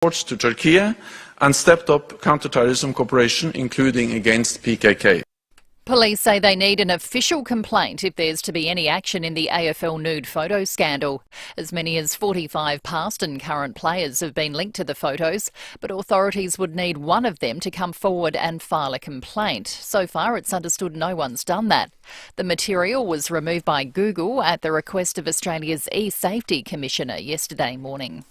exports to Turkey and stepped up counter-terrorism cooperation, including against PKK. Police say they need an official complaint if there's to be any action in the AFL nude photo scandal. As many as 45 past and current players have been linked to the photos, but authorities would need one of them to come forward and file a complaint. So far, it's understood no one's done that. The material was removed by Google at the request of Australia's e-Safety Commissioner yesterday morning.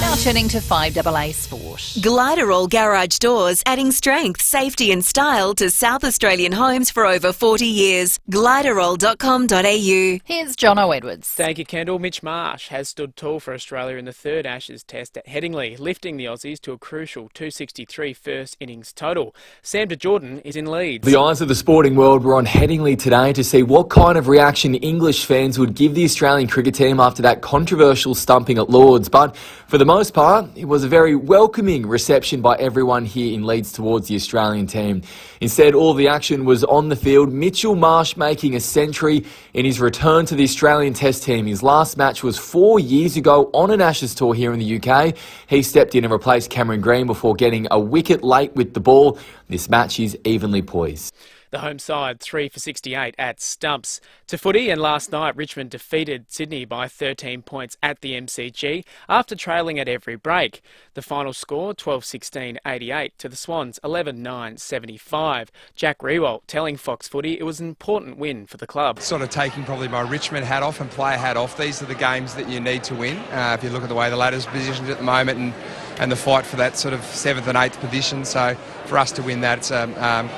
Now turning to FIVEAA Sport. Gliderall Garage Doors, adding strength, safety and style to South Australian homes for over 40 years. Gliderall.com.au. Here's Jono Edwards. Thank you, Kendall. Mitch Marsh has stood tall for Australia in the third Ashes test at Headingley, lifting the Aussies to a crucial 263 first innings total. Sam DeJordan is in Leeds. The eyes of the sporting world were on Headingley today to see what kind of reaction English fans would give the Australian cricket team after that controversial stumping at Lords. But for the most part, it was a very welcoming reception by everyone here in Leeds towards the Australian team. Instead, all the action was on the field. Mitchell Marsh making a century in his return to the Australian Test team. His last match was 4 years ago on an Ashes tour here in the UK. He stepped in and replaced Cameron Green before getting a wicket late with the ball. This match is evenly poised. The home side 3 for 68 at stumps. To footy, and last night Richmond defeated Sydney by 13 points at the MCG after trailing at every break. The final score 12-16-88 to the Swans 11-9-75. Jack Riewoldt telling Fox Footy it was an important win for the club. Sort of taking probably my Richmond hat off and player hat off. These are the games that you need to win. If you look at the way the ladder's positioned at the moment and the fight for that sort of 7th and 8th position. So for us to win that, it's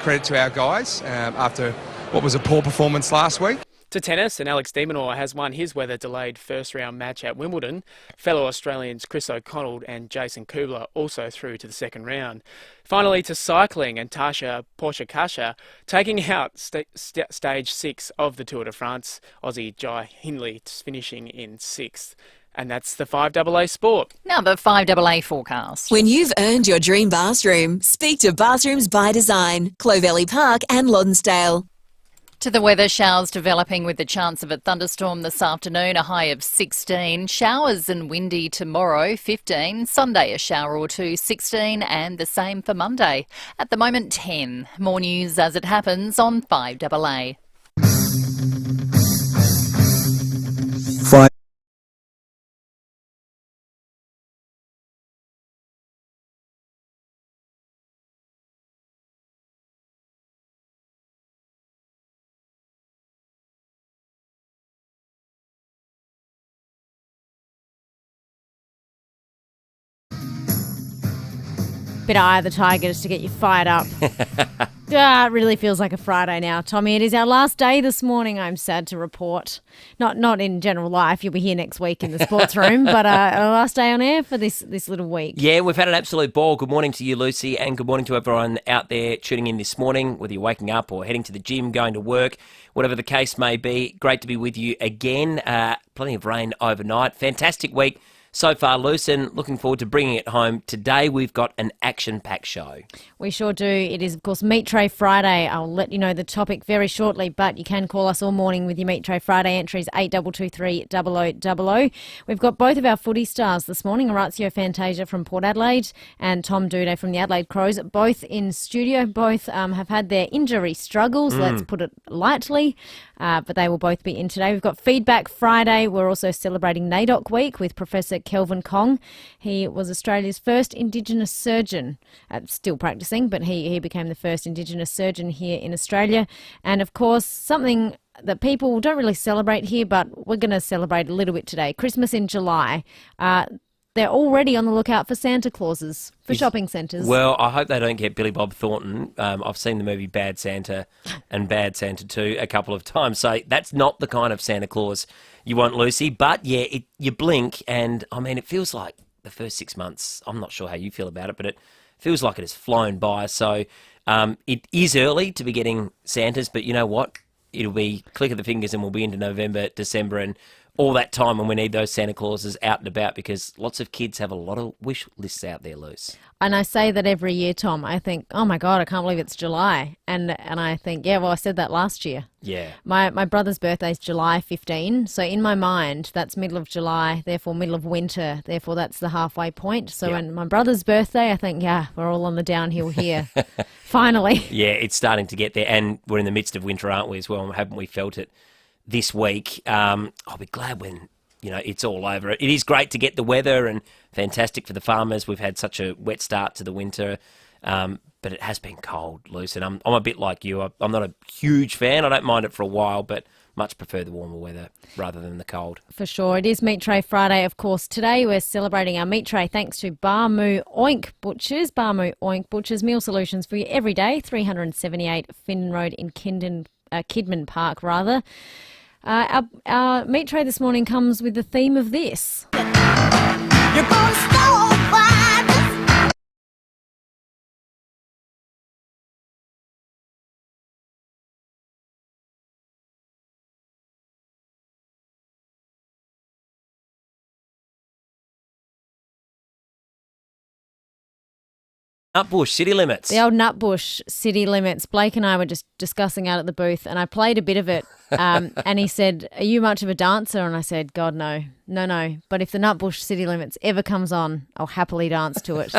credit to our guys after what was a poor performance last week. To tennis, and Alex de Minaur has won his weather-delayed first-round match at Wimbledon. Fellow Australians Chris O'Connell and Jason Kubler also through to the second round. Finally, to cycling, and Tasha Pogačar taking out stage 6 of the Tour de France. Aussie Jai Hindley finishing in 6th. And that's the FIVEAA Sport. Now the FIVEAA forecast. When you've earned your dream bathroom, speak to Bathrooms by Design, Clovelly Park and Lonsdale. To the weather, showers developing with the chance of a thunderstorm this afternoon, a high of 16. Showers and windy tomorrow, 15. Sunday, a shower or two, 16. And the same for Monday. At the moment, 10. More news as it happens on FIVEAA. Bit of Eye of the Tiger just to get you fired up. It really feels like a Friday now, Tommy. It is our last day this morning, I'm sad to report. Not in general life. You'll be here next week in the sports room, but our last day on air for this little week. Yeah, we've had an absolute ball. Good morning to you, Lucy, and good morning to everyone out there tuning in this morning, whether you're waking up or heading to the gym, going to work, whatever the case may be. Great to be with you again. Plenty of rain overnight. Fantastic week so far, Luce, and looking forward to bringing it home. Today we've got an action-packed show. We sure do. It is, of course, Meat Tray Friday. I'll let you know the topic very shortly, but you can call us all morning with your Meat Tray Friday entries, 8223 0000. We've got both of our footy stars this morning, Orazio Fantasia from Port Adelaide and Tom Duday from the Adelaide Crows, both in studio. Both have had their injury struggles, let's put it lightly, but they will both be in today. We've got Feedback Friday. We're also celebrating NAIDOC Week with Professor Kelvin Kong. He was Australia's first Indigenous surgeon, still practicing, but he became the first Indigenous surgeon here in Australia. And of course, something that people don't really celebrate here, but we're going to celebrate a little bit today. Christmas in July. They're already on the lookout for Santa Clauses for shopping centres. Well, I hope they don't get Billy Bob Thornton. I've seen the movie Bad Santa and Bad Santa 2 a couple of times, so that's not the kind of Santa Claus you want, Lucy. But yeah, you blink, and I mean, it feels like the first 6 months. I'm not sure how you feel about it, but it feels like it has flown by. So it is early to be getting Santas, but you know what? It'll be click of the fingers and we'll be into November, December, and all that time when we need those Santa Clauses out and about, because lots of kids have a lot of wish lists out there loose. And I say that every year, Tom. I think, oh my God, I can't believe it's July. And I think, yeah, well, I said that last year. Yeah. My brother's birthday is July 15. So in my mind, that's middle of July, therefore middle of winter. Therefore, that's the halfway point. So when my brother's birthday, I think, yeah, we're all on the downhill here. Finally. Yeah, it's starting to get there. And we're in the midst of winter, aren't we, as well? Haven't we felt it this week? I'll be glad when it's all over. It is great to get the weather and fantastic for the farmers. We've had such a wet start to the winter, but it has been cold, Luce, and I'm a bit like you. I'm not a huge fan. I don't mind it for a while, but much prefer the warmer weather rather than the cold. For sure. It is Meat Tray Friday, of course. Today we're celebrating our meat tray thanks to Bar Moo Oink Butchers. Bar Moo Oink Butchers, meal solutions for you every day. 378 Finn Road in Kidman Park, rather. Our meat tray this morning comes with the theme of this. You're gonna start fires. Nutbush City Limits. The old Nutbush City Limits. Blake and I were just discussing out at the booth, and I played a bit of it. And he said, "Are you much of a dancer?" And I said, "God, no. No. But if the Nutbush City Limits ever comes on, I'll happily dance to it."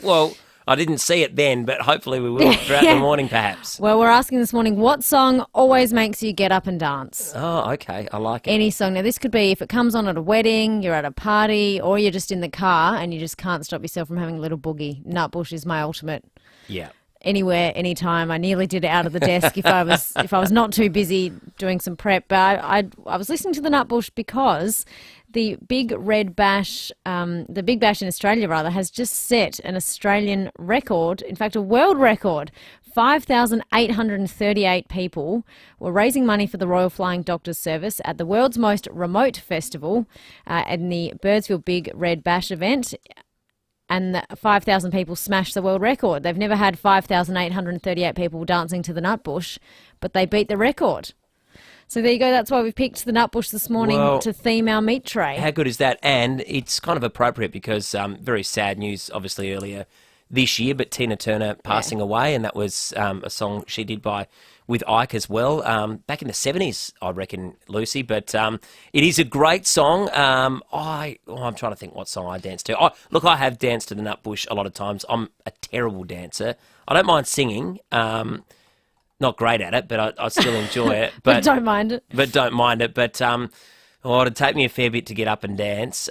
Well, I didn't see it then, but hopefully we will throughout the morning, perhaps. Well, we're asking this morning, what song always makes you get up and dance? Oh, okay. I like it. Any song. Now, this could be if it comes on at a wedding, you're at a party, or you're just in the car and you just can't stop yourself from having a little boogie. Nutbush is my ultimate. Yeah. Anywhere, anytime. I nearly did it out of the desk if I was not too busy doing some prep. But I was listening to the Nutbush because the Big Red Bash, the Big Bash in Australia rather, has just set an Australian record, in fact a world record. 5,838 people were raising money for the Royal Flying Doctors Service at the world's most remote festival in the Birdsville Big Red Bash event. And 5,000 people smashed the world record. They've never had 5,838 people dancing to the Nutbush, but they beat the record. So there you go. That's why we've picked the Nutbush this morning to theme our meat tray. How good is that? And it's kind of appropriate because very sad news, obviously, earlier this year, but Tina Turner passing away, and that was a song she did with Ike as well, back in the 70s, I reckon, Lucy. But it is a great song. I'm trying to think what song I danced to. I have danced to the Nutbush a lot of times. I'm a terrible dancer. I don't mind singing. Not great at it, but I still enjoy it. But don't mind it. But it'd take me a fair bit to get up and dance.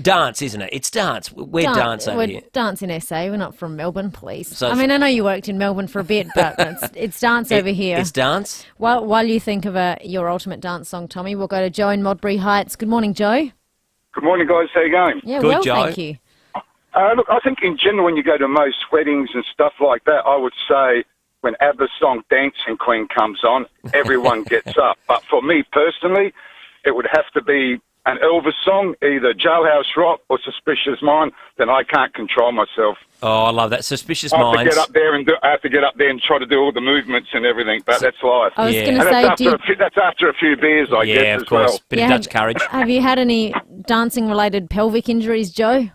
Dance, isn't it? It's dance. We're dance over here. We're dance in SA. We're not from Melbourne, please. So I mean, I know you worked in Melbourne for a bit, but it's dance over here. It's dance? While you think of your ultimate dance song, Tommy, we'll go to Joe in Modbury Heights. Good morning, Joe. Good morning, guys. How you going? Yeah, Good, well, Joe. thank you. Look, I think in general, when you go to most weddings and stuff like that, I would say when ABBA's song Dancing Queen comes on, everyone gets up. But for me personally, it would have to be an Elvis song, either Jailhouse Rock or Suspicious Mind. Then I can't control myself. Oh, I love that. Suspicious I Minds. have to get up there and try to do all the movements and everything, but that's life. I was Yeah. going to And say, that's after a few beers, I guess, Yeah, of as course. well. Bit of Dutch courage. have you had any dancing-related pelvic injuries, Joe?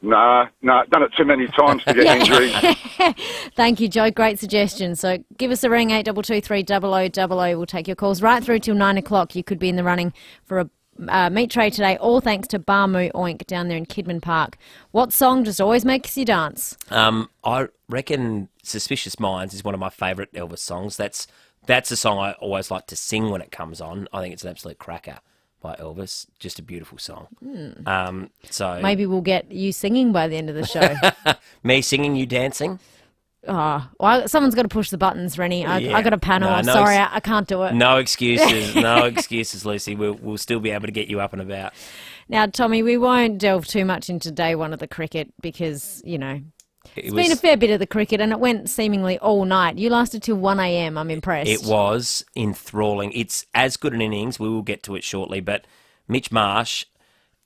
Nah, done it too many times to get injuries. Thank you, Joe. Great suggestion. So give us a ring, 8223 0000. We'll take your calls right through till 9 o'clock. You could be in the running for a meat tray today, all thanks to Bar Moo Oink down there in Kidman Park. What song just always makes you dance? I reckon Suspicious Minds is one of my favourite Elvis songs. That's a song I always like to sing when it comes on. I think it's an absolute cracker by Elvis. Just a beautiful song. So Maybe we'll get you singing by the end of the show. me singing, you dancing? Oh, well, someone's got to push the buttons, Rennie. I got a panel. No, I'm no sorry, I can't do it. No excuses. No excuses, Lucy. We'll still be able to get you up and about. Now, Tommy, we won't delve too much into day one of the cricket because, it's been a fair bit of the cricket and it went seemingly all night. You lasted till 1 a.m. I'm impressed. It was enthralling. It's as good an innings. We will get to it shortly. But Mitch Marsh,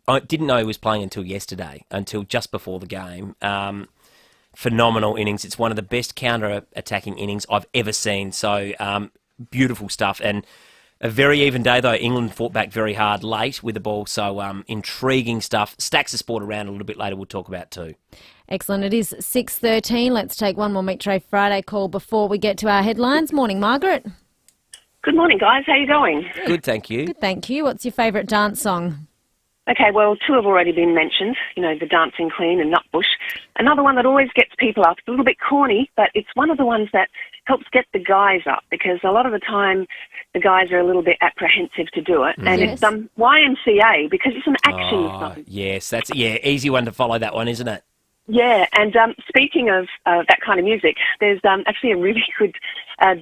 I didn't know he was playing until yesterday, until just before the game. Phenomenal innings. It's one of the best counter-attacking innings I've ever seen. So beautiful stuff. And A very even day, though. England fought back very hard late with the ball, so intriguing stuff. Stacks of sport around a little bit later we'll talk about too. Excellent. It is 6:13. Let's take one more Meat Tray Friday call before we get to our headlines. Morning, Margaret. Good morning, guys. How you going? Good, thank you. Good, thank you. What's your favourite dance song? Okay, well, two have already been mentioned, the Dancing Queen and Nutbush. Another one that always gets people up, it's a little bit corny, but it's one of the ones that helps get the guys up, because a lot of the time the guys are a little bit apprehensive to do it. And it's YMCA, because it's an action song. Yes, easy one to follow, that one, isn't it? Yeah, and speaking of that kind of music, there's actually a really good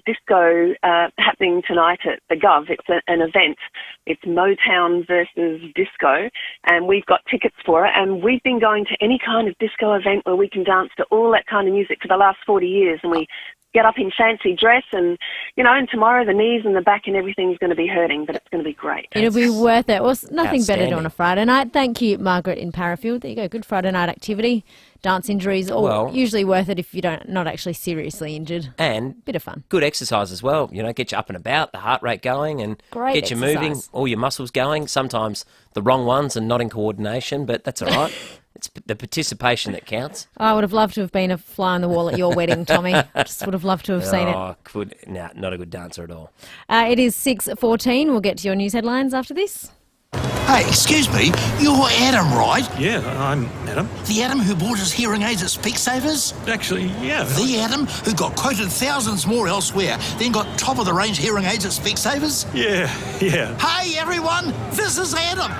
disco happening tonight at the Gov. It's an event. It's Motown versus disco, and we've got tickets for it. And we've been going to any kind of disco event where we can dance to all that kind of music for the last 40 years, and we get up in fancy dress, and and tomorrow the knees and the back and everything's going to be hurting, but it's going to be great. It'll be worth it. Well, nothing better to do on Outstanding. a Friday night. Thank you, Margaret in Parafield. There you go. Good Friday night activity. Dance injuries, usually worth it if you're not actually seriously injured. And bit of fun. good exercise as well. Get you up and about, the heart rate going, and Great get you moving, exercise. all your muscles going. Sometimes the wrong ones and not in coordination, but that's all right. It's the participation that counts. I would have loved to have been a fly on the wall at your wedding, Tommy. Just would have loved to have seen it. Not a good dancer at all. It is 6:14. We'll get to your news headlines after this. Hey, excuse me, you're Adam, right? Yeah, I'm Adam. The Adam who bought his hearing aids at Specsavers? Actually, yeah. The Adam who got quoted thousands more elsewhere, then got top-of-the-range hearing aids at Specsavers? Yeah. Hey, everyone, this is Adam.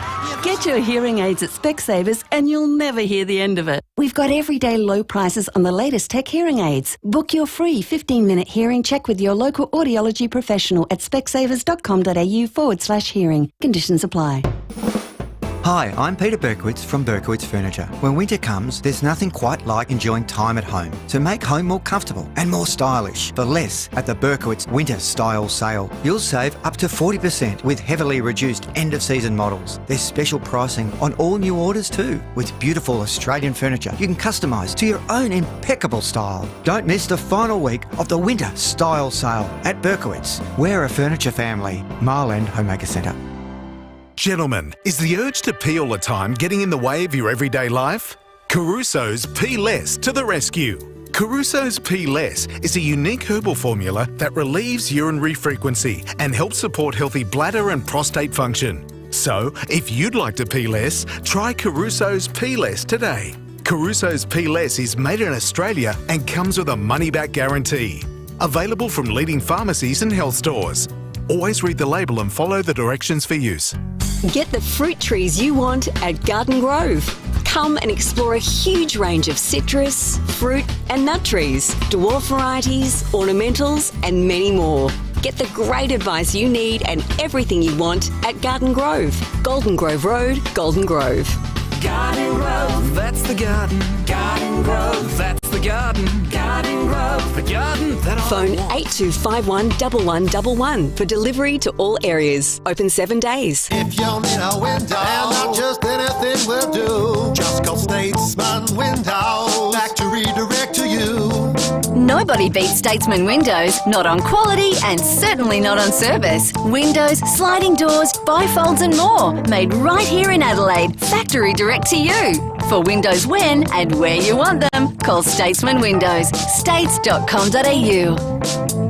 Get your hearing aids at Specsavers and you'll never hear the end of it. We've got everyday low prices on the latest tech hearing aids. Book your free 15-minute hearing check with your local audiology professional at specsavers.com.au/hearing. Conditions apply. Hi, I'm Peter Berkowitz from Berkowitz Furniture. When winter comes, there's nothing quite like enjoying time at home. To make home more comfortable and more stylish for less at the Berkowitz Winter Style Sale. You'll save up to 40% with heavily reduced end-of-season models. There's special pricing on all new orders too. With beautiful Australian furniture you can customise to your own impeccable style. Don't miss the final week of the Winter Style Sale at Berkowitz. We're a furniture family. Marland Homemaker Centre. Gentlemen, is the urge to pee all the time getting in the way of your everyday life? Caruso's Pee Less to the rescue. Caruso's Pee Less is a unique herbal formula that relieves urinary frequency and helps support healthy bladder and prostate function. So, if you'd like to pee less, try Caruso's Pee Less today. Caruso's Pee Less is made in Australia and comes with a money-back guarantee. Available from leading pharmacies and health stores. Always read the label and follow the directions for use. Get the fruit trees you want at Garden Grove. Come and explore a huge range of citrus, fruit and nut trees, dwarf varieties, ornamentals and many more. Get the great advice you need and everything you want at Garden Grove. Golden Grove Road, Golden Grove. Garden Grove, that's the garden. Garden Grove, that's the garden. Garden Grove, the garden that I Phone want. 8251 1111 for delivery to all areas. Open 7 days. If you need a window, and not just anything will do, just call Statesman Window. Back to redirect to you. Nobody beats Statesman Windows, not on quality and certainly not on service. Windows, sliding doors, bifolds and more, made right here in Adelaide, factory direct to you. For windows when and where you want them, call Statesman Windows, states.com.au.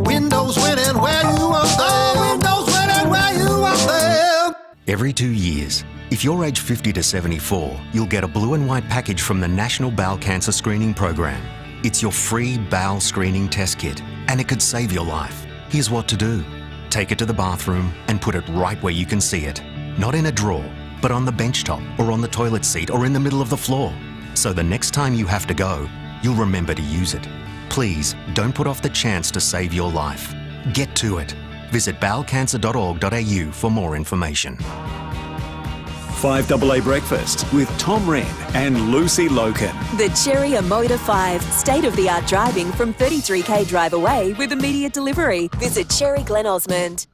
Windows when and where you want them. Windows when and where you want them. Every 2 years, if you're aged 50 to 74, you'll get a blue and white package from the National Bowel Cancer Screening Program. It's your free bowel screening test kit, and it could save your life. Here's what to do. Take it to the bathroom and put it right where you can see it. Not in a drawer, but on the bench top or on the toilet seat or in the middle of the floor. So the next time you have to go, you'll remember to use it. Please don't put off the chance to save your life. Get to it. Visit bowelcancer.org.au for more information. FIVEAA Breakfast with Tom Rehn and Lucy Lokan. The Cherry Motor 5, state-of-the-art driving from 33k drive away with immediate delivery. Visit Cherry Glen Osmond.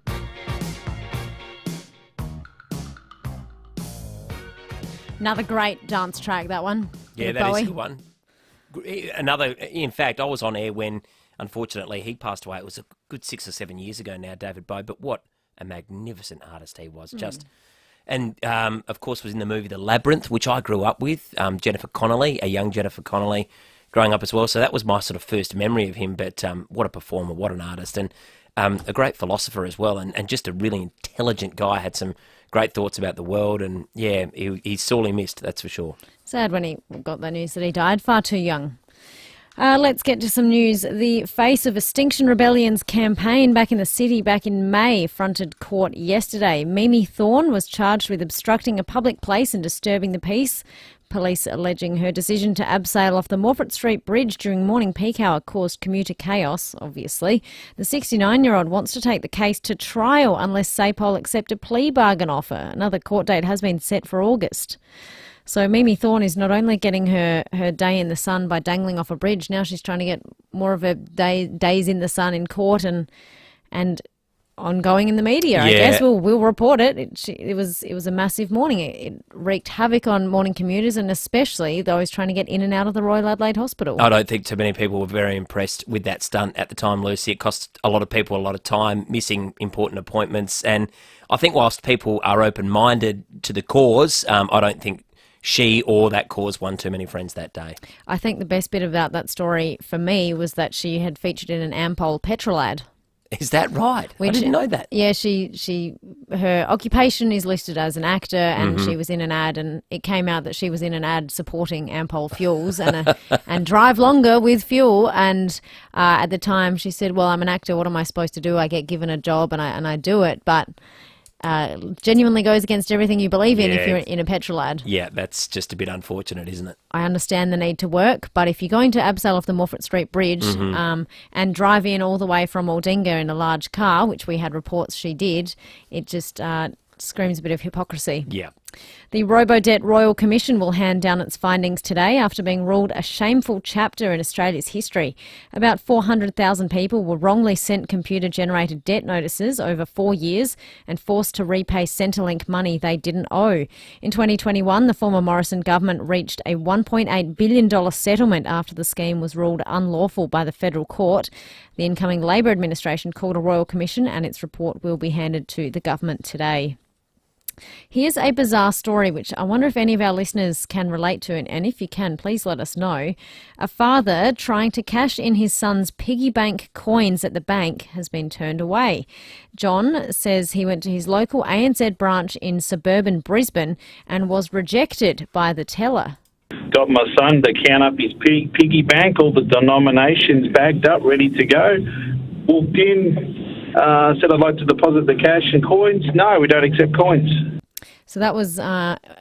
Another great dance track, that one. Yeah, that is a good one. In fact, I was on air when, unfortunately, he passed away. It was a good 6 or 7 years ago now, David Bowe. But what a magnificent artist he was. And, of course, was in the movie The Labyrinth, which I grew up with. Jennifer Connelly, a young Jennifer Connelly, growing up as well. So that was my sort of first memory of him. But what a performer, what an artist. And a great philosopher as well, and just a really intelligent guy. Had some great thoughts about the world. And, yeah, he's sorely missed, that's for sure. Sad when he got the news that he died far too young. Let's get to some news. The face of Extinction Rebellion's campaign back in the city back in May fronted court yesterday. Mimi Thorne was charged with obstructing a public place and disturbing the peace. Police alleging her decision to abseil off the Morford Street Bridge during morning peak hour caused commuter chaos, obviously. The 69-year-old wants to take the case to trial unless SAPOL accept a plea bargain offer. Another court date has been set for August. So Mimi Thorne is not only getting her day in the sun by dangling off a bridge, now she's trying to get more of her days in the sun in court and ongoing in the media. Yeah. I guess we'll report it. It was a massive morning. It wreaked havoc on morning commuters and especially those trying to get in and out of the Royal Adelaide Hospital. I don't think too many people were very impressed with that stunt at the time, Lucy. It cost a lot of people a lot of time, missing important appointments. And I think whilst people are open-minded to the cause, I don't think she or that cause won too many friends that day. I think the best bit about that story for me was that she had featured in an Ampol petrol ad. Is that right? I didn't know that. Yeah, her occupation is listed as an actor and she was in an ad and it came out that she was in an ad supporting Ampol fuels and drive longer with fuel and at the time she said, well, I'm an actor, what am I supposed to do? I get given a job and I do it, but genuinely goes against everything you believe in if you're in a petrol ad. Yeah, that's just a bit unfortunate, isn't it? I understand the need to work, but if you're going to abseil off the Morford Street Bridge and drive in all the way from Aldinga in a large car, which we had reports she did, it just screams a bit of hypocrisy. Yeah. The Robodebt Royal Commission will hand down its findings today after being ruled a shameful chapter in Australia's history. About 400,000 people were wrongly sent computer-generated debt notices over 4 years and forced to repay Centrelink money they didn't owe. In 2021, the former Morrison government reached a $1.8 billion settlement after the scheme was ruled unlawful by the federal court. The incoming Labor administration called a Royal Commission and its report will be handed to the government today. Here's a bizarre story which I wonder if any of our listeners can relate to, and if you can, please let us know. A father trying to cash in his son's piggy bank coins at the bank has been turned away. John says he went to his local ANZ branch in suburban Brisbane and was rejected by the teller. Got my son to count up his piggy bank, all the denominations bagged up, ready to go. Walked in, said I'd like to deposit the cash and coins. No, we don't accept coins. So that was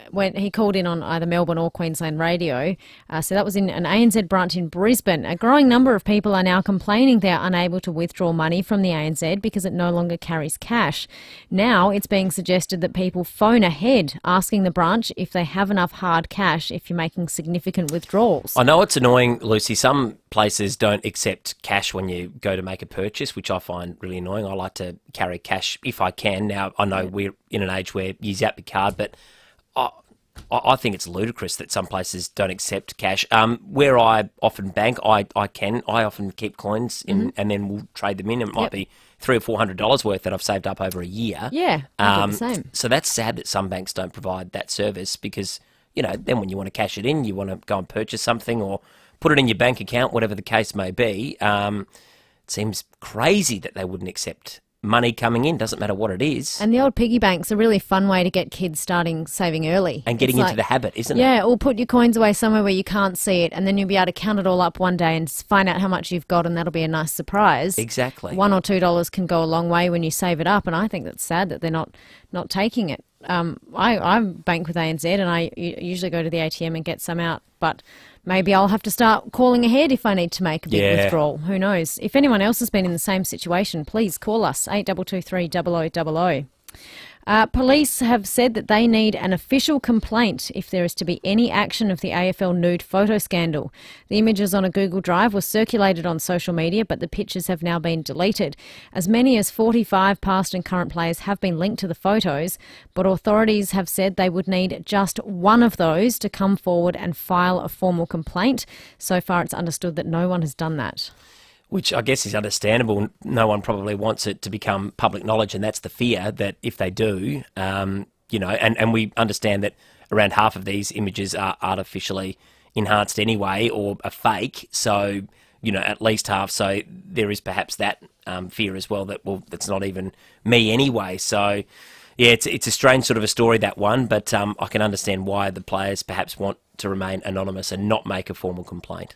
when he called in on either Melbourne or Queensland radio. So that was in an ANZ branch in Brisbane. A growing number of people are now complaining they're unable to withdraw money from the ANZ because it no longer carries cash. Now it's being suggested that people phone ahead asking the branch if they have enough hard cash if you're making significant withdrawals. I know it's annoying, Lucy. Some places don't accept cash when you go to make a purchase, which I find really annoying. I like to carry cash if I can. Now, I know we're in an age where you zap your card, but I think it's ludicrous that some places don't accept cash. Where I often bank, I often keep coins in, and then we'll trade them in. It might be $300 or $400 worth that I've saved up over a year. Yeah, I do the same. So that's sad that some banks don't provide that service because, you know, then when you want to cash it in, you want to go and purchase something or put it in your bank account, whatever the case may be. It seems crazy that they wouldn't accept money coming in, doesn't matter what it is. And the old piggy bank's a really fun way to get kids starting saving early. And getting into the habit, isn't it? Yeah, or put your coins away somewhere where you can't see it, and then you'll be able to count it all up one day and find out how much you've got, and that'll be a nice surprise. Exactly. $1 or $2 can go a long way when you save it up, and I think that's sad that they're not taking it. I bank with ANZ, and I usually go to the ATM and get some out, but maybe I'll have to start calling ahead if I need to make a big withdrawal. Who knows? If anyone else has been in the same situation, please call us, 8223 0000. Police have said that they need an official complaint if there is to be any action of the AFL nude photo scandal. The images on a Google Drive were circulated on social media, but the pictures have now been deleted. As many as 45 past and current players have been linked to the photos, but authorities have said they would need just one of those to come forward and file a formal complaint. So far, it's understood that no one has done that. Which I guess is understandable. No one probably wants it to become public knowledge, and that's the fear that if they do, and we understand that around half of these images are artificially enhanced anyway or a fake, so, at least half. So there is perhaps that fear as well that, well, that's not even me anyway. So, yeah, it's a strange sort of a story, that one, but I can understand why the players perhaps want to remain anonymous and not make a formal complaint.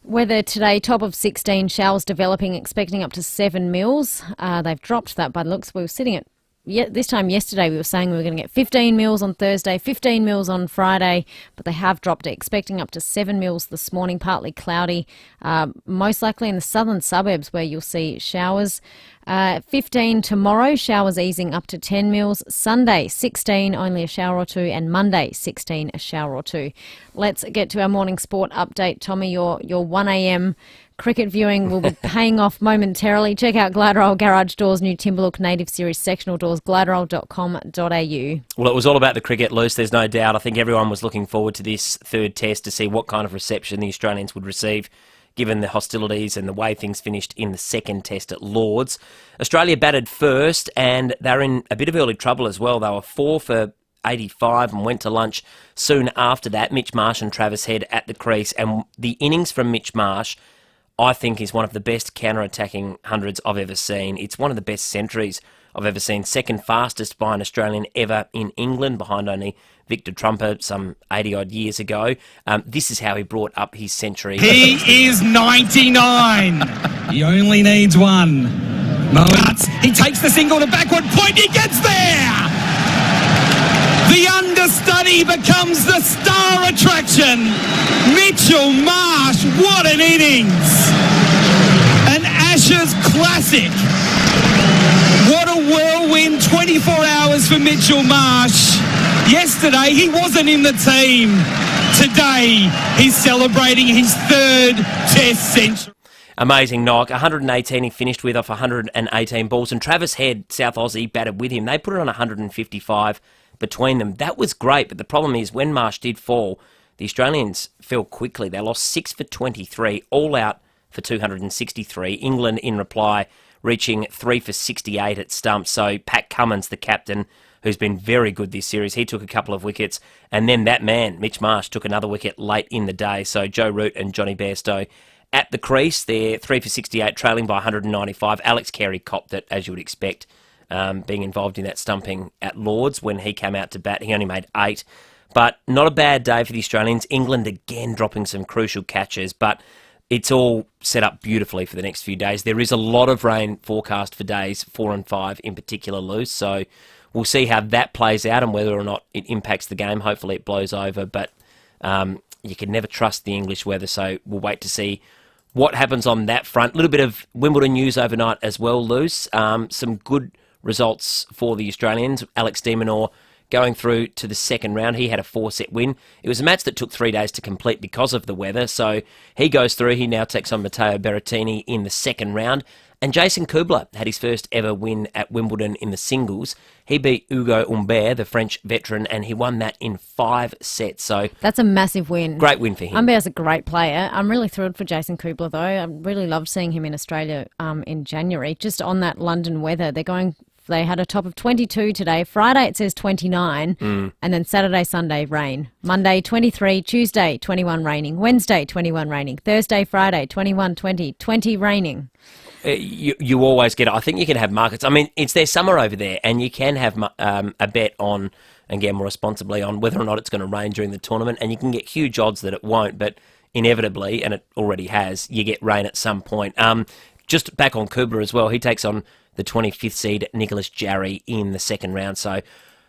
Weather today, top of 16, showers developing, expecting up to 7 mils. They've dropped that by the looks. We were sitting at, this time yesterday we were saying we were going to get 15 mils on Thursday, 15 mils on Friday, but they have dropped it, expecting up to 7 mils this morning, partly cloudy, most likely in the southern suburbs where you'll see showers. 15 tomorrow, showers easing up to 10 mils. Sunday, 16, only a shower or two, and Monday, 16, a shower or two. Let's get to our morning sport update. Tommy, your 1 a.m. cricket viewing will be paying off momentarily. Check out Gladroll Garage Doors' new Timberlook Native Series sectional doors, gladroll.com.au. Well, it was all about the cricket, Luce, there's no doubt. I think everyone was looking forward to this third test to see what kind of reception the Australians would receive, given the hostilities and the way things finished in the second test at Lords. Australia batted first, and they're in a bit of early trouble as well. They were 4 for 85 and went to lunch soon after that. Mitch Marsh and Travis Head at the crease, and the innings from Mitch Marsh, I think, is one of the best counter-attacking hundreds I've ever seen. It's one of the best centuries I've ever seen. Second fastest by an Australian ever in England, behind only Victor Trumper some 80-odd years ago. This is how he brought up his century. He is 99. He only needs one. But he takes the single to backward point. He gets there. The understudy becomes the star attraction. Mitchell Marsh, what an innings. An Ashes classic. What a whirlwind 24 hours for Mitchell Marsh. Yesterday, he wasn't in the team. Today, he's celebrating his third Test century. Amazing knock. 118 he finished with off 118 balls. And Travis Head, South Aussie, batted with him. They put it on 155 between them. That was great, but the problem is when Marsh did fall, the Australians fell quickly. They lost 6 for 23, all out for 263. England, in reply, reaching 3 for 68 at stumps. So Pat Cummins, the captain, who's been very good this series, he took a couple of wickets. And then that man, Mitch Marsh, took another wicket late in the day. So Joe Root and Johnny Bairstow at the crease. They're 3 for 68, trailing by 195. Alex Carey copped it, as you would expect, being involved in that stumping at Lords when he came out to bat. He only made 8. But not a bad day for the Australians. England again dropping some crucial catches, but it's all set up beautifully for the next few days. There is a lot of rain forecast for days 4 and 5 in particular, Luce. So we'll see how that plays out and whether or not it impacts the game. Hopefully it blows over, but you can never trust the English weather, so we'll wait to see what happens on that front. A little bit of Wimbledon news overnight as well, Luce. Some good results for the Australians. Alex de Minaur going through to the second round. He had a 4-set win. It was a match that took 3 days to complete because of the weather, so he goes through. He now takes on Matteo Berrettini in the second round. And Jason Kubler had his first ever win at Wimbledon in the singles. He beat Hugo Humbert, the French veteran, and he won that in 5 sets. So that's a massive win. Great win for him. Humbert's a great player. I'm really thrilled for Jason Kubler, though. I really loved seeing him in Australia in January. Just on that London weather, they had a top of 22 today. Friday it says 29, and then Saturday, Sunday, rain. Monday, 23. Tuesday, 21 raining. Wednesday, 21 raining. Thursday, Friday, 21, 20. 20 raining. You always get it. I think you can have markets. I mean, it's their summer over there, and you can have a bet on, and gamble responsibly on, whether or not it's going to rain during the tournament, and you can get huge odds that it won't, but inevitably, and it already has, you get rain at some point. Just back on Kubler as well, he takes on the 25th seed Nicholas Jarry in the second round. So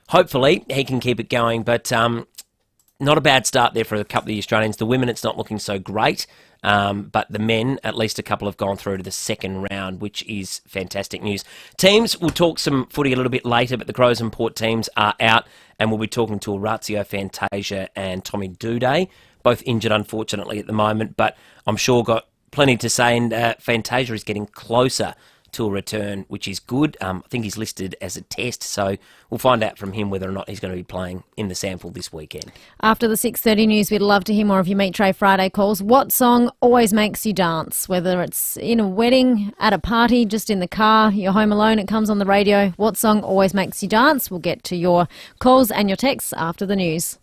hopefully he can keep it going, but not a bad start there for a couple of the Australians. The women, it's not looking so great, but the men, at least a couple have gone through to the second round, which is fantastic news. Teams, we'll talk some footy a little bit later, but the Crows and Port teams are out, and we'll be talking to Orazio Fantasia and Tommy Doedee, both injured unfortunately at the moment, but I'm sure got plenty to say, and Fantasia is getting closer to a return, which is good. I think he's listed as a test, so we'll find out from him whether or not he's going to be playing in the sample this weekend. After the 6:30 news, we'd love to hear more of your Meet Tray Friday calls. What song always makes you dance? Whether it's in a wedding, at a party, just in the car, you're home alone, it comes on the radio. What song always makes you dance? We'll get to your calls and your texts after the news.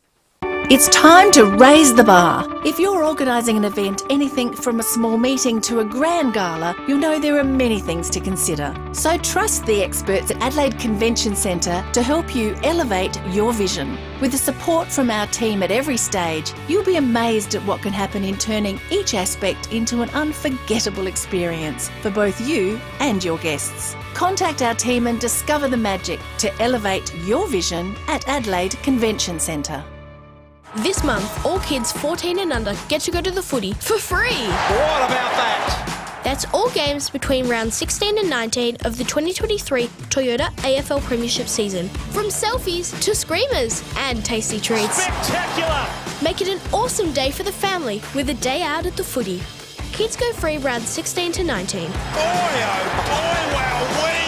It's time to raise the bar. If you're organising an event, anything from a small meeting to a grand gala, you'll know there are many things to consider. So trust the experts at Adelaide Convention Centre to help you elevate your vision. With the support from our team at every stage, you'll be amazed at what can happen in turning each aspect into an unforgettable experience for both you and your guests. Contact our team and discover the magic to elevate your vision at Adelaide Convention Centre. This month, all kids 14 and under get to go to the footy for free. What about that? That's all games between rounds 16 and 19 of the 2023 Toyota AFL Premiership season. From selfies to screamers and tasty treats. Spectacular! Make it an awesome day for the family with a day out at the footy. Kids go free rounds 16 to 19. Boy, oh boy, wow-wee!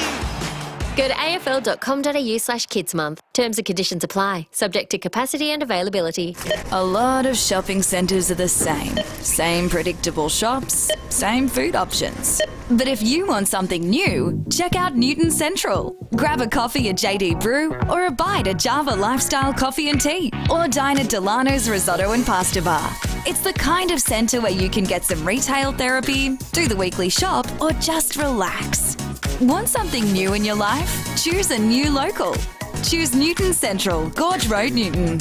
Go to afl.com.au/kidsmonth. Terms and conditions apply, subject to capacity and availability. A lot of shopping centres are the same. Same predictable shops, same food options. But if you want something new, check out Newton Central. Grab a coffee at JD Brew or a bite at Java Lifestyle Coffee and Tea, or dine at Delano's Risotto and Pasta Bar. It's the kind of centre where you can get some retail therapy, do the weekly shop, or just relax. Want something new in your life? Choose a new local. Choose Newton Central, Gorge Road, Newton.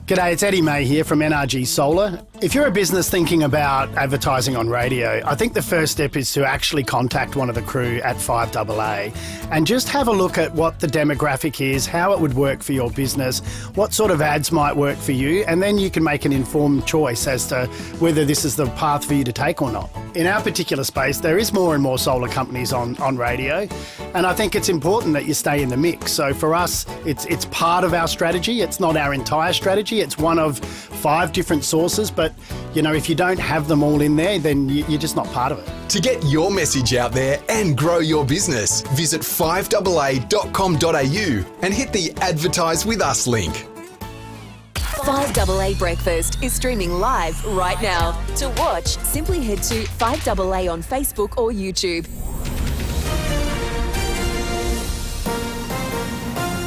G'day, it's Eddie May here from NRG Solar. If you're a business thinking about advertising on radio, I think the first step is to actually contact one of the crew at FIVEAA and just have a look at what the demographic is, how it would work for your business, what sort of ads might work for you, and then you can make an informed choice as to whether this is the path for you to take or not. In our particular space, there is more and more solar companies on radio, and I think it's important that you stay in the mix. So for us, it's part of our strategy. It's not our entire strategy. It's one of 5 different sources, but you know, if you don't have them all in there, then you're just not part of it. To get your message out there and grow your business, visit fiveaa.com.au and hit the Advertise With Us link. 5AA Breakfast is streaming live right now. To watch, simply head to 5AA on Facebook or YouTube.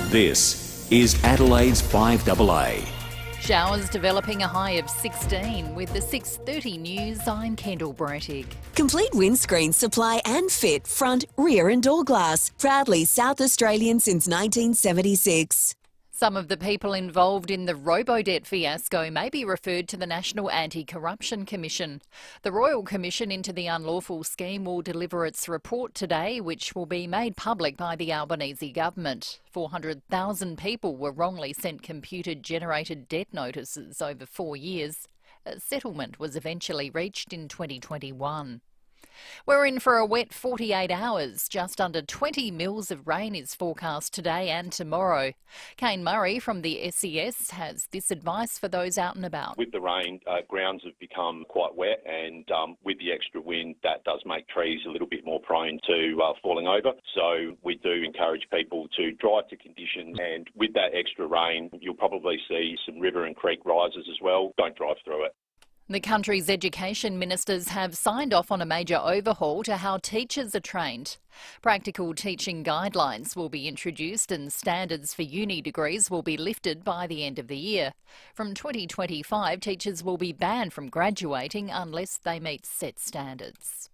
This is Adelaide's 5AA. Showers developing a high of 16. With the 6:30 news, I'm Kendall Brettig. Complete windscreen supply and fit, front, rear and door glass. Proudly South Australian since 1976. Some of the people involved in the robo-debt fiasco may be referred to the National Anti-Corruption Commission. The Royal Commission into the unlawful scheme will deliver its report today, which will be made public by the Albanese government. 400,000 people were wrongly sent computer-generated debt notices over 4 years. A settlement was eventually reached in 2021. We're in for a wet 48 hours. Just under 20 mils of rain is forecast today and tomorrow. Kane Murray from the SES has this advice for those out and about. With the rain, grounds have become quite wet, and with the extra wind, that does make trees a little bit more prone to falling over. So we do encourage people to drive to conditions, and with that extra rain, you'll probably see some river and creek rises as well. Don't drive through it. The country's education ministers have signed off on a major overhaul to how teachers are trained. Practical teaching guidelines will be introduced and standards for uni degrees will be lifted by the end of the year. From 2025, teachers will be banned from graduating unless they meet set standards.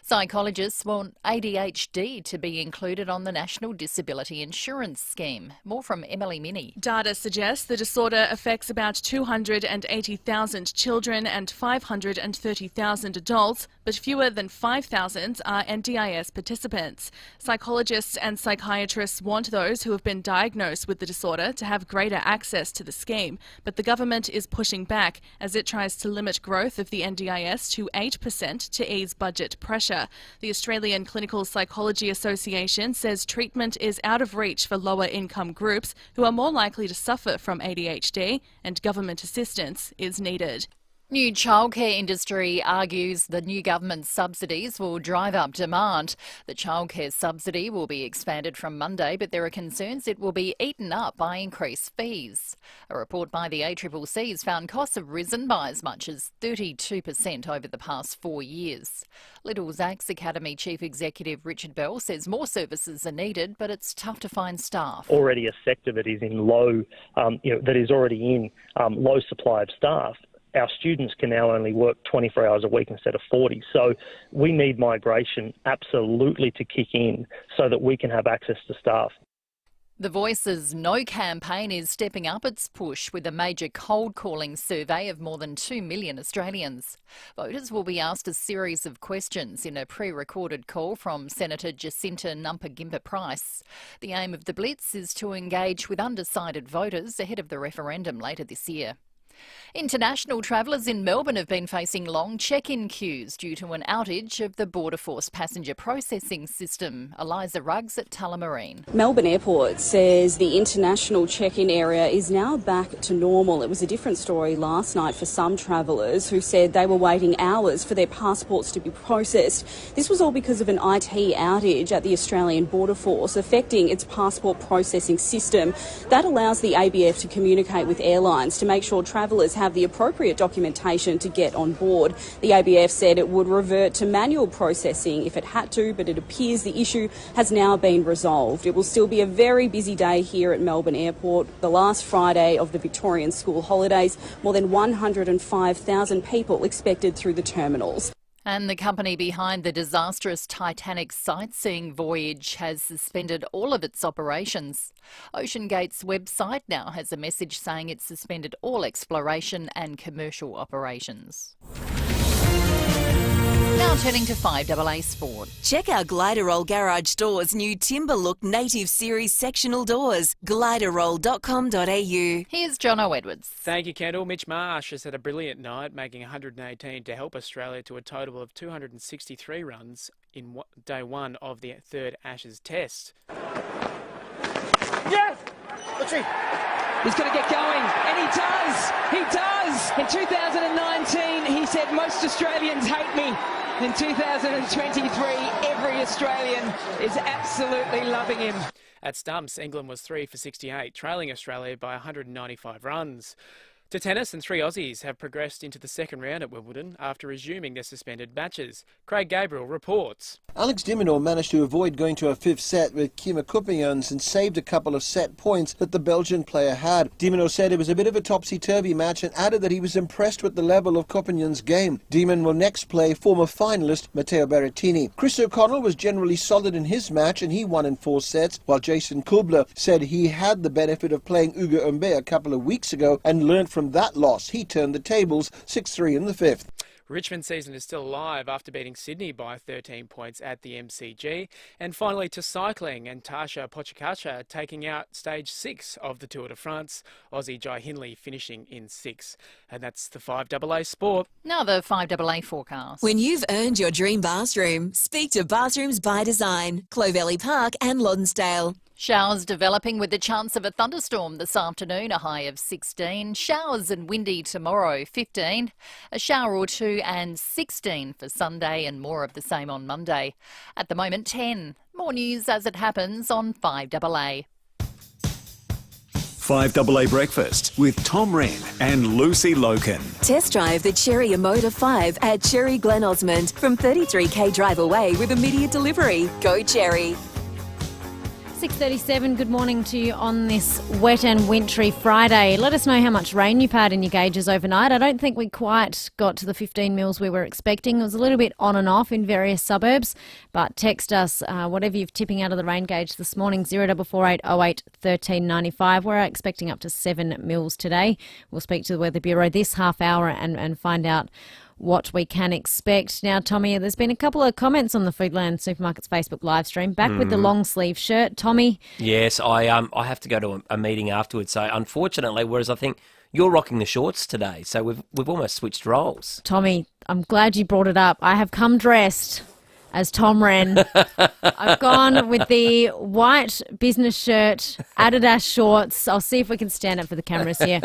Psychologists want ADHD to be included on the National Disability Insurance Scheme. More from Emily Minnie. Data suggests the disorder affects about 280,000 children and 530,000 adults, but fewer than 5,000 are NDIS participants. Psychologists and psychiatrists want those who have been diagnosed with the disorder to have greater access to the scheme, but the government is pushing back as it tries to limit growth of the NDIS to 8% to ease budget pressure. The Australian Clinical Psychology Association says treatment is out of reach for lower income groups who are more likely to suffer from ADHD, and government assistance is needed. New childcare industry argues the new government's subsidies will drive up demand. The childcare subsidy will be expanded from Monday, but there are concerns it will be eaten up by increased fees. A report by the ACCC has found costs have risen by as much as 32% over the past 4 years. Little Zach's Academy Chief Executive Richard Bell says more services are needed, but it's tough to find staff. Already a sector that is in that is already in low supply of staff. Our students can now only work 24 hours a week instead of 40. So we need migration absolutely to kick in so that we can have access to staff. The Voice's No campaign is stepping up its push with a major cold calling survey of more than 2 million Australians. Voters will be asked a series of questions in a pre-recorded call from Senator Jacinta Numpagimpa-Price. The aim of the Blitz is to engage with undecided voters ahead of the referendum later this year. International travellers in Melbourne have been facing long check-in queues due to an outage of the Border Force passenger processing system. Eliza Ruggs at Tullamarine. Melbourne Airport says the international check-in area is now back to normal. It was a different story last night for some travellers who said they were waiting hours for their passports to be processed. This was all because of an IT outage at the Australian Border Force affecting its passport processing system. That allows the ABF to communicate with airlines to make sure travellers have the appropriate documentation to get on board. The ABF said it would revert to manual processing if it had to, but it appears the issue has now been resolved. It will still be a very busy day here at Melbourne Airport. The last Friday of the Victorian school holidays, more than 105,000 people expected through the terminals. And the company behind the disastrous Titanic sightseeing voyage has suspended all of its operations. OceanGate's website now has a message saying it's suspended all exploration and commercial operations. Now turning to 5AA Sport. Check out Gliderroll Garage Doors' new Timber Look Native Series sectional doors. Gliderroll.com.au. Here's Jono Edwards. Thank you, Kendall. Mitch Marsh has had a brilliant night, making 118 to help Australia to a total of 263 runs in day one of the third Ashes Test. Yes! He's going to get going, and he does! He does! In 2019, he said, most Australians hate me. In 2023, every Australian is absolutely loving him. At stumps, England was 3 for 68, trailing Australia by 195 runs. To tennis, and 3 Aussies have progressed into the second round at Wimbledon after resuming their suspended matches. Craig Gabriel reports. Alex de Minaur managed to avoid going to a fifth set with Kima Kuppians and saved a couple of set points that the Belgian player had. De Minaur said it was a bit of a topsy-turvy match and added that he was impressed with the level of Kuppian's game. De Minaur will next play former finalist Matteo Berrettini. Chris O'Connell was generally solid in his match and he won in 4 sets, while Jason Kubler said he had the benefit of playing Ugo Umbe a couple of weeks ago and learned from that loss. He turned the tables 6-3 in the fifth. Richmond's season is still alive after beating Sydney by 13 points at the MCG. And finally to cycling, and Tasha Pochakacha taking out stage 6 of the Tour de France. Aussie Jai Hindley finishing in 6th. And that's the 5AA Sport. Now the 5AA forecast. When you've earned your dream bathroom, speak to Bathrooms by Design, Clovelly Park and Lonsdale. Showers developing with the chance of a thunderstorm this afternoon, a high of 16. Showers and windy tomorrow, 15. A shower or 2 and 16 for Sunday, and more of the same on Monday. At the moment, 10. More news as it happens on 5AA. 5AA Breakfast with Tom Rehn and Lucy Lokan. Test drive the Cherry Emoda 5 at Cherry Glen Osmond from 33k drive away with immediate delivery. Go Cherry. 6:37, good morning to you on this wet and wintry Friday. Let us know how much rain you've had in your gauges overnight. I don't think we quite got to the 15 mils we were expecting. It was a little bit on and off in various suburbs, but text us whatever you're tipping out of the rain gauge this morning, 0448 08 1395. We're expecting up to 7 mils today. We'll speak to the Weather Bureau this half hour and find out what we can expect. Now, Tommy, there's been a couple of comments on the Foodland Supermarkets Facebook live stream. Back with the long sleeve shirt. Tommy? Yes, I have to go to a meeting afterwards. So unfortunately, whereas I think you're rocking the shorts today, so we've almost switched roles. Tommy, I'm glad you brought it up. I have come dressed as Tom Rehn. I've gone with the white business shirt, Adidas shorts. I'll see if we can stand up for the cameras here.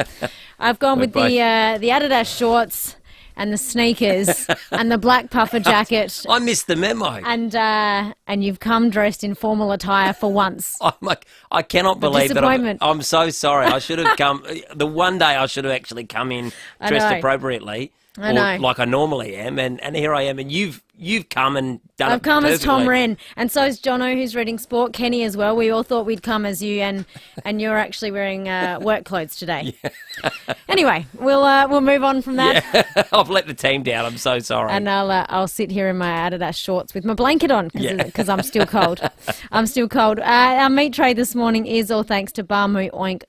I've gone with the Adidas shorts and the sneakers and the black puffer jacket. I missed the memo. And you've come dressed in formal attire for once. I cannot believe that. Disappointment. I'm so sorry. I should have come. The one day I should have actually come in dressed appropriately. I know. Like I normally am, and here I am, and you've come and done it I've come as Tom perfectly. Rehn, and so is Jono, who's reading sport, Kenny as well. We all thought we'd come as you, and you're actually wearing work clothes today. Yeah. Anyway, we'll move on from that. Yeah. I've let the team down. I'm so sorry. And I'll sit here in my Adidas shorts with my blanket on because I'm still cold. I'm still cold. Our meat tray this morning is all thanks to Barmoo Oink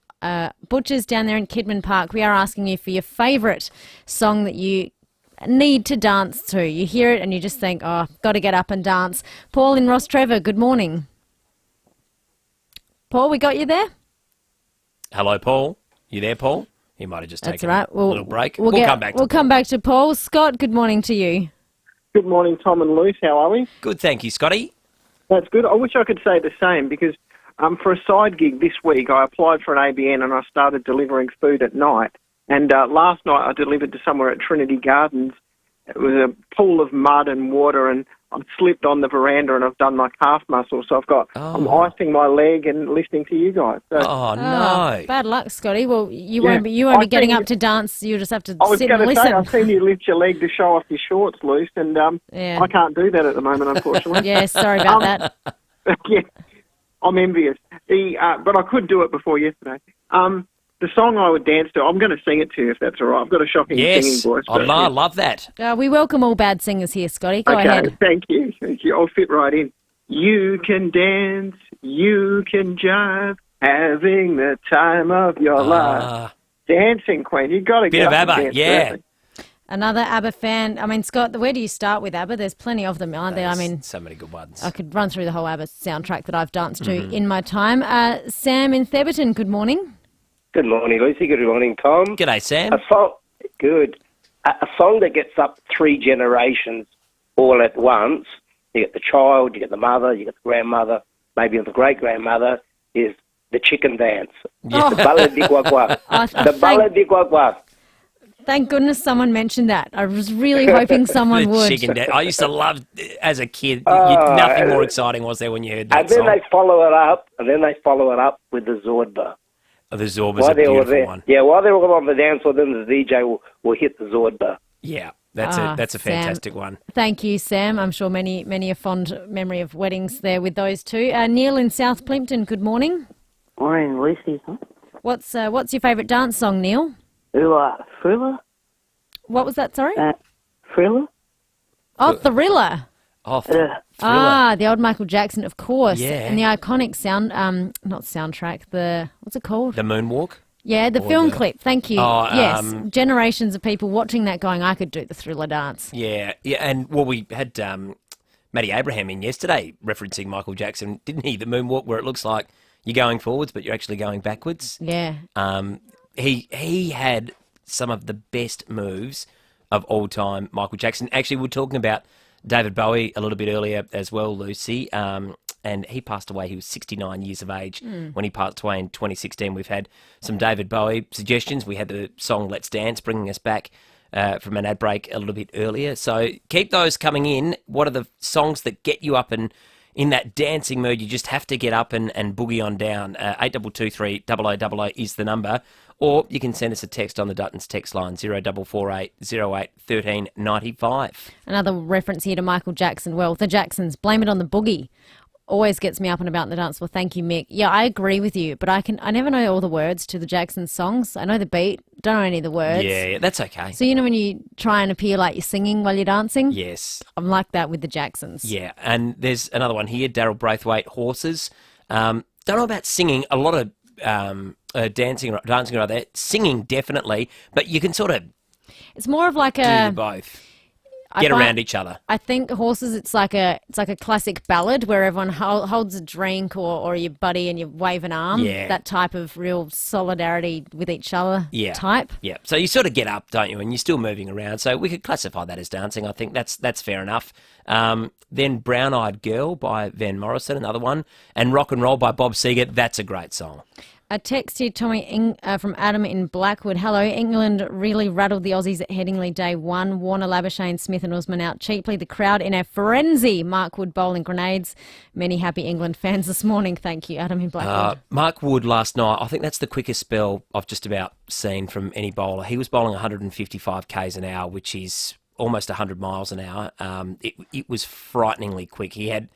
Butchers down there in Kidman Park. We are asking you for your favourite song that you need to dance to. You hear it and you just think, oh, got to get up and dance. Paul in Ross Trevor, good morning. Paul, we got you there? Hello, Paul. You there, Paul? He might have just taken a little break. We'll come back to We'll come back to Paul. Scott, good morning to you. Good morning, Tom and Luce. How are we? Good, thank you, Scotty. That's good. I wish I could say the same because for a side gig this week, I applied for an ABN and I started delivering food at night. And last night I delivered to somewhere at Trinity Gardens. It was a pool of mud and water, and I've slipped on the veranda and I've done my calf muscle. So I'm icing my leg and listening to you guys. So, no! Bad luck, Scotty. Well, you won't be getting up to dance. You'll just have to sit and listen. I've seen you lift your leg to show off your shorts, Luce, and I can't do that at the moment, unfortunately. Yeah, sorry about that. Yeah, I'm envious. But I could do it before yesterday. The song I would dance to, I'm going to sing it to you if that's all right. I've got a shocking singing voice. I love that. We welcome all bad singers here, Scotty. Go ahead. Thank you. I'll fit right in. You can dance, you can jive, having the time of your life. Dancing Queen, you got to get Bit of up and ABBA, dance, yeah. really. Another ABBA fan. I mean, Scott, where do you start with ABBA? There's plenty of them, aren't there? I mean, so many good ones. I could run through the whole ABBA soundtrack that I've danced to in my time. Sam in Theberton, good morning. Good morning, Lucy. Good morning, Tom. G'day, Sam. A song that gets up 3 generations all at once. You get the child, you get the mother, you get the grandmother, maybe the great-grandmother, is the chicken dance. Yeah. The Ballad di Guagua. The Ballad di Guagua. Thank goodness someone mentioned that. I was really hoping someone would. Chicken dance. I used to love, as a kid, nothing more exciting was there when you heard that and then song. they follow it up with the Zorba. Oh, the Zorba's a beautiful one. Yeah, while they're all on the dance floor, then the DJ will hit the Zorba. Yeah, that's a fantastic one. Thank you, Sam. I'm sure many a fond memory of weddings there with those two. Neil in South Plimpton, good morning. Morning, Lucy. What's your favourite dance song, Neil? Thriller. What was that, sorry? Thriller. Oh, Thriller. Oh, Thriller. The old Michael Jackson, of course. Yeah. And the iconic not soundtrack, what's it called? The Moonwalk? Yeah, the film clip. Thank you. Oh, yes, generations of people watching that going, I could do the Thriller dance. Yeah, and we had Matty Abraham in yesterday referencing Michael Jackson, didn't he? The Moonwalk, where it looks like you're going forwards, but you're actually going backwards. Yeah. He had some of the best moves of all time, Michael Jackson. Actually, we were talking about David Bowie a little bit earlier as well, Lucy, and he passed away. He was 69 years of age when he passed away in 2016. We've had some David Bowie suggestions. We had the song Let's Dance bringing us back from an ad break a little bit earlier. So keep those coming in. What are the songs that get you up and in that dancing mood? You just have to get up and boogie on down. 8223 0000 is the number. Or you can send us a text on the Duttons text line, 0448 08 13 95. Another reference here to Michael Jackson. Well, the Jacksons, Blame It on the Boogie. Always gets me up and about in the dance floor. Thank you, Mick. Yeah, I agree with you, but I never know all the words to the Jackson songs. I know the beat, don't know any of the words. Yeah, that's okay. So when you try and appear like you're singing while you're dancing? Yes. I'm like that with the Jacksons. Yeah, and there's another one here, Daryl Braithwaite, Horses. Don't know about singing. A lot of dancing around there. Singing, definitely, but you can sort of... It's more of like do both. Get around each other. I think Horses, it's like a classic ballad where everyone holds a drink or your buddy and you wave an arm. Yeah. That type of real solidarity with each other type. Yeah. So you sort of get up, don't you? And you're still moving around. So we could classify that as dancing. I think that's fair enough. Then Brown Eyed Girl by Van Morrison, another one. And Rock and Roll by Bob Seger. That's a great song. A text here, Tommy, from Adam in Blackwood. Hello, England really rattled the Aussies at Headingley day one. Warner, Labuschagne, Smith and Usman out cheaply. The crowd in a frenzy. Mark Wood bowling grenades. Many happy England fans this morning. Thank you, Adam in Blackwood. Mark Wood last night, I think that's the quickest spell I've just about seen from any bowler. He was bowling 155 k's an hour, which is almost 100 miles an hour. It was frighteningly quick. He had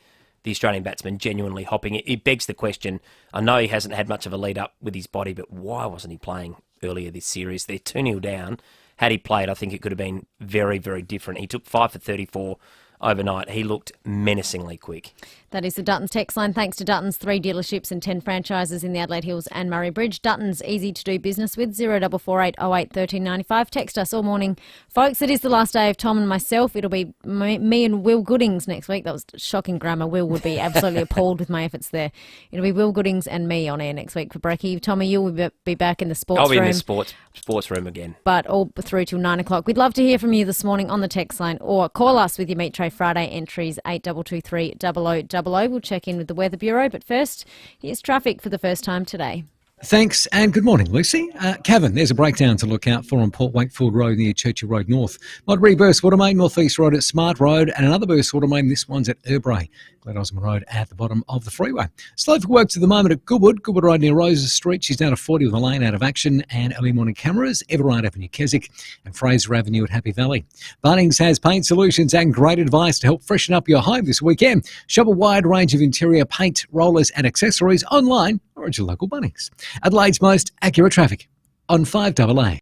the Australian batsman genuinely hopping. It begs the question, I know he hasn't had much of a lead up with his body, but why wasn't he playing earlier this series? They're 2-0 down. Had he played, I think it could have been very, very different. He took 5 for 34 overnight. He looked menacingly quick. That is the Duttons text line. Thanks to Duttons, 3 dealerships and 10 franchises in the Adelaide Hills and Murray Bridge. Duttons, easy to do business with. 0448 08 1395. Text us all morning. Folks, it is the last day of Tom and myself. It'll be me and Will Goodings next week. That was shocking grammar. Will would be absolutely appalled with my efforts there. It'll be Will Goodings and me on air next week for Brekkie. Tommy, you will be back in the sports room. I'll be in the sports room again. But all through till 9 o'clock. We'd love to hear from you this morning on the text line, or call us with your Meet Tray Friday entries 8223 0000. We'll check in with the Weather Bureau, but first, here's traffic for the first time today. Thanks and good morning, Lucy. Cavan, there's a breakdown to look out for on Port Wakefield Road near Churchill Road North. Modbury Burst Water Main, North East Road at Smart Road, and another burst water main, this one's at Erbray. Glen Osmond Road at the bottom of the freeway. Slow for works at the moment at Goodwood Road near Roses Street. She's down to 40 with a lane out of action, and early morning cameras, Everard Avenue, Keswick, and Fraser Avenue at Happy Valley. Bunnings has paint solutions and great advice to help freshen up your home this weekend. Shop a wide range of interior paint, rollers and accessories online or at your local Bunnings. Adelaide's most accurate traffic on 5AA.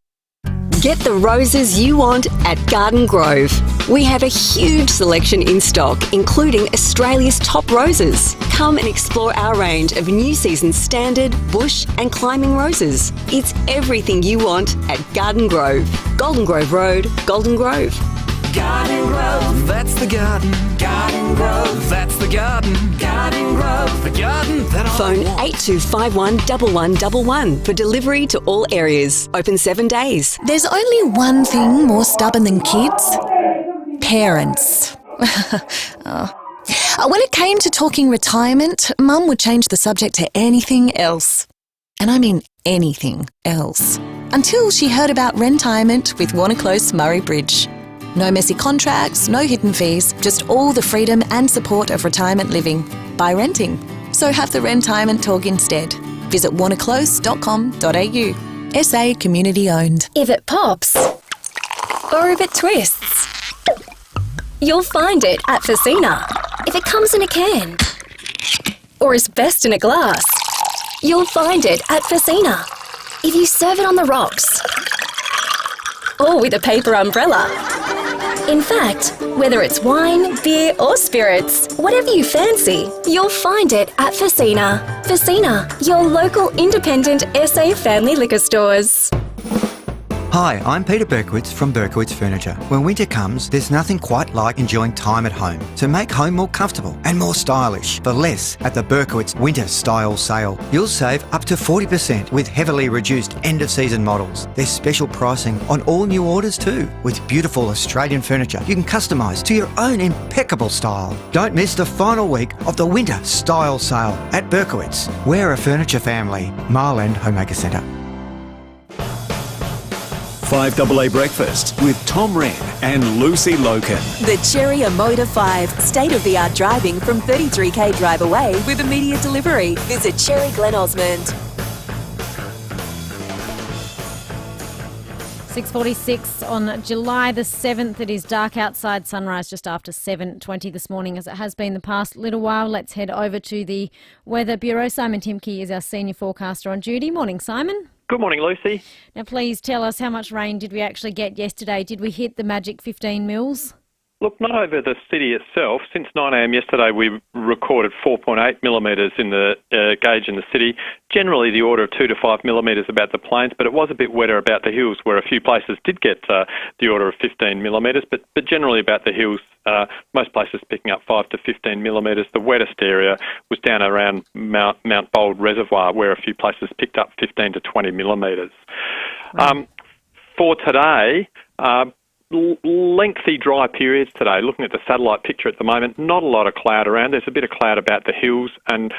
Get the roses you want at Garden Grove. We have a huge selection in stock, including Australia's top roses. Come and explore our range of new season standard, bush and climbing roses. It's everything you want at Garden Grove. Golden Grove Road, Golden Grove. Garden Grove, that's the garden. Garden Grove, that's the garden. Garden Grove, the garden that I Phone want. 8251 1111 for delivery to all areas. Open 7 days. There's only one thing more stubborn than kids. Parents. When it came to talking retirement, Mum would change the subject to anything else. And I mean anything else. Until she heard about Rentirement with Warner Close Murray Bridge. No messy contracts, no hidden fees, just all the freedom and support of retirement living by renting. So have the Rentirement talk instead. Visit warnerclose.com.au. SA community owned. If it pops, or if it twists, you'll find it at FIVEAA. If it comes in a can, or is best in a glass, you'll find it at FIVEAA. If you serve it on the rocks, or with a paper umbrella. In fact, whether it's wine, beer or spirits, whatever you fancy, you'll find it at FIVEAA. FIVEAA, your local independent SA family liquor stores. Hi, I'm Peter Berkowitz from Berkowitz Furniture. When winter comes, there's nothing quite like enjoying time at home. To make home more comfortable and more stylish for less at the Berkowitz Winter Style Sale. You'll save up to 40% with heavily reduced end-of-season models. There's special pricing on all new orders too. With beautiful Australian furniture you can customise to your own impeccable style. Don't miss the final week of the Winter Style Sale at Berkowitz. We're a furniture family. Marland Homemaker Centre. 5AA Breakfast with Tom Wren and Lucy Lokan. The Cherry Motor 5, state-of-the-art driving from 33k drive away with immediate delivery. Visit Cherry Glen Osmond. 6:46 on July the 7th. It is dark outside, sunrise just after 7:20 this morning, as it has been the past little while. Let's head over to the Weather Bureau. Simon Timke is our senior forecaster on duty. Morning, Simon. Good morning, Lucy. Now, please tell us, how much rain did we actually get yesterday? Did we hit the magic 15 mils? Look, not over the city itself. Since 9 a.m. yesterday, we recorded 4.8 millimetres in the gauge in the city. Generally, the order of 2 to 5 millimetres about the plains, but it was a bit wetter about the hills, where a few places did get the order of 15 millimetres, but generally about the hills, most places picking up 5 to 15 millimetres. The wettest area was down around Mount Bold Reservoir, where a few places picked up 15 to 20 millimetres. For today, lengthy dry periods today. Looking at the satellite picture at the moment, not a lot of cloud around. There's a bit of cloud about the hills and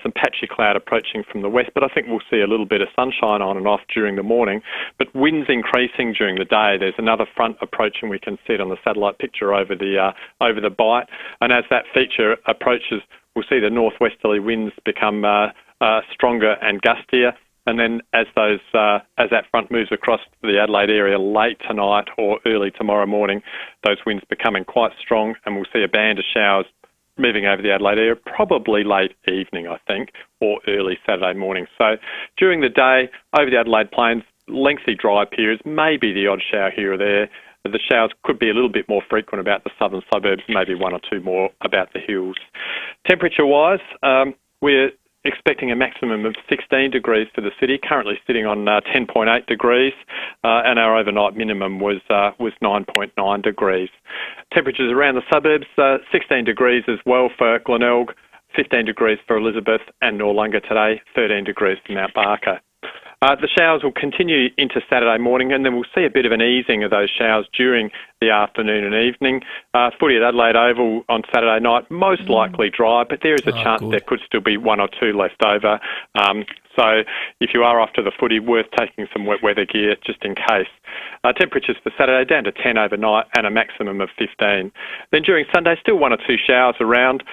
some patchy cloud approaching from the west, but I think we'll see a little bit of sunshine on and off during the morning. But winds increasing during the day. There's another front approaching. We can see it on the satellite picture over the bight. And as that feature approaches, we'll see the northwesterly winds become stronger and gustier. And then as that front moves across the Adelaide area late tonight or early tomorrow morning, those winds becoming quite strong, and we'll see a band of showers moving over the Adelaide area, probably late evening, I think, or early Saturday morning. So during the day, over the Adelaide Plains, lengthy dry periods, maybe the odd shower here or there. The showers could be a little bit more frequent about the southern suburbs, maybe one or two more about the hills. Temperature-wise, we're expecting a maximum of 16 degrees for the city, currently sitting on 10.8 degrees, and our overnight minimum was 9.9 degrees. Temperatures around the suburbs, 16 degrees as well for Glenelg, 15 degrees for Elizabeth and Noarlunga today, 13 degrees for Mount Barker. The showers will continue into Saturday morning, and then we'll see a bit of an easing of those showers during the afternoon and evening. Footy at Adelaide Oval on Saturday night, most likely dry, but there is a chance there could still be one or two left over. So if you are off to the footy, worth taking some wet weather gear just in case. Temperatures for Saturday down to 10 overnight and a maximum of 15. Then during Sunday, still one or two showers around,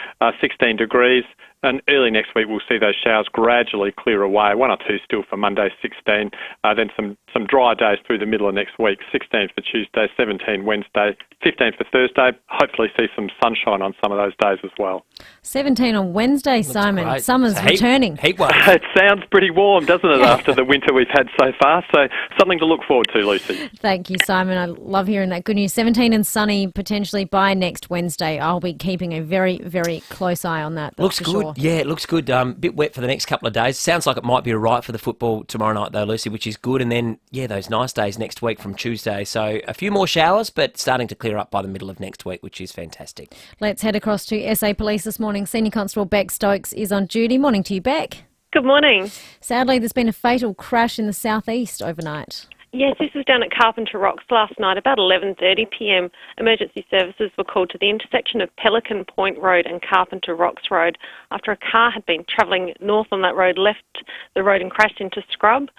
16 degrees. And early next week, we'll see those showers gradually clear away. One or two still for Monday, 16. Then some dry days through the middle of next week, 16 for Tuesday, 17 Wednesday, 15 for Thursday. Hopefully see some sunshine on some of those days as well. 17 on Wednesday, Simon. Great. Summer's returning. Heat wave. It sounds pretty warm, doesn't it, after the winter we've had so far? So something to look forward to, Lucy. Thank you, Simon. I love hearing that good news. 17 and sunny potentially by next Wednesday. I'll be keeping a very, very close eye on that. Looks good. Sure. Yeah, it looks good. Bit wet for the next couple of days. Sounds like it might be all right for the football tomorrow night, though, Lucy, which is good. And then, those nice days next week from Tuesday. So a few more showers, but starting to clear up by the middle of next week, which is fantastic. Let's head across to SA Police this morning. Senior Constable Beck Stokes is on duty. Morning to you, Beck. Good morning. Sadly, there's been a fatal crash in the southeast overnight. Yes, this was down at Carpenter Rocks last night, about 11:30pm. Emergency services were called to the intersection of Pelican Point Road and Carpenter Rocks Road after a car had been travelling north on that road, left the road and crashed into scrub.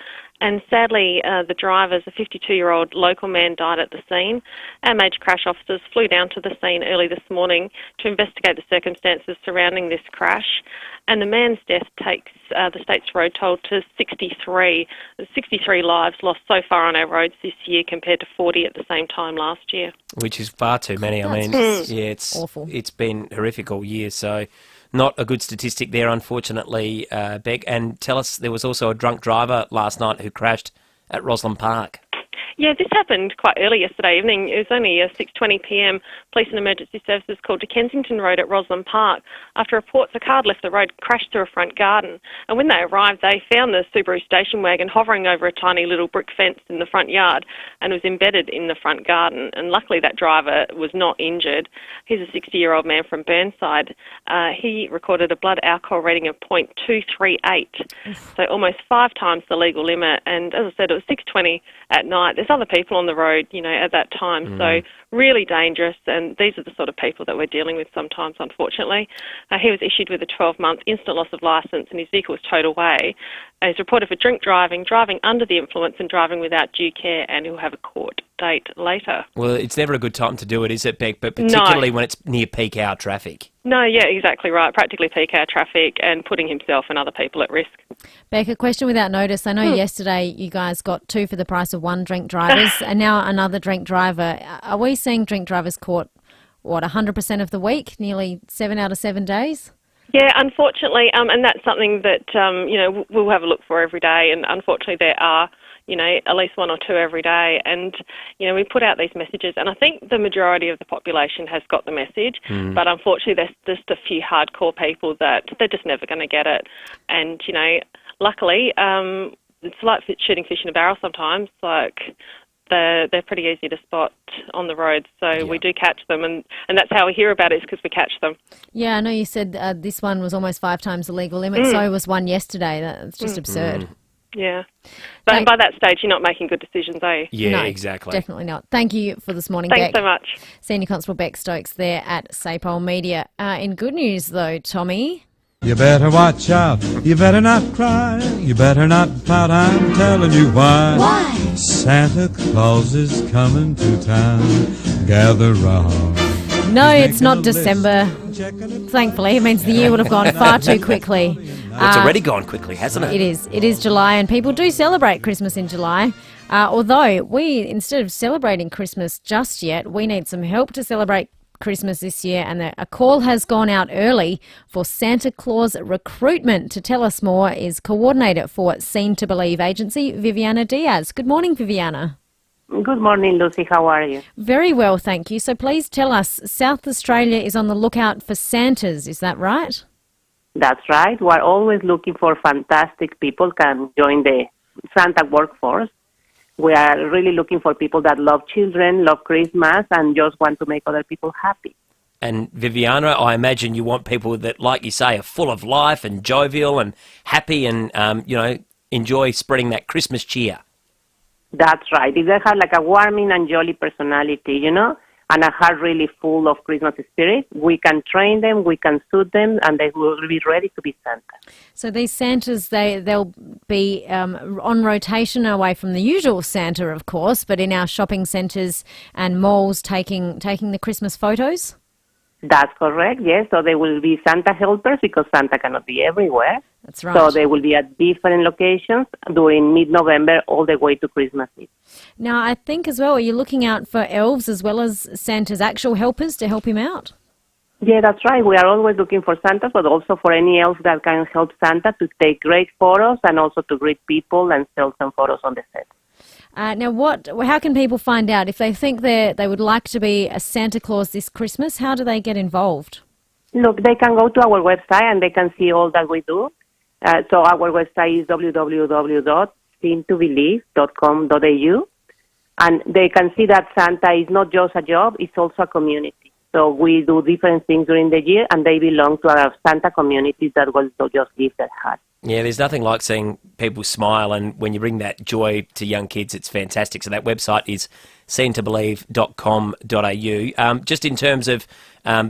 And sadly, the driver, a 52-year-old local man, died at the scene. Our major crash officers flew down to the scene early this morning to investigate the circumstances surrounding this crash. And the man's death takes the state's road toll to 63. 63 lives lost so far on our roads this year compared to 40 at the same time last year. Which is far too many. I mean, it's awful. It's been horrific all year, so not a good statistic there, unfortunately, Beck. And tell us, there was also a drunk driver last night who crashed at Roslyn Park. Yeah, this happened quite early yesterday evening. It was only 6:20pm. Police and emergency services called to Kensington Road at Roslyn Park after reports a car had left the road, crashed through a front garden. And when they arrived, they found the Subaru station wagon hovering over a tiny little brick fence in the front yard and was embedded in the front garden. And luckily that driver was not injured. He's a 60-year-old man from Burnside. He recorded a blood alcohol reading of 0.238, so almost 5 times the legal limit. And as I said, it was 6:20 at night. There's other people on the road, at that time, so really dangerous, and these are the sort of people that we're dealing with sometimes, unfortunately. He was issued with a 12-month instant loss of licence and his vehicle was towed away. He's reported for drink driving, driving under the influence and driving without due care, and he'll have a court date later. Well, it's never a good time to do it, is it, Beck? But particularly when it's near peak hour traffic. No, yeah, exactly right. Practically peak hour traffic and putting himself and other people at risk. Beck, a question without notice. I know yesterday you guys got 2 for the price of 1 drink drivers and now another drink driver. Are we seeing drink drivers caught, 100% of the week, nearly 7 out of 7 days? Yeah, unfortunately, and that's something that, we'll have a look for every day, and unfortunately there are at least 1 or 2 every day. And, we put out these messages, and I think the majority of the population has got the message, but unfortunately there's just a few hardcore people that they're just never going to get it. And, luckily, it's like shooting fish in a barrel sometimes, they're pretty easy to spot on the road, so we do catch them, and that's how we hear about it, is because we catch them. Yeah, I know you said this one was almost 5 times the legal limit, so was one yesterday. That's just absurd. Yeah. But by that stage, you're not making good decisions, are you? Yeah, No, exactly. Definitely not. Thank you for this morning, Thanks Beck. so much. Senior Constable Beck Stokes there at Sapole Media. In good news, though, Tommy. You better watch out, you better not cry, you better not pout, I'm telling you why. Why? Santa Claus is coming to town, gather round. No, it's not December. Thankfully, it means the year would have gone far too quickly. Well, it's already gone quickly, hasn't it? It is. It is July, and people do celebrate Christmas in July. Although instead of celebrating Christmas just yet, we need some help to celebrate Christmas this year, and a call has gone out early for Santa Claus recruitment. To tell us more is coordinator for Seen to Believe agency, FIVEAA Diaz. Good morning, FIVEAA. Good morning, Lucy. How are you? Very well, thank you. So please tell us, South Australia is on the lookout for Santas, is that right? That's right. We're always looking for fantastic people can join the Santa workforce. We are really looking for people that love children, love Christmas, and just want to make other people happy. And FIVEAA, I imagine you want people that, like you say, are full of life and jovial and happy and, enjoy spreading that Christmas cheer. That's right. If they have like a warming and jolly personality, and a heart really full of Christmas spirit, we can train them, we can suit them, and they will be ready to be Santa. So these Santas, they'll be on rotation away from the usual Santa, of course, but in our shopping centres and malls taking the Christmas photos? That's correct, yes. So they will be Santa helpers because Santa cannot be everywhere. That's right. So they will be at different locations during mid-November all the way to Christmas Eve. Now, I think as well, are you looking out for elves as well as Santa's actual helpers to help him out? Yeah, that's right. We are always looking for Santa, but also for any elves that can help Santa to take great photos and also to greet people and sell some photos on the set. Now, how can people find out if they think they would like to be a Santa Claus this Christmas? How do they get involved? Look, they can go to our website and they can see all that we do. So our website is www.seentobelieve.com.au, and they can see that Santa is not just a job, it's also a community. So we do different things during the year, and they belong to our Santa community that will just give their heart. Yeah, there's nothing like seeing people smile, and when you bring that joy to young kids, it's fantastic. So that website is seentobelieve.com.au. Just in terms of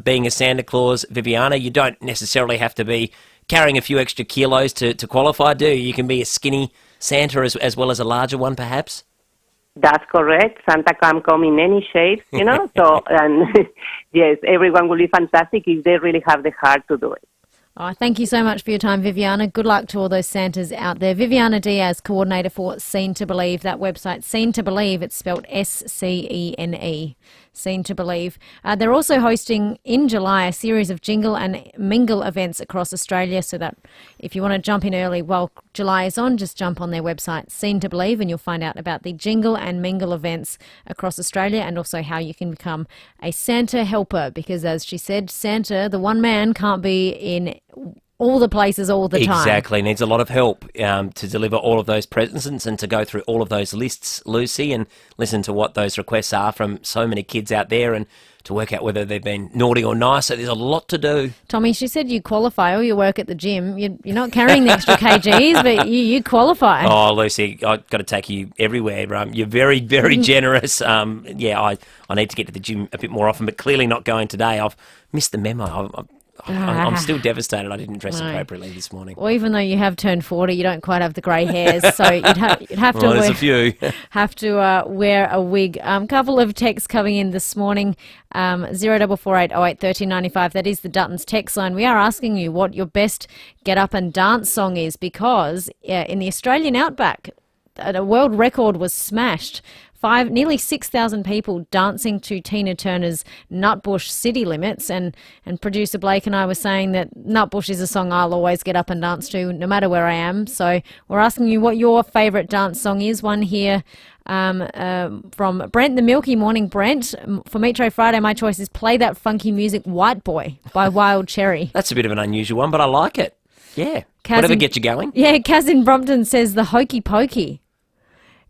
being a Santa Claus, FIVEAA, you don't necessarily have to be carrying a few extra kilos to qualify, do you? You can be a skinny Santa as well as a larger one, perhaps? That's correct. Santa can come in any shape, So, and yes, everyone will be fantastic if they really have the heart to do it. Oh, thank you so much for your time, FIVEAA. Good luck to all those Santas out there. FIVEAA Diaz, coordinator for Seen to Believe. That website, Seen to Believe, it's spelled SCENE. Seen to Believe. They're also hosting in July a series of jingle and mingle events across Australia, so that if you want to jump in early while July is on, just jump on their website, Seen to Believe, and you'll find out about the jingle and mingle events across Australia, and also how you can become a Santa helper, because as she said, Santa, the one man, can't be in all the places all the time. Exactly. Needs a lot of help to deliver all of those presents and to go through all of those lists, Lucy, and listen to what those requests are from so many kids out there and to work out whether they've been naughty or nice. So there's a lot to do. Tommy, she said you qualify, or you work at the gym. You're not carrying the extra kgs, but you qualify. Oh, Lucy, I've got to take you everywhere. You're very, very generous. I need to get to the gym a bit more often, but clearly not going today. I've missed the memo. I'm still devastated I didn't dress appropriately this morning. Well, even though you have turned 40, you don't quite have the grey hairs, so you'd have to there's a few. have to wear a wig. Couple of texts coming in this morning, 0448 08 1395. That is the Duttons text line. We are asking you what your best get up and dance song is, because in the Australian outback, a world record was smashed. Nearly 6,000 people dancing to Tina Turner's Nutbush City Limits, and producer Blake and I were saying that Nutbush is a song I'll always get up and dance to no matter where I am. So we're asking you what your favourite dance song is. One here from Brent the Milky. Morning, Brent. For Meat Tray Friday, my choice is Play That Funky Music White Boy by Wild Cherry. That's a bit of an unusual one, but I like it. Yeah. Whatever gets you going. Yeah, Kaz in Brompton says the Hokey Pokey.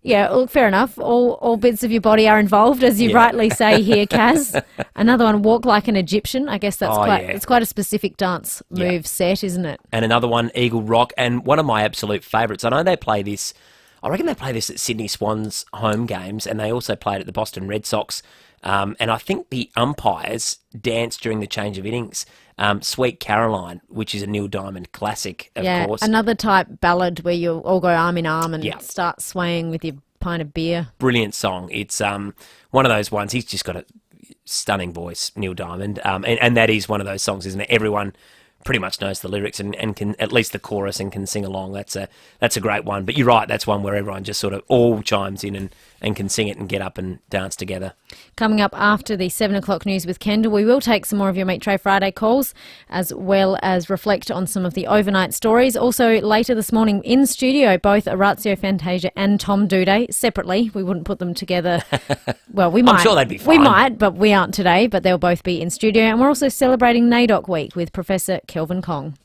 Yeah, look, fair enough. All bits of your body are involved, as you rightly say here, Kaz. Another one, walk like an Egyptian. I guess that's it's quite a specific dance move set, isn't it? And another one, Eagle Rock, and one of my absolute favourites. I know they play this. I reckon they play this at Sydney Swans home games, and they also play it at the Boston Red Sox. And I think the umpires dance during the change of innings. Sweet Caroline, which is a Neil Diamond classic, of course. Another type ballad where you all go arm in arm and start swaying with your pint of beer. Brilliant song. It's one of those ones. He's just got a stunning voice, Neil Diamond, and that is one of those songs, isn't it? Everyone pretty much knows the lyrics and can at least the chorus and can sing along. That's a great one. But you're right, that's one where everyone just sort of all chimes in and can sing it and get up and dance together. Coming up after the 7 o'clock news with Kendall, we will take some more of your Meat Tray Friday calls, as well as reflect on some of the overnight stories. Also, later this morning in studio, both Orazio Fantasia and Tom Duday, separately. We wouldn't put them together. Well, we might. I'm sure they'd be fine. We might, but we aren't today, but they'll both be in studio. And we're also celebrating NAIDOC Week with Professor Kelvin Kong.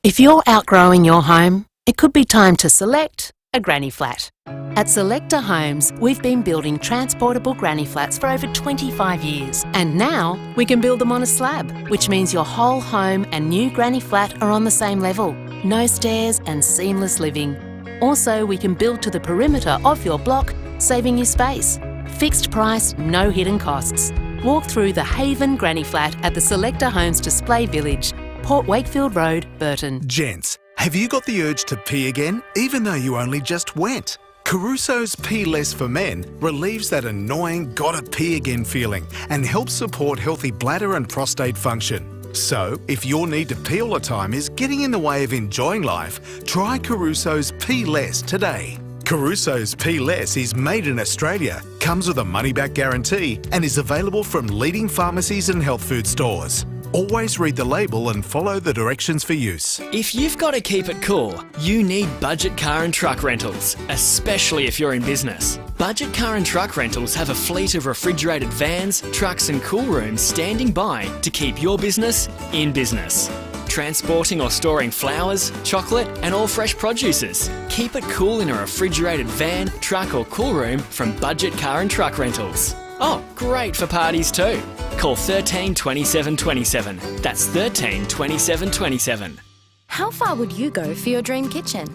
If you're outgrowing your home, it could be time to select a granny flat. At Selector Homes, we've been building transportable granny flats for over 25 years. And now we can build them on a slab, which means your whole home and new granny flat are on the same level. No stairs and seamless living. Also, we can build to the perimeter of your block, saving you space. Fixed price, no hidden costs. Walk through the Haven Granny Flat at the Selector Homes Display Village, Port Wakefield Road, Burton. Gents, have you got the urge to pee again, even though you only just went? Caruso's Pee Less for Men relieves that annoying gotta pee again feeling and helps support healthy bladder and prostate function. So, if your need to pee all the time is getting in the way of enjoying life, try Caruso's Pee Less today. Caruso's Pee Less is made in Australia, comes with a money-back guarantee and is available from leading pharmacies and health food stores. Always read the label and follow the directions for use. If you've got to keep it cool, you need Budget Car and Truck Rentals, especially if you're in business. Budget Car and Truck Rentals have a fleet of refrigerated vans, trucks and cool rooms standing by to keep your business in business. Transporting or storing flowers, chocolate and all fresh produces. Keep it cool in a refrigerated van, truck or cool room from Budget Car and Truck Rentals. Oh, great for parties too. Call 13 27 27. That's 13 27 27. How far would you go for your dream kitchen?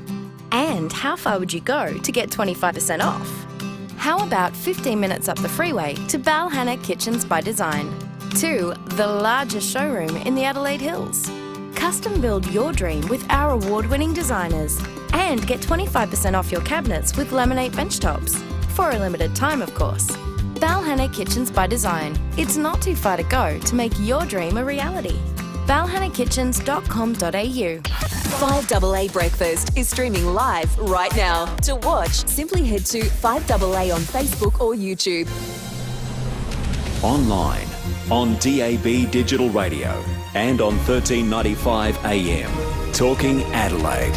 And how far would you go to get 25% off? How about 15 minutes up the freeway to Balhanna Kitchens by Design? To the largest showroom in the Adelaide Hills. Custom build your dream with our award-winning designers. And get 25% off your cabinets with laminate bench tops. For a limited time, of course. Balhanna Kitchens by Design. It's not too far to go to make your dream a reality. balhannakitchens.com.au. 5AA Breakfast is streaming live right now. To watch, simply head to 5AA on Facebook or YouTube. Online, on DAB Digital Radio and on 1395 AM. Talking Adelaide.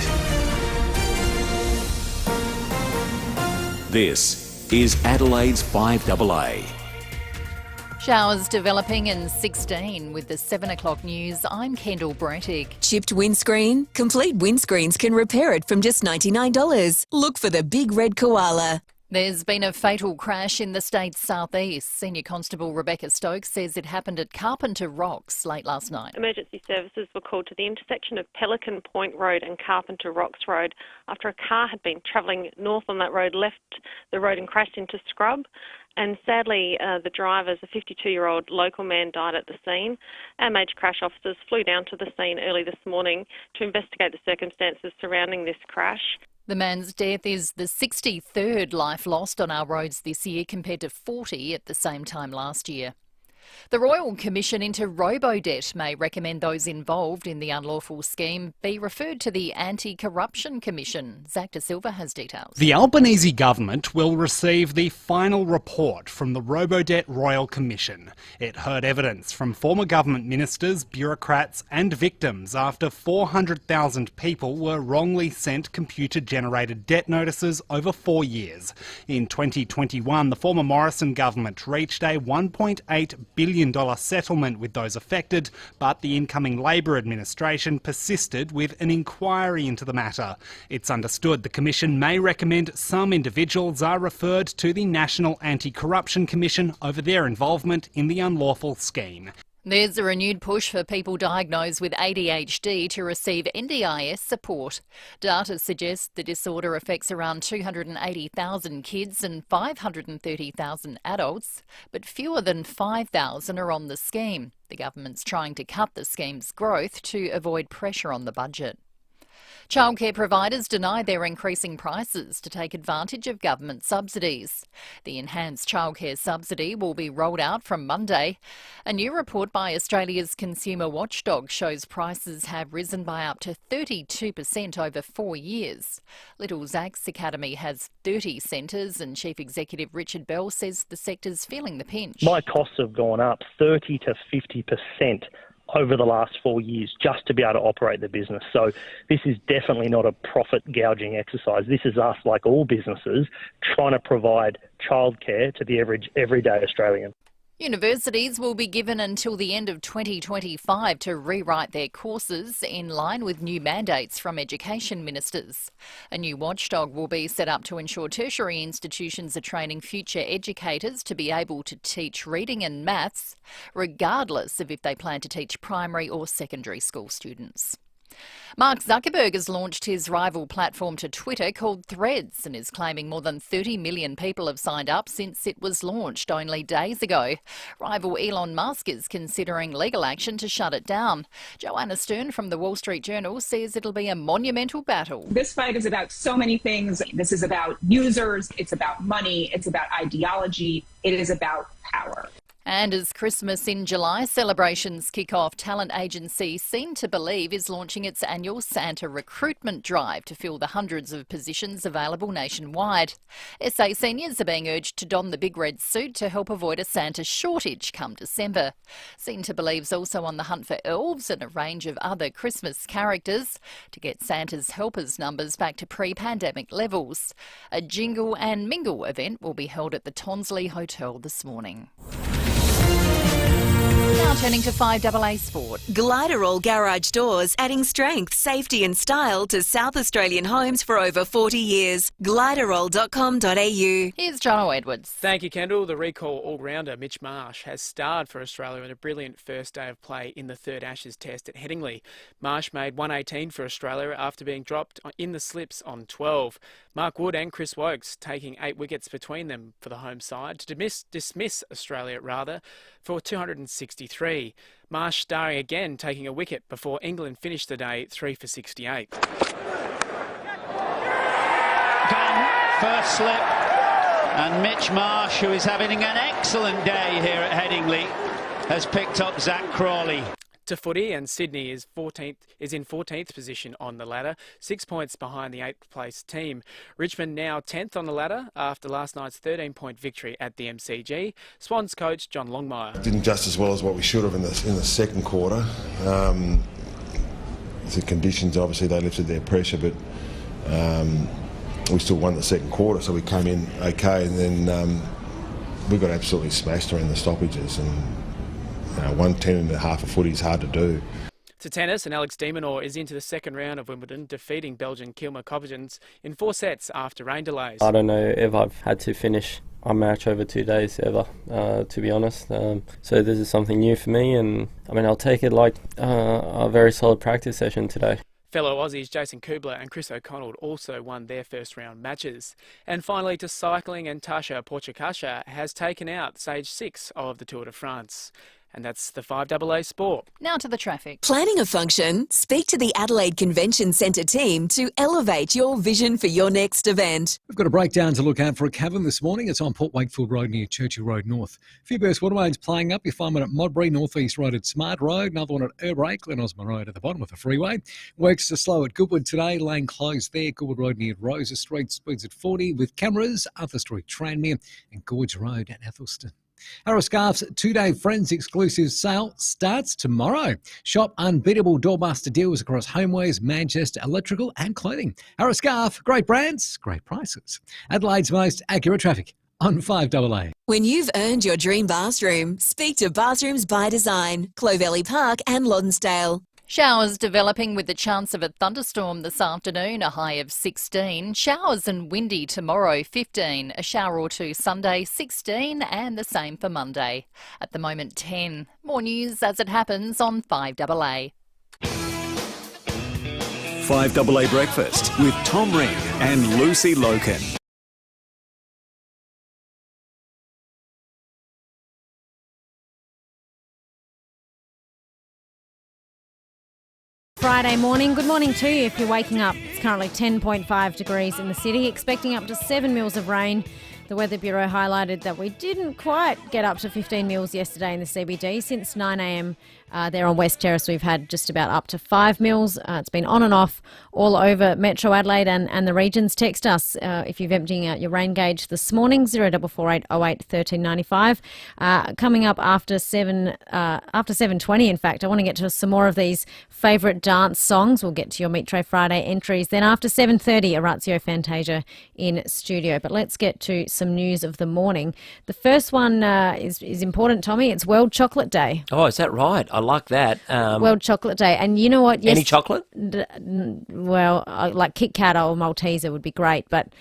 This is Adelaide's 5AA. Showers developing in 16 with the 7 o'clock news. I'm Kendall Brettig. Chipped windscreen? Complete Windscreens can repair it from just $99. Look for the big red koala. There's been a fatal crash in the state's southeast. Senior Constable Rebecca Stokes says it happened at Carpenter Rocks late last night. Emergency services were called to the intersection of Pelican Point Road and Carpenter Rocks Road after a car had been travelling north on that road, left the road and crashed into scrub. And sadly, the driver, a 52-year-old local man, died at the scene. Our major crash officers flew down to the scene early this morning to investigate the circumstances surrounding this crash. The man's death is the 63rd life lost on our roads this year compared to 40 at the same time last year. The Royal Commission into Robo-Debt may recommend those involved in the unlawful scheme be referred to the Anti-Corruption Commission. Zach De Silva has details. The Albanese government will receive the final report from the Robo-Debt Royal Commission. It heard evidence from former government ministers, bureaucrats and victims after 400,000 people were wrongly sent computer-generated debt notices over 4 years. In 2021, the former Morrison government reached a $1.8 billion settlement with those affected, but the incoming Labor administration persisted with an inquiry into the matter. It's understood the Commission may recommend some individuals are referred to the National Anti-Corruption Commission over their involvement in the unlawful scheme. There's a renewed push for people diagnosed with ADHD to receive NDIS support. Data suggests the disorder affects around 280,000 kids and 530,000 adults, but fewer than 5,000 are on the scheme. The government's trying to cut the scheme's growth to avoid pressure on the budget. Childcare providers deny they're increasing prices to take advantage of government subsidies. The enhanced childcare subsidy will be rolled out from Monday. A new report by Australia's consumer watchdog shows prices have risen by up to 32% over 4 years. Little Zach's Academy has 30 centres and Chief Executive Richard Bell says the sector's feeling the pinch. My costs have gone up 30 to 50% over the last 4 years just to be able to operate the business. So this is definitely not a profit gouging exercise. This is us, like all businesses, trying to provide childcare to the average everyday Australian. Universities will be given until the end of 2025 to rewrite their courses in line with new mandates from education ministers. A new watchdog will be set up to ensure tertiary institutions are training future educators to be able to teach reading and maths, regardless of if they plan to teach primary or secondary school students. Mark Zuckerberg has launched his rival platform to Twitter called Threads and is claiming more than 30 million people have signed up since it was launched only days ago. Rival Elon Musk is considering legal action to shut it down. Joanna Stern from the Wall Street Journal says it'll be a monumental battle. This fight is about so many things. This is about users, it's about money, it's about ideology, it is about power. And as Christmas in July celebrations kick off, talent agency Seem to Believe is launching its annual Santa recruitment drive to fill the hundreds of positions available nationwide. SA seniors are being urged to don the big red suit to help avoid a Santa shortage come December. Seem to Believe's also on the hunt for elves and a range of other Christmas characters to get Santa's helpers numbers back to pre-pandemic levels. A jingle and mingle event will be held at the Tonsley Hotel this morning. Now turning to FIVEAA Sport. Gliderall Garage Doors, adding strength, safety and style to South Australian homes for over 40 years. Gliderall.com.au. Here's Jono Edwards. Thank you, Kendall. The recall all-rounder Mitch Marsh has starred for Australia in a brilliant first day of play in the third Ashes Test at Headingley. Marsh made 118 for Australia after being dropped in the slips on 12. Mark Wood and Chris Wokes taking 8 wickets between them for the home side to dismiss Australia for 263. Marsh starring again, taking a wicket before England finished the day 3 for 68. Gunn, first slip, and Mitch Marsh, who is having an excellent day here at Headingley, has picked up Zach Crawley. To footy, and Sydney is in 14th position on the ladder, 6 points behind the 8th place team. Richmond now 10th on the ladder after last night's 13-point victory at the MCG. Swans coach John Longmire. Didn't just as well as what we should have in the second quarter. The conditions, obviously, they lifted their pressure, but we still won the second quarter, so we came in okay, and then we got absolutely smashed around the stoppages, and 110.5 a footy is hard to do. To tennis, and Alex de Minaur is into the second round of Wimbledon, defeating Belgian Kilmer Covington in 4 sets after rain delays. I don't know if I've had to finish a match over 2 days ever, to be honest. So this is something new for me, and I'll take it like a very solid practice session today. Fellow Aussies Jason Kubler and Chris O'Connell also won their first round matches. And finally to cycling, and Tasha Pogačar has taken out stage 6 of the Tour de France. And that's the FIVEAA Sport. Now to the traffic. Planning a function? Speak to the Adelaide Convention Centre team to elevate your vision for your next event. We've got a breakdown to look out for a cavern this morning. It's on Port Wakefield Road near Churchill Road North. A few burst waterways playing up. You find one at Modbury, North East Road at Smart Road. Another one at Urbray, Glen Osmond Road at the bottom of the freeway. Works are slow at Goodwood today. Lane closed there. Goodwood Road near Rosa Street. Speeds at 40 with cameras. Arthur Street, Tranmere and Gorge Road at Ethelston. Harris-Scarf's 2-day Friends exclusive sale starts tomorrow. Shop unbeatable doorbuster deals across homewares, Manchester, electrical and clothing. Harris-Scarf, great brands, great prices. Adelaide's most accurate traffic on FIVEAA. When you've earned your dream bathroom, speak to Bathrooms by Design, Clovelly Park and Lonsdale. Showers developing with the chance of a thunderstorm this afternoon, a high of 16. Showers and windy tomorrow, 15. A shower or two Sunday, 16, and the same for Monday. At the moment, 10. More news as it happens on 5AA. 5AA Breakfast with Tom Rehn and Lucy Lokan. Friday morning. Good morning to you if you're waking up. It's currently 10.5 degrees in the city, expecting up to 7 mils of rain. The Weather Bureau highlighted that we didn't quite get up to 15 mils yesterday in the CBD. Since 9 a.m. There on West Terrace, we've had just about up to 5 mils. It's been on and off all over Metro Adelaide and the regions. Text us if you're emptying out your rain gauge this morning, 0448 08 1395. Coming up after 7:20, in fact, I want to get to some more of these favourite dance songs. We'll get to your Meat Tray Friday entries. Then after 7:30, Orazio Fantasia in studio. But let's get to some news of the morning. The first one is important, Tommy. It's World Chocolate Day. Oh, is that right? I like that. World Chocolate Day. And you know what? Yes, any chocolate? Well, like Kit Kat or Malteser would be great, but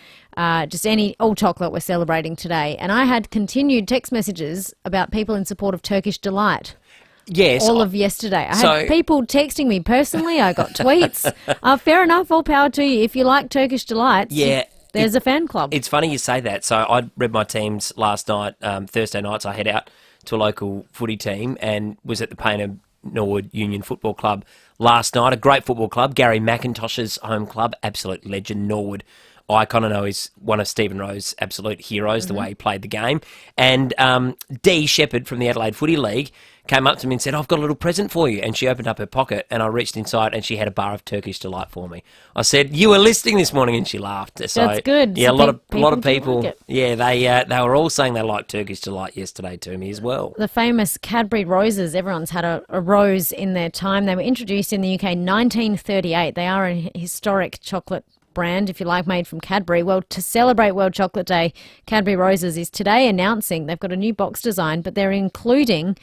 just all chocolate we're celebrating today. And I had continued text messages about people in support of Turkish Delight. Yes. All of yesterday. I had people texting me personally. I got tweets. Fair enough, all power to you. If you like Turkish Delights, yeah. There's a fan club. It's funny you say that. So I read my teams last night, Thursday nights. I head out to a local footy team and was at the Payneham Norwood Union Football Club last night. A great football club. Gary McIntosh's home club, absolute legend. Norwood icon. I know he's one of Stephen Rowe's absolute heroes, the way he played the game. And Dee Shepherd from the Adelaide Footy League came up to me and said, I've got a little present for you. And she opened up her pocket and I reached inside and she had a bar of Turkish Delight for me. I said, you were listening this morning, and she laughed. So, that's good. Yeah, so a lot of people. Like yeah, they were all saying they liked Turkish Delight yesterday to me as well. The famous Cadbury roses, everyone's had a rose in their time. They were introduced in the UK in 1938. They are a historic chocolate brand, if you like, made from Cadbury. Well, to celebrate World Chocolate Day, Cadbury Roses is today announcing they've got a new box design, but they're including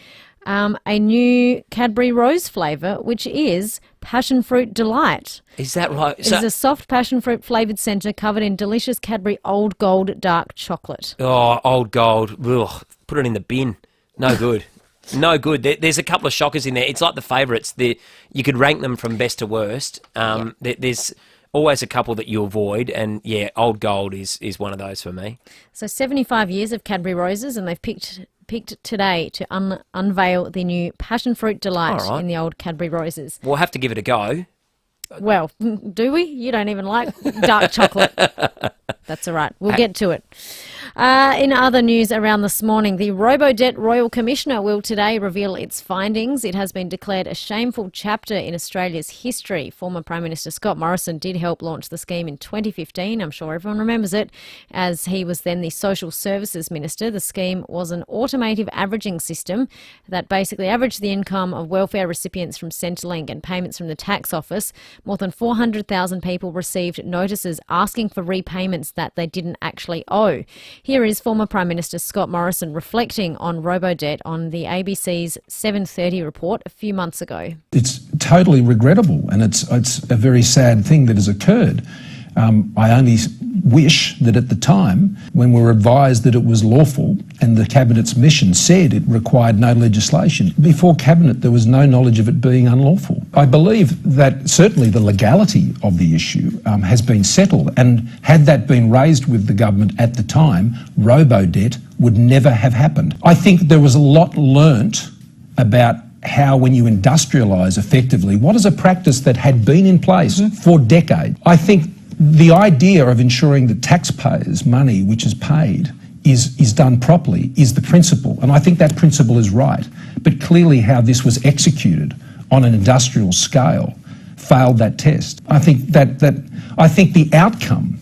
a new Cadbury Rose flavour, which is Passion Fruit Delight. Is that right? It's a soft passion fruit flavoured centre covered in delicious Cadbury Old Gold dark chocolate. Oh, Old Gold. Ugh, put it in the bin. No good. No good. There's a couple of shockers in there. It's like the favourites. You could rank them from best to worst. There's always a couple that you avoid, and yeah, Old Gold is one of those for me. So 75 years of Cadbury Roses, and they've picked today to unveil the new Passion Fruit Delight in the old Cadbury Roses. We'll have to give it a go. Well, do we? You don't even like dark chocolate. That's all right. We'll get to it. In other news around this morning, the Robodebt Royal Commissioner will today reveal its findings. It has been declared a shameful chapter in Australia's history. Former Prime Minister Scott Morrison did help launch the scheme in 2015. I'm sure everyone remembers it, as he was then the Social Services Minister. The scheme was an automated averaging system that basically averaged the income of welfare recipients from Centrelink and payments from the tax office. More than 400,000 people received notices asking for repayments that they didn't actually owe. Here is former Prime Minister Scott Morrison reflecting on Robodebt on the ABC's 7:30 report a few months ago. It's totally regrettable, and it's a very sad thing that has occurred. I only wish that at the time, when we were advised that it was lawful and the Cabinet's mission said it required no legislation, before Cabinet there was no knowledge of it being unlawful. I believe that certainly the legality of the issue has been settled, and had that been raised with the government at the time, Robodebt would never have happened. I think there was a lot learnt about how, when you industrialise effectively, what is a practice that had been in place for decades. I think the idea of ensuring that taxpayers' money, which is paid, is done properly is the principle, and I think that principle is right. But clearly how this was executed on an industrial scale failed that test. I think I think the outcome,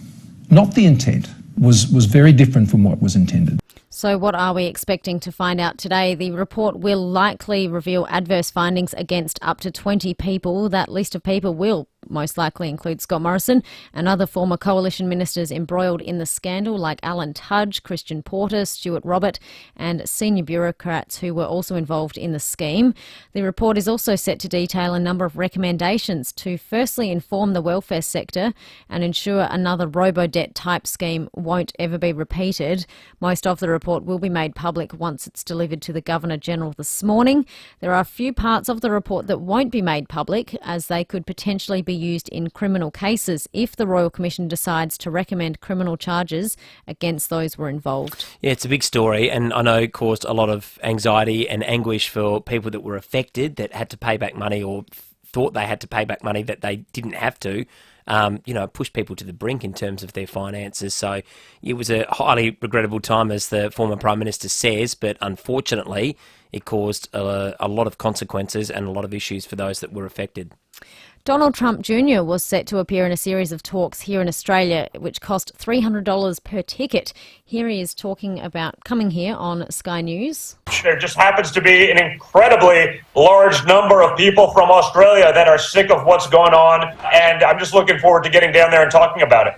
not the intent, was very different from what was intended. So what are we expecting to find out today? The report will likely reveal adverse findings against up to 20 people. That list of people will most likely include Scott Morrison and other former coalition ministers embroiled in the scandal like Alan Tudge, Christian Porter, Stuart Robert and senior bureaucrats who were also involved in the scheme. The report is also set to detail a number of recommendations to firstly inform the welfare sector and ensure another robo-debt type scheme won't ever be repeated. Most of the report will be made public once it's delivered to the Governor-General this morning. There are a few parts of the report that won't be made public, as they could potentially be used in criminal cases if the Royal Commission decides to recommend criminal charges against those who were involved. Yeah, it's a big story, and I know it caused a lot of anxiety and anguish for people that were affected, that had to pay back money or thought they had to pay back money that they didn't have to. Push people to the brink in terms of their finances. So it was a highly regrettable time, as the former Prime Minister says, but unfortunately it caused a lot of consequences and a lot of issues for those that were affected. Donald Trump Jr. was set to appear in a series of talks here in Australia, which cost $300 per ticket. Here he is talking about coming here on Sky News. There just happens to be an incredibly large number of people from Australia that are sick of what's going on, and I'm just looking forward to getting down there and talking about it.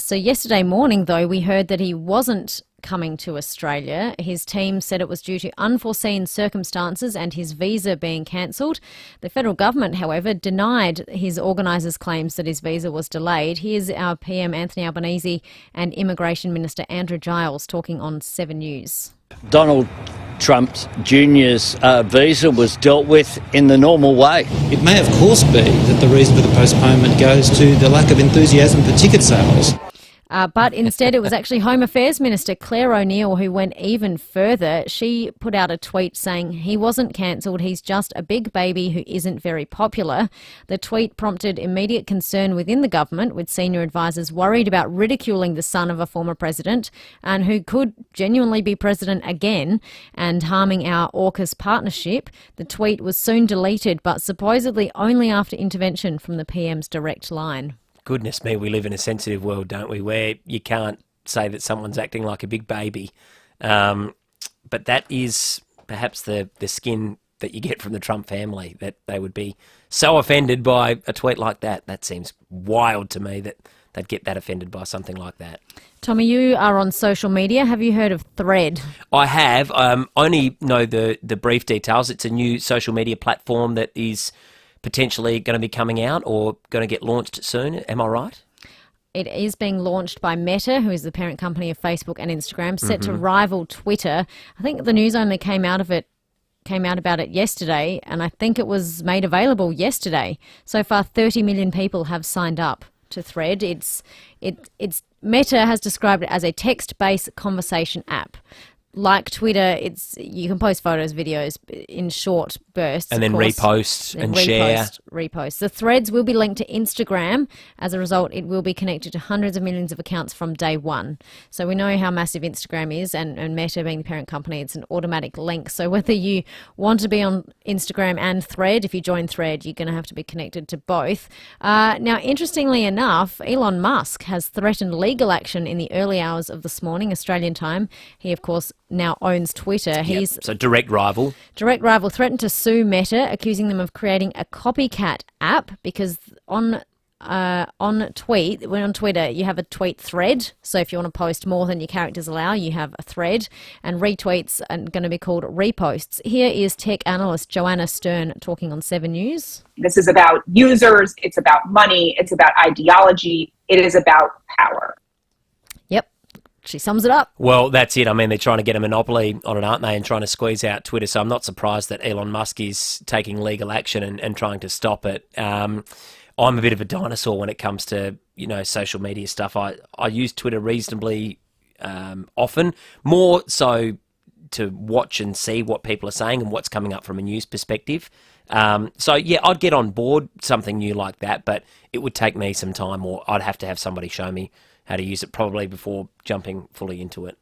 So yesterday morning, though, we heard that he wasn't coming to Australia. His team said it was due to unforeseen circumstances and his visa being cancelled. The federal government, however, denied his organisers' claims that his visa was delayed. Here's our PM Anthony Albanese and Immigration Minister Andrew Giles talking on 7 News. Donald Trump Jr.'s visa was dealt with in the normal way. It may of course be that the reason for the postponement goes to the lack of enthusiasm for ticket sales. But instead it was actually Home Affairs Minister Claire O'Neill who went even further. She put out a tweet saying he wasn't cancelled, he's just a big baby who isn't very popular. The tweet prompted immediate concern within the government, with senior advisers worried about ridiculing the son of a former president and who could genuinely be president again, and harming our AUKUS partnership. The tweet was soon deleted, but supposedly only after intervention from the PM's direct line. Goodness me, we live in a sensitive world, don't we, where you can't say that someone's acting like a big baby. But that is perhaps the skin that you get from the Trump family, that they would be so offended by a tweet like that. That seems wild to me, that they'd get that offended by something like that. Tommy, you are on social media. Have you heard of Thread? I have. Only know the brief details. It's a new social media platform that is potentially going to be coming out or going to get launched soon. Am I right? It is being launched by Meta, who is the parent company of Facebook and Instagram, set to rival Twitter. I think the news only came out about it yesterday, and I think it was made available yesterday. So far, 30 million people have signed up to Thread. It's Meta has described it as a text-based conversation app. Like Twitter, you can post photos, videos in short bursts. And then repost and share. Repost. The threads will be linked to Instagram. As a result, it will be connected to hundreds of millions of accounts from day one. So we know how massive Instagram is, and Meta being the parent company, it's an automatic link. So whether you want to be on Instagram and Thread, if you join Thread, you're going to have to be connected to both. Now, interestingly enough, Elon Musk has threatened legal action in the early hours of this morning, Australian time. He, of course, now owns Twitter. So direct rival. Direct rival threatened to sue Meta, accusing them of creating a copycat app, because on Twitter you have a tweet thread. So if you want to post more than your characters allow, you have a thread, and retweets are going to be called reposts. Here is tech analyst Joanna Stern talking on 7 News. This is about users, it's about money, it's about ideology, it is about power. She sums it up. Well, that's it. I mean, they're trying to get a monopoly on it, aren't they, and trying to squeeze out Twitter. So I'm not surprised that Elon Musk is taking legal action and trying to stop it. I'm a bit of a dinosaur when it comes to, social media stuff. I use Twitter reasonably often, more so to watch and see what people are saying and what's coming up from a news perspective. I'd get on board something new like that, but it would take me some time, or I'd have to have somebody show me how to use it probably before jumping fully into it.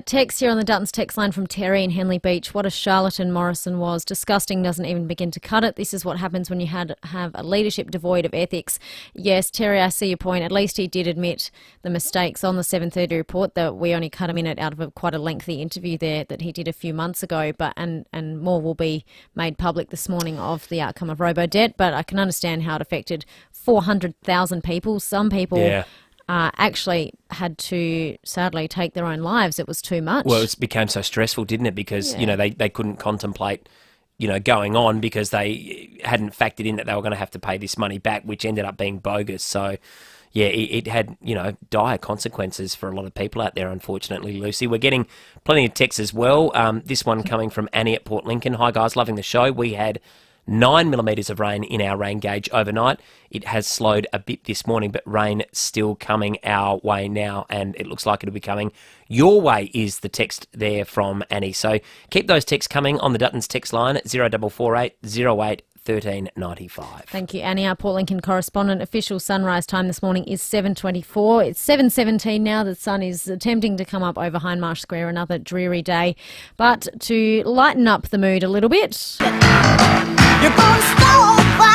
Text here on the Duttons text line from Terry in Henley Beach. What a charlatan Morrison was. Disgusting, doesn't even begin to cut it. This is what happens when you have a leadership devoid of ethics. Yes, Terry, I see your point. At least he did admit the mistakes on the 7:30 report, that we only cut a minute out of quite a lengthy interview there that he did a few months ago. But and more will be made public this morning of the outcome of Robodebt. But I can understand how it affected 400,000 people. Some people actually had to sadly take their own lives. It was too much. Well, it became so stressful, didn't it? Because, they couldn't contemplate, going on because they hadn't factored in that they were going to have to pay this money back, which ended up being bogus. So, yeah, it had, dire consequences for a lot of people out there, unfortunately, Lucy. We're getting plenty of texts as well. This one coming from Annie at Port Lincoln. Hi, guys, loving the show. We had 9 millimetres of rain in our rain gauge overnight. It has slowed a bit this morning, but rain still coming our way now, and it looks like it'll be coming your way, is the text there from Annie. So keep those texts coming on the Duttons text line at 0448 08 1395. Thank you, Annie. Our Port Lincoln correspondent. Official sunrise time this morning is 7:24. It's 7:17 now. The sun is attempting to come up over Hindmarsh Square. Another dreary day. But to lighten up the mood a little bit... You're gonna stop by.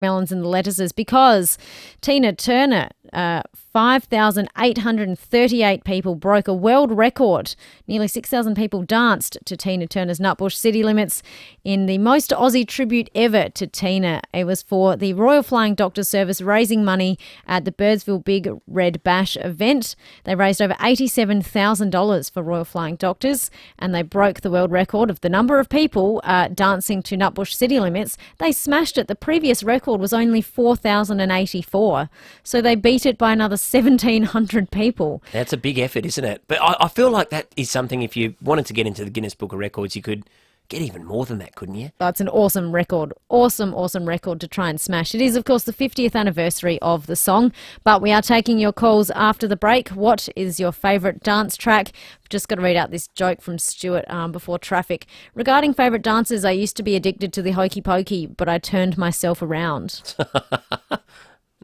Melons and the lettuces, because Tina Turner, 5,838 people broke a world record. Nearly 6,000 people danced to Tina Turner's Nutbush City Limits in the most Aussie tribute ever to Tina. It was for the Royal Flying Doctor Service, raising money at the Birdsville Big Red Bash event. They raised over $87,000 for Royal Flying Doctors, and they broke the world record of the number of people dancing to Nutbush City Limits. They smashed it. The previous record was only 4,084. So they beat it by another 1,700 people. That's a big effort, isn't it? But I feel like that is something, if you wanted to get into the Guinness Book of Records, you could get even more than that, couldn't you? That's an awesome record. Awesome record to try and smash. It is, of course, the 50th anniversary of the song, but we are taking your calls after the break. What is your favourite dance track? I've just got to read out this joke from Stuart before traffic. Regarding favourite dances, I used to be addicted to the hokey pokey, but I turned myself around.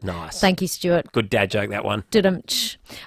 Nice. Thank you, Stuart. Good dad joke, that one. All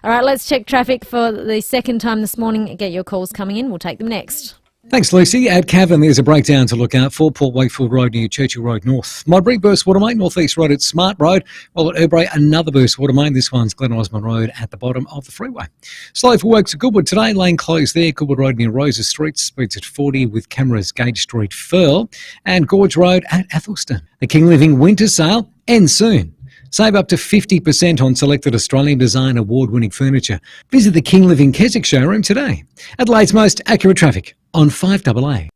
right, let's check traffic for the second time this morning. Get your calls coming in. We'll take them next. Thanks, Lucy. At Cavan, there's a breakdown to look out for. Port Wakefield Road near Churchill Road North. Modbury, burst water main, North East Road at Smart Road. While at Urbray, another burst water main. This one's Glen Osmond Road at the bottom of the freeway. Slow for works at Goodwood today. Lane closed there. Goodwood Road near Rosa Street. Speeds at 40 with cameras Gage Street, Firle. And Gorge Road at Athelston. The King Living Winter Sale ends soon. Save up to 50% on selected Australian Design Award-winning furniture. Visit the King Living Keswick showroom today. Adelaide's most accurate traffic on 5AA.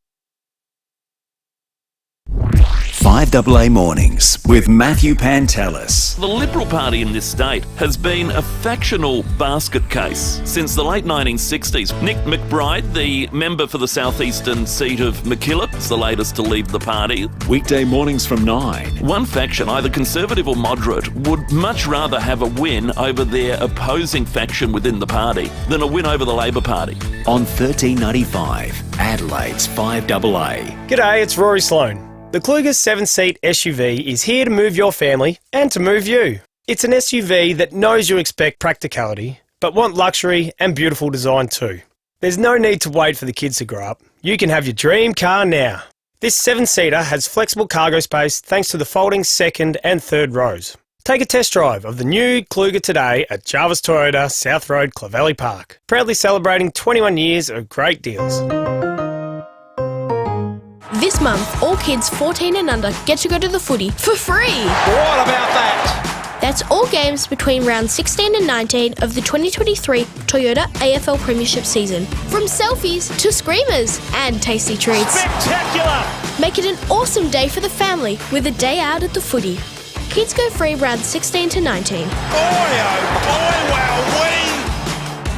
5AA Mornings with Matthew Pantelis. The Liberal Party in this state has been a factional basket case since the late 1960s. Nick McBride, the member for the southeastern seat of McKillop, is the latest to leave the party. Weekday mornings from 9. One faction, either Conservative or moderate, would much rather have a win over their opposing faction within the party than a win over the Labor Party. On 1395, Adelaide's 5AA. G'day, it's Rory Sloane. The Kluger 7-seat SUV is here to move your family and to move you. It's an SUV that knows you expect practicality, but want luxury and beautiful design too. There's no need to wait for the kids to grow up. You can have your dream car now. This 7-seater has flexible cargo space thanks to the folding second and third rows. Take a test drive of the new Kluger today at Jarvis Toyota, South Road, Clovelly Park. Proudly celebrating 21 years of great deals. This month, all kids 14 and under get to go to the footy for free. What about that? That's all games between rounds 16 and 19 of the 2023 Toyota AFL Premiership season. From selfies to screamers and tasty treats. Spectacular! Make it an awesome day for the family with a day out at the footy. Kids go free rounds 16 to 19. Boy, oh boy, wow,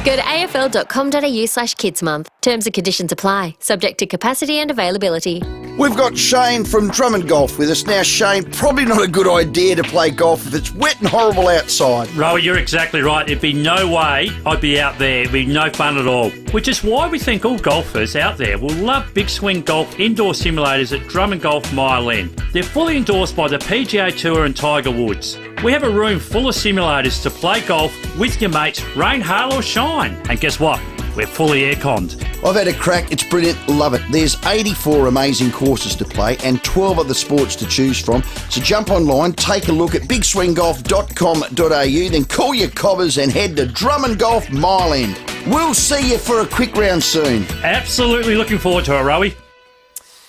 Go to afl.com.au/kidsmonth. Terms and conditions apply, subject to capacity and availability. We've got Shane from Drummond Golf with us. Now, Shane, probably not a good idea to play golf if it's wet and horrible outside. Rowie, you're exactly right. There'd be no way I'd be out there. It'd be no fun at all. Which is why we think all golfers out there will love Big Swing Golf indoor simulators at Drummond Golf Mile End. They're fully endorsed by the PGA Tour and Tiger Woods. We have a room full of simulators to play golf with your mates, rain, hail or shine. And guess what? We're fully air-conned. I've had a crack. It's brilliant. Love it. There's 84 amazing courses to play and 12 other sports to choose from. So jump online, take a look at bigswinggolf.com.au, then call your cobbers and head to Drummond Golf Mile End. We'll see you for a quick round soon. Absolutely looking forward to it, Rowie.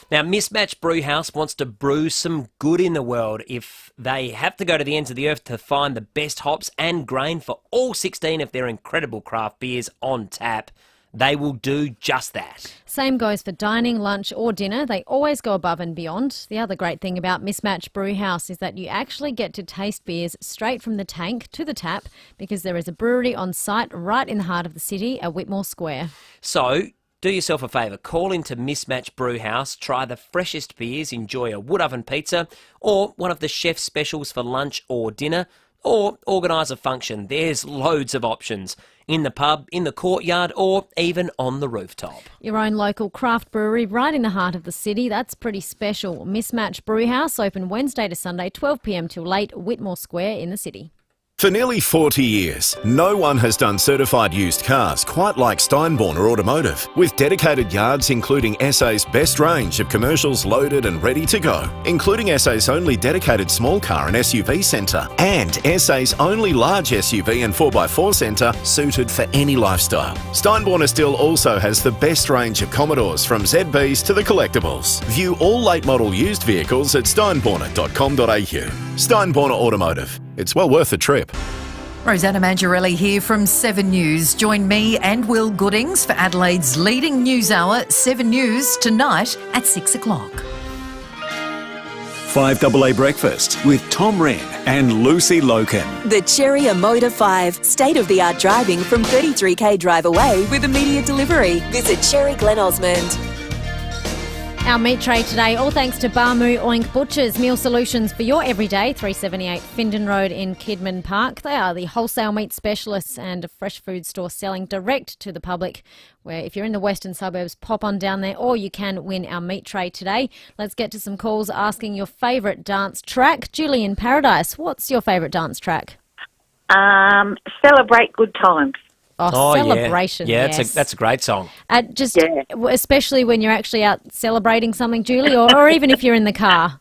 Now, Mismatch Brewhouse wants to brew some good in the world. If they have to go to the ends of the earth to find the best hops and grain for all 16 of their incredible craft beers on tap, they will do just that. Same goes for dining, lunch or dinner. They always go above and beyond. The other great thing about Mismatch Brewhouse is that you actually get to taste beers straight from the tank to the tap because there is a brewery on site right in the heart of the city at Whitmore Square. So, do yourself a favour, call into Mismatch Brewhouse, try the freshest beers, enjoy a wood oven pizza or one of the chef's specials for lunch or dinner, or organise a function. There's loads of options in the pub, in the courtyard or even on the rooftop. Your own local craft brewery right in the heart of the city. That's pretty special. Mismatch Brewhouse open Wednesday to Sunday, 12 p.m. till late, Whitmore Square in the city. For nearly 40 years, no one has done certified used cars quite like Steinborner Automotive, with dedicated yards including SA's best range of commercials loaded and ready to go, including SA's only dedicated small car and SUV centre, and SA's only large SUV and 4x4 centre suited for any lifestyle. Steinborner still also has the best range of Commodores from ZBs to the collectibles. View all late model used vehicles at steinborner.com.au. Steinborner Automotive. It's well worth a trip. Rosanna Mangiarelli here from 7 News. Join me and Will Goodings for Adelaide's leading news hour, 7 News, tonight at 6 o'clock. 5AA Breakfast with Tom Rehn and Lucy Lokan. The Cherry Motor 5, state-of-the-art driving from 33k drive away with immediate delivery. Visit Cherry Glen Osmond. Our meat tray today, all thanks to Barmoo Oink Butchers, meal solutions for your everyday, 378 Findon Road in Kidman Park. They are the wholesale meat specialists and a fresh food store selling direct to the public, where if you're in the western suburbs, pop on down there or you can win our meat tray today. Let's get to some calls asking your favourite dance track. Julie in Paradise, what's your favourite dance track? Celebrate Good Times. Oh, Celebration. Yeah, yes. that's a great song. Especially when you're actually out celebrating something, Julie, or even if you're in the car.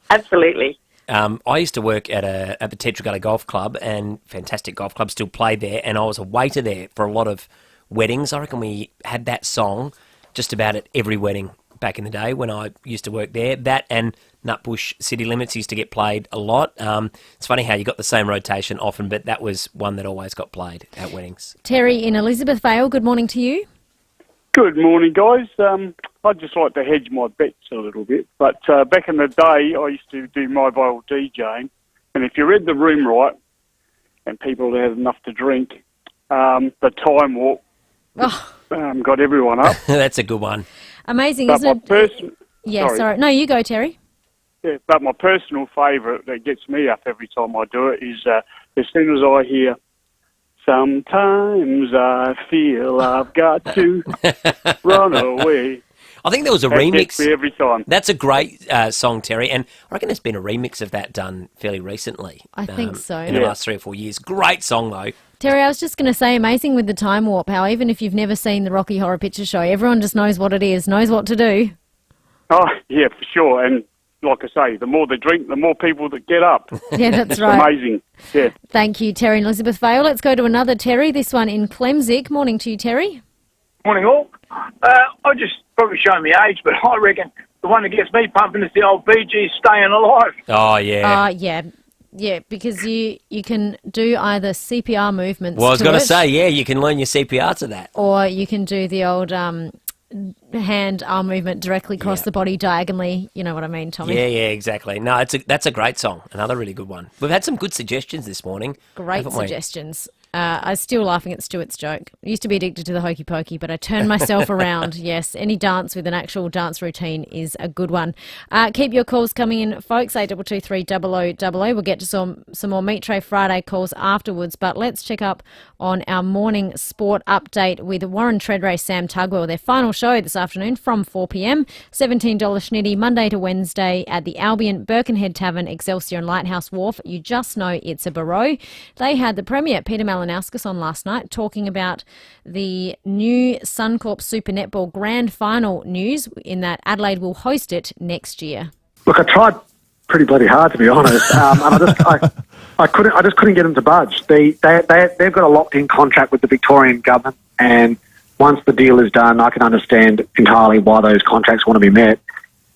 Absolutely. I used to work at the Tetra Gully Golf Club, and fantastic golf club, still played there, and I was a waiter there for a lot of weddings. I reckon we had that song just about at every wedding back in the day when I used to work there. That and Nutbush City Limits used to get played a lot. It's funny how you got the same rotation often, but that was one that always got played at weddings. Terry in Elizabeth Vale, good morning to you. Good morning, guys. I'd just like to hedge my bets a little bit, but back in the day, I used to do mobile DJing, and if you read the room right, and people had enough to drink, the Time Warp got everyone up. That's a good one. Amazing, but isn't it? Sorry. No, you go, Terry. Yeah, but my personal favourite that gets me up every time I do it is as soon as I hear, sometimes I feel I've got to run away. I think there was a that remix. Gets me every time. That's a great song, Terry, and I reckon there's been a remix of that done fairly recently. I think so. In the last 3 or 4 years. Great song, though. Terry, I was just going to say, amazing with the Time Warp, how even if you've never seen the Rocky Horror Picture Show, everyone just knows what it is, knows what to do. Oh, yeah, for sure. And like I say, the more they drink, the more people that get up. Yeah, that's it's right. Amazing. Yeah. Thank you, Terry in Elizabeth Vale. Let's go to another Terry, this one in Clemzik. Morning to you, Terry. Morning, all. I just probably showing my age, but I reckon the one that gets me pumping is the old Bee Gees Staying Alive. Oh, yeah. Yeah, because you can do either CPR movements Well, I was to going to it, say, yeah, you can learn your CPR to that. or you can do the old hand-arm movement directly across the body diagonally. You know what I mean, Tommy? Yeah, exactly. No, that's a great song. Another really good one. We've had some good suggestions this morning. Great haven't we? suggestions. I'm still laughing at Stuart's joke. I used to be addicted to the hokey pokey, but I turned myself around. Yes, any dance with an actual dance routine is a good one. Keep your calls coming in, folks. 8223 We'll get to some more Meat Tray Friday calls afterwards, but let's check up on our morning sport update with Warren Treadray, Sam Tugwell. Their final show this afternoon from 4 p.m. $17 schnitty, Monday to Wednesday at the Albion, Birkenhead Tavern, Excelsior and Lighthouse Wharf. You just know it's a Barrow. They had the Premier, Peter Malinauskas, on last night talking about the new Suncorp Super Netball Grand Final news in that Adelaide will host it next year. Look, I tried pretty bloody hard, to be honest, and I just couldn't get them to budge. They've got a locked-in contract with the Victorian government, and once the deal is done, I can understand entirely why those contracts want to be met.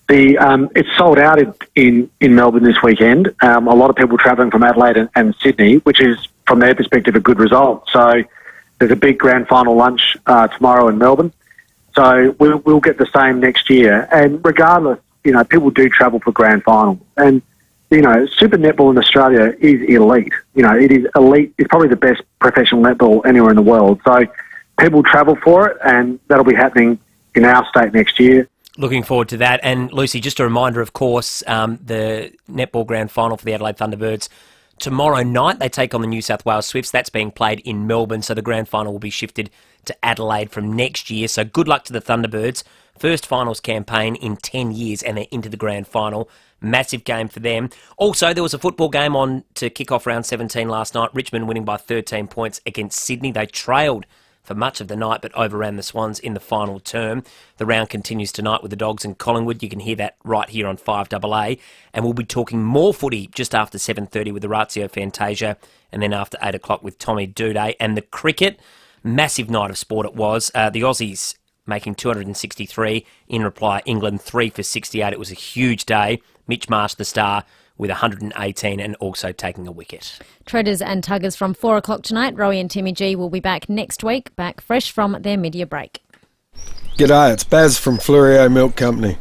It's sold out in Melbourne this weekend. A lot of people travelling from Adelaide and Sydney, which is, from their perspective, a good result. So there's a big grand final lunch tomorrow in Melbourne. So we'll get the same next year. And regardless, people do travel for grand finals. And, Super Netball in Australia is elite. It is elite. It's probably the best professional netball anywhere in the world. So people travel for it, and that'll be happening in our state next year. Looking forward to that. And Lucy, just a reminder, of course, the netball grand final for the Adelaide Thunderbirds. Tomorrow night, they take on the New South Wales Swifts. That's being played in Melbourne, so the grand final will be shifted to Adelaide from next year. So good luck to the Thunderbirds. First finals campaign in 10 years, and they're into the grand final. Massive game for them. Also, there was a football game on to kick off round 17 last night. Richmond winning by 13 points against Sydney. They trailed for much of the night, but overran the Swans in the final term. The round continues tonight with the Dogs and Collingwood. You can hear that right here on 5AA. And we'll be talking more footy just after 7:30 with the Ratio Fantasia, and then after 8 o'clock with Tommy Duday. And the cricket, massive night of sport it was. The Aussies making 263. In reply, England 3 for 68. It was a huge day. Mitch Marsh, the star, with 118 and also taking a wicket. Treaders and Tuggers from 4 o'clock tonight. Rowie and Timmy G will be back next week, back fresh from their media break. G'day, it's Baz from FIVEAA Milk Company.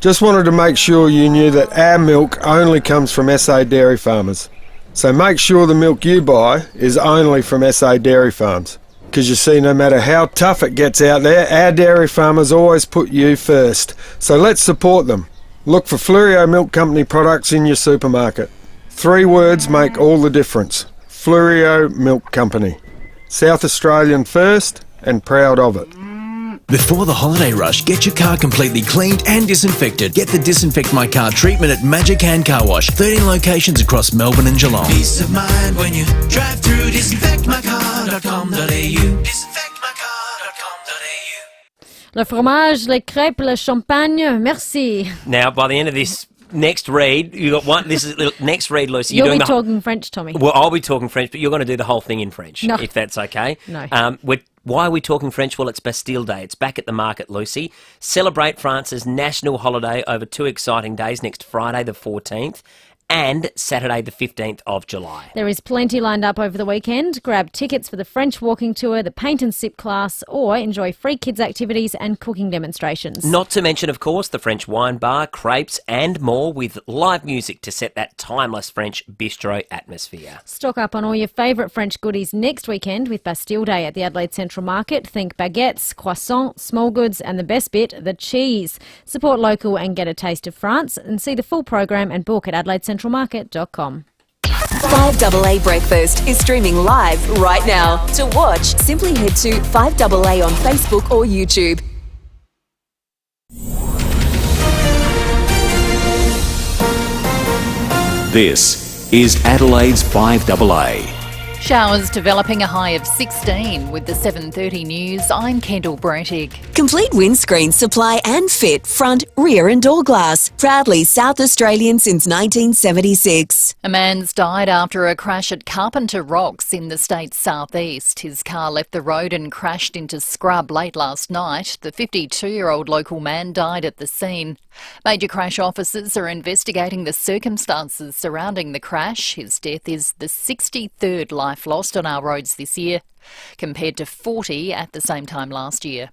Just wanted to make sure you knew that our milk only comes from SA dairy farmers. So make sure the milk you buy is only from SA dairy farms. Because you see, no matter how tough it gets out there, our dairy farmers always put you first. So let's support them. Look for FIVEAA Milk Company products in your supermarket. 3 words make all the difference. FIVEAA Milk Company. South Australian first and proud of it. Before the holiday rush, get your car completely cleaned and disinfected. Get the Disinfect My Car treatment at Magic Hand Car Wash. 13 locations across Melbourne and Geelong. Peace of mind when you drive through disinfectmycar.com.au. Le fromage, les crêpes, le champagne. Merci. Now, by the end of this next read, you got one. This is next read, Lucy. You'll be talking French, Tommy. Well, I'll be talking French, but you're going to do the whole thing in French, No. if that's okay. No. Why are we talking French? Well, it's Bastille Day. It's back at the market, Lucy. Celebrate France's national holiday over 2 exciting days next Friday, the 14th, and Saturday, the 15th of July. There is plenty lined up over the weekend. Grab tickets for the French walking tour, the paint and sip class, or enjoy free kids activities and cooking demonstrations. Not to mention, of course, the French wine bar, crepes, and more, with live music to set that timeless French bistro atmosphere. Stock up on all your favourite French goodies next weekend with Bastille Day at the Adelaide Central Market. Think baguettes, croissants, small goods, and the best bit, the cheese. Support local and get a taste of France, and see the full program and book at AdelaideCentralMarket.com. 5AA Breakfast is streaming live right now. To watch, simply head to 5AA on Facebook or YouTube. This is Adelaide's 5AA. Showers developing a high of 16 with the 7:30 news. I'm Kendall Brettig. Complete windscreen supply and fit, front, rear and door glass. Proudly South Australian since 1976. A man's died after a crash at Carpenter Rocks in the state's southeast. His car left the road and crashed into scrub late last night. The 52-year-old local man died at the scene. Major crash officers are investigating the circumstances surrounding the crash. His death is the 63rd life lost on our roads this year, compared to 40 at the same time last year.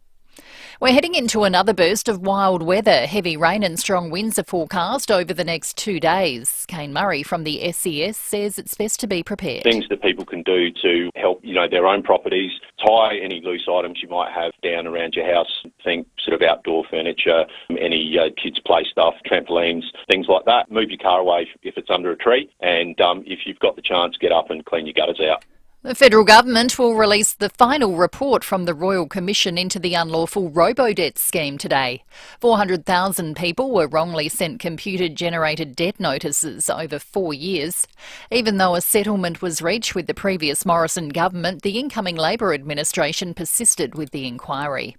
We're heading into another burst of wild weather. Heavy rain and strong winds are forecast over the next 2 days. Kane Murray from the SES says it's best to be prepared. Things that people can do to help, their own properties, tie any loose items you might have down around your house. Think sort of outdoor furniture, any kids' play stuff, trampolines, things like that. Move your car away if it's under a tree, and if you've got the chance, get up and clean your gutters out. The federal government will release the final report from the Royal Commission into the unlawful robo-debt scheme today. 400,000 people were wrongly sent computer-generated debt notices over 4 years. Even though a settlement was reached with the previous Morrison government, the incoming Labor administration persisted with the inquiry.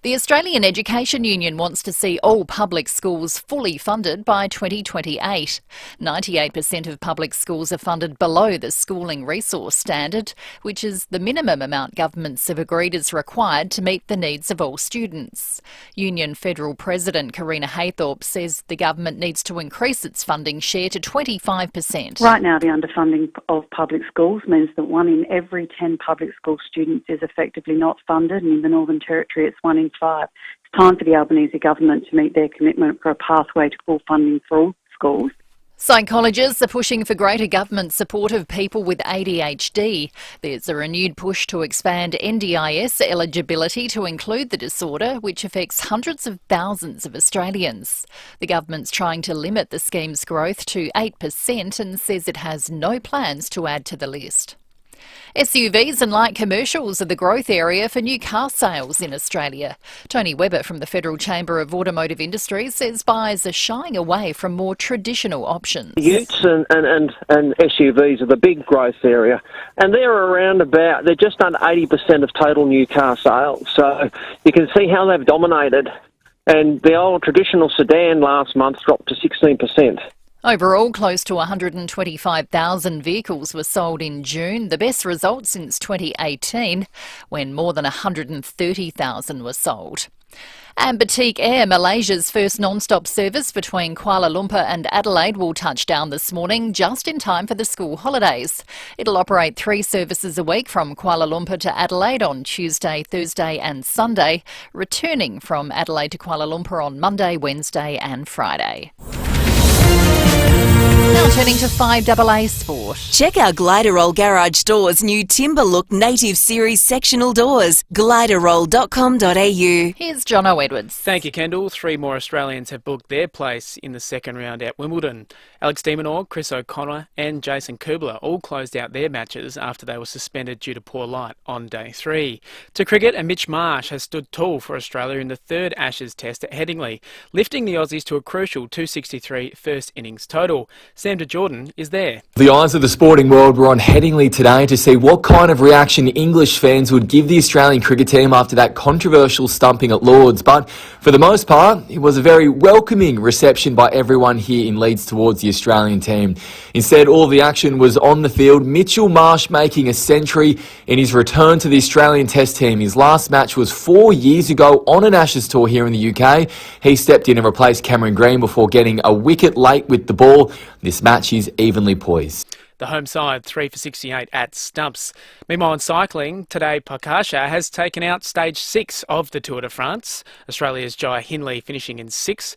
The Australian Education Union wants to see all public schools fully funded by 2028. 98% of public schools are funded below the schooling resource standard, which is the minimum amount governments have agreed is required to meet the needs of all students. Union Federal President Karina Haythorpe says the government needs to increase its funding share to 25%. Right now, the underfunding of public schools means that 1 in every 10 public school students is effectively not funded, and in the Northern Territory it's 1 in 5. It's time for the Albanese government to meet their commitment for a pathway to full funding for all schools. Psychologists are pushing for greater government support of people with ADHD. There's a renewed push to expand NDIS eligibility to include the disorder, which affects hundreds of thousands of Australians. The government's trying to limit the scheme's growth to 8% and says it has no plans to add to the list. SUVs and light commercials are the growth area for new car sales in Australia. Tony Webber from the Federal Chamber of Automotive Industry says buyers are shying away from more traditional options. Utes and SUVs are the big growth area, and they're just under 80% of total new car sales. So you can see how they've dominated, and the old traditional sedan last month dropped to 16%. Overall, close to 125,000 vehicles were sold in June, the best result since 2018, when more than 130,000 were sold. And Batik Air, Malaysia's first non-stop service between Kuala Lumpur and Adelaide, will touch down this morning just in time for the school holidays. It'll operate 3 services a week from Kuala Lumpur to Adelaide on Tuesday, Thursday and Sunday, returning from Adelaide to Kuala Lumpur on Monday, Wednesday and Friday. Now turning to 5AA Sport. Check out Gliderroll Garage Doors' new Timber Look Native Series sectional doors. Gliderroll.com.au. Here's Jono Edwards. Thank you, Kendall. 3 more Australians have booked their place in the second round at Wimbledon. Alex de Minaur, Chris O'Connor and Jason Kubler all closed out their matches after they were suspended due to poor light on day 3. To cricket, and Mitch Marsh has stood tall for Australia in the 3rd Ashes Test at Headingley, lifting the Aussies to a crucial 263 first innings total. Sam Jordan is there. The eyes of the sporting world were on Headingley today to see what kind of reaction English fans would give the Australian cricket team after that controversial stumping at Lords. But for the most part, it was a very welcoming reception by everyone here in Leeds towards the Australian team. Instead, all the action was on the field. Mitchell Marsh making a century in his return to the Australian Test team. His last match was 4 years ago on an Ashes tour here in the UK. He stepped in and replaced Cameron Green before getting a wicket late with the ball. This match is evenly poised. The home side 3 for 68 at stumps. Meanwhile, in cycling, today Pakasha has taken out stage 6 of the Tour de France. Australia's Jai Hindley finishing in 6th,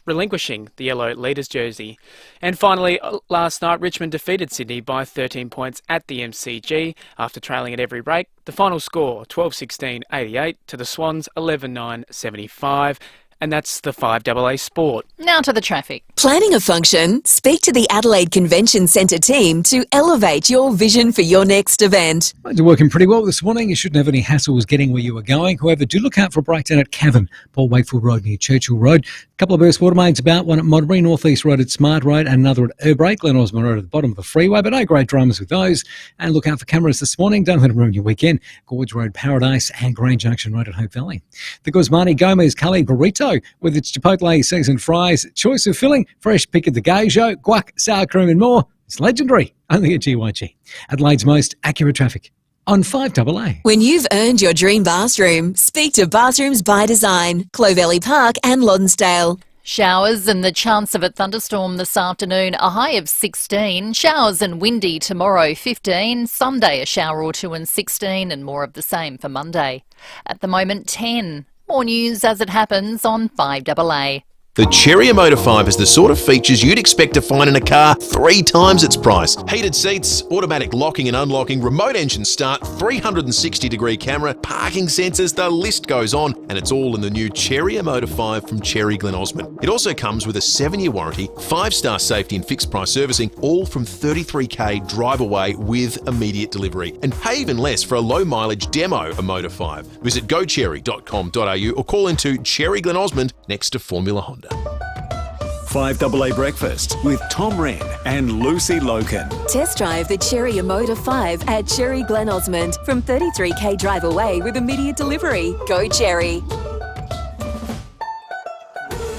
relinquishing the yellow leader's jersey. And finally, last night Richmond defeated Sydney by 13 points at the MCG after trailing at every break. The final score 12-16-88 to the Swans 11-9-75. And that's the 5AA Sport. Now to the traffic. Planning a function? Speak to the Adelaide Convention Centre team to elevate your vision for your next event. You're working pretty well this morning. You shouldn't have any hassles getting where you were going. However, do look out for a breakdown at Cavan, Paul Wakefield Road near Churchill Road. A couple of burst water mains about, one at Modbury, North East Road at Smart Road, and another at Urbreak, Glen Osmond Road at the bottom of the freeway. But no great dramas with those. And look out for cameras this morning. Don't let them ruin your weekend. Gorge Road, Paradise, and Grand Junction Road at Hope Valley. The Guzmani Gomez Cully Burrito with its Chipotle seasoned fries, choice of filling, fresh pick of the gazebo, guac, sour cream and more. It's legendary, only at GYG. Adelaide's most accurate traffic on 5AA. When you've earned your dream bathroom, speak to Bathrooms by Design, Clovelly Park and Lonsdale. Showers and the chance of a thunderstorm this afternoon, a high of 16. Showers and windy tomorrow, 15. Sunday, a shower or two and 16, and more of the same for Monday. At the moment, 10. More news as it happens on 5AA. The Cherry Motor 5 has the sort of features you'd expect to find in a car 3 times its price. Heated seats, automatic locking and unlocking, remote engine start, 360-degree camera, parking sensors, the list goes on, and it's all in the new Cherry Motor 5 from Cherry Glen Osmond. It also comes with a 7-year warranty, 5-star safety and fixed price servicing, all from $33,000 drive away with immediate delivery. And pay even less for a low mileage demo of Motor 5. Visit gocherry.com.au or call into Cherry Glen Osmond next to Formula Honda. 5AA Breakfast with Tom Rehn and Lucy Lokan. Test drive the Cherry Motor 5 at Cherry Glen Osmond from $33,000 drive away with immediate delivery. Go Cherry.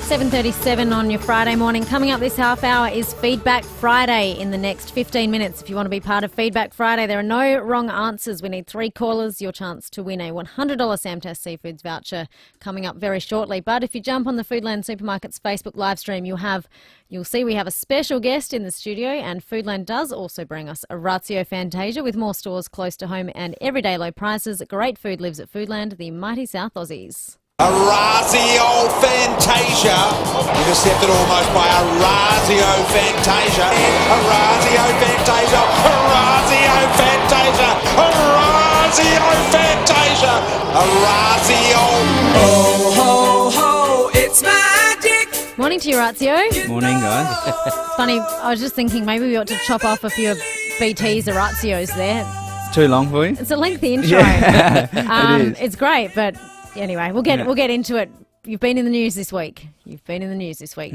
7:37 on your Friday morning. Coming up this half hour is Feedback Friday in the next 15 minutes. If you want to be part of Feedback Friday, there are no wrong answers. We need 3 callers. Your chance to win a $100 Samtas Seafoods voucher coming up very shortly. But if you jump on the Foodland Supermarkets Facebook live stream, you'll see we have a special guest in the studio, and Foodland does also bring us a Ratio Fantasia with more stores close to home and everyday low prices. Great food lives at Foodland, the mighty South Aussies. Orazio Fantasia, intercepted almost by Orazio Fantasia. Orazio Fantasia, Orazio Fantasia, Orazio Fantasia, Orazio. Ho, ho, ho, it's magic. Morning to you, Ratio. Morning, guys. It's funny, I was just thinking maybe we ought to chop off a few of BT's Oratios there. It's too long for you? It's a lengthy intro. Yeah, it is. It's great, but anyway, we'll get into it. You've been in the news this week. Do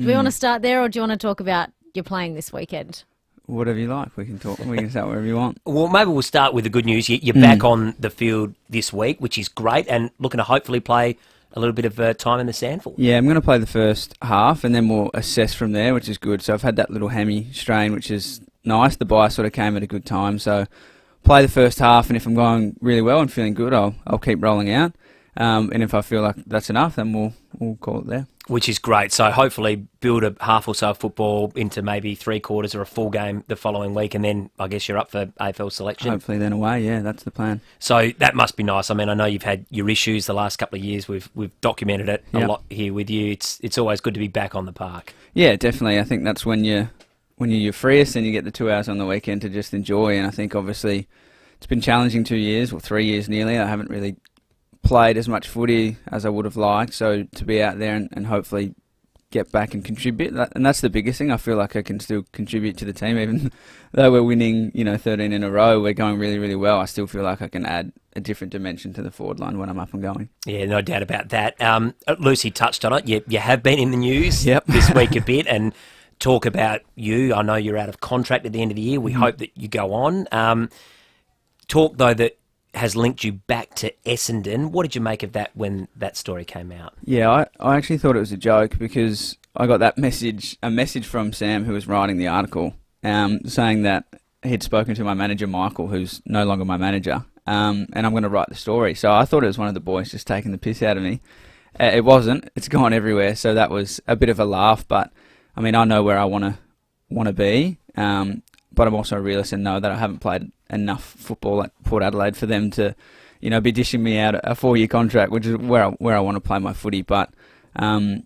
we want to start there, or do you want to talk about your playing this weekend? Whatever you like. We can talk. We can start wherever you want. Well, maybe we'll start with the good news. You're back on the field this week, which is great, and looking to hopefully play a little bit of time in the SANFL. Yeah, I'm going to play the first half, and then we'll assess from there, which is good. So I've had that little hammy strain, which is nice. The bye sort of came at a good time. So play the first half, and if I'm going really well and feeling good, I'll keep rolling out. And if I feel like that's enough, then we'll call it there. Which is great. So hopefully build a half or so of football into maybe 3/4 or a full game the following week, and then I guess you're up for AFL selection. Hopefully then away, yeah, that's the plan. So that must be nice. I mean, I know you've had your issues the last couple of years. We've documented it a lot here with you. It's always good to be back on the park. Yeah, definitely. I think that's when you're your freest and you get the 2 hours on the weekend to just enjoy. And I think obviously it's been challenging 2 years, or 3 years nearly. I haven't really played as much footy as I would have liked, so to be out there and hopefully get back and contribute, and that's the biggest thing. I feel like I can still contribute to the team, even though we're winning 13 in a row, we're going really, really well. I still feel like I can add a different dimension to the forward line when I'm up and going. Yeah, no doubt about that. Lucy touched on it. You have been in the news this week a bit, and talk about you. I know you're out of contract at the end of the year. We hope that you go on. Talk, though, that has linked you back to Essendon. What did you make of that when that story came out? Yeah, I actually thought it was a joke, because I got a message from Sam, who was writing the article, saying that he'd spoken to my manager, Michael, who's no longer my manager, and I'm going to write the story. So I thought it was one of the boys just taking the piss out of me. It wasn't. It's gone everywhere, so that was a bit of a laugh, but I mean, I know where I want to be, but I'm also a realist and know that I haven't played enough football at Port Adelaide for them to, be dishing me out a 4-year contract, which is where I want to play my footy. But, I'm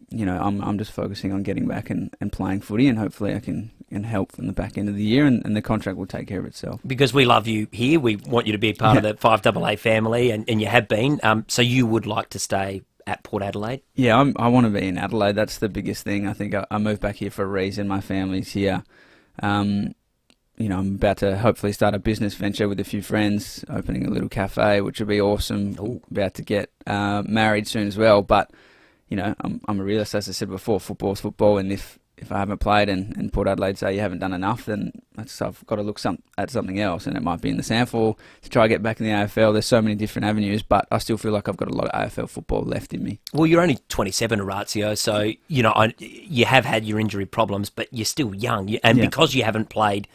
just focusing on getting back and playing footy, and hopefully I can help from the back end of the year, and the contract will take care of itself. Because we love you here, we want you to be a part of the 5AA family, and you have been. So you would like to stay at Port Adelaide? Yeah, I want to be in Adelaide. That's the biggest thing. I think I moved back here for a reason. My family's here. I'm about to hopefully start a business venture with a few friends, opening a little cafe, which would be awesome. About to get married soon as well. But, I'm a realist, as I said before. Football's football, and if I haven't played and Port Adelaide say you haven't done enough, then I've got to look at something else, and it might be in the SANFL to try to get back in the AFL. There's so many different avenues, but I still feel like I've got a lot of AFL football left in me. Well, you're only 27, Orazio, so you have had your injury problems, but you're still young, because you haven't played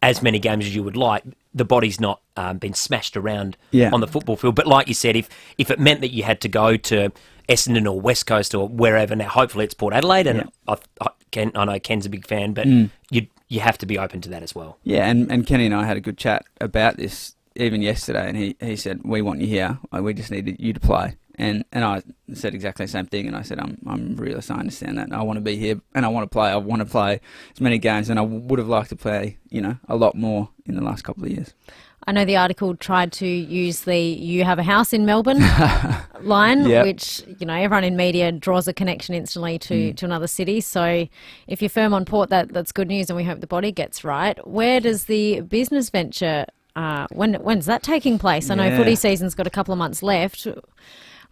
as many games as you would like, the body's not been smashed around on the football field. But like you said, if it meant that you had to go to Essendon or West Coast or wherever. Now, hopefully it's Port Adelaide, and I know Ken's a big fan, but you have to be open to that as well. Yeah, and Kenny and I had a good chat about this even yesterday, and he said, we want you here. We just need you to play. And I said exactly the same thing, and I said, I'm realist, I understand that. And I want to be here, and I want to play. I want to play as many games, and I would have liked to play, a lot more in the last couple of years. I know the article tried to use the "you have a house in Melbourne" line, which, everyone in media draws a connection instantly to another city. So if you're firm on Port, that's good news, and we hope the body gets right. Where does the business venture, when's that taking place? I know footy season's got a couple of months left.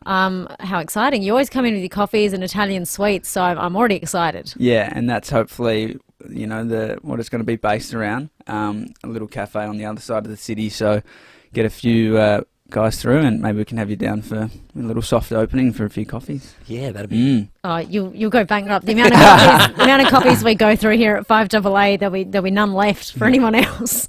How exciting. You always come in with your coffees and Italian sweets, so I'm already excited. Yeah, and that's hopefully, what it's going to be based around. A little cafe on the other side of the city, so get a few guys through, and maybe we can have you down for a little soft opening for a few coffees. Yeah, that'd be... Oh, you'll go bankrupt. The amount of coffees we go through here at FIVEAA, there'll be none left for anyone else.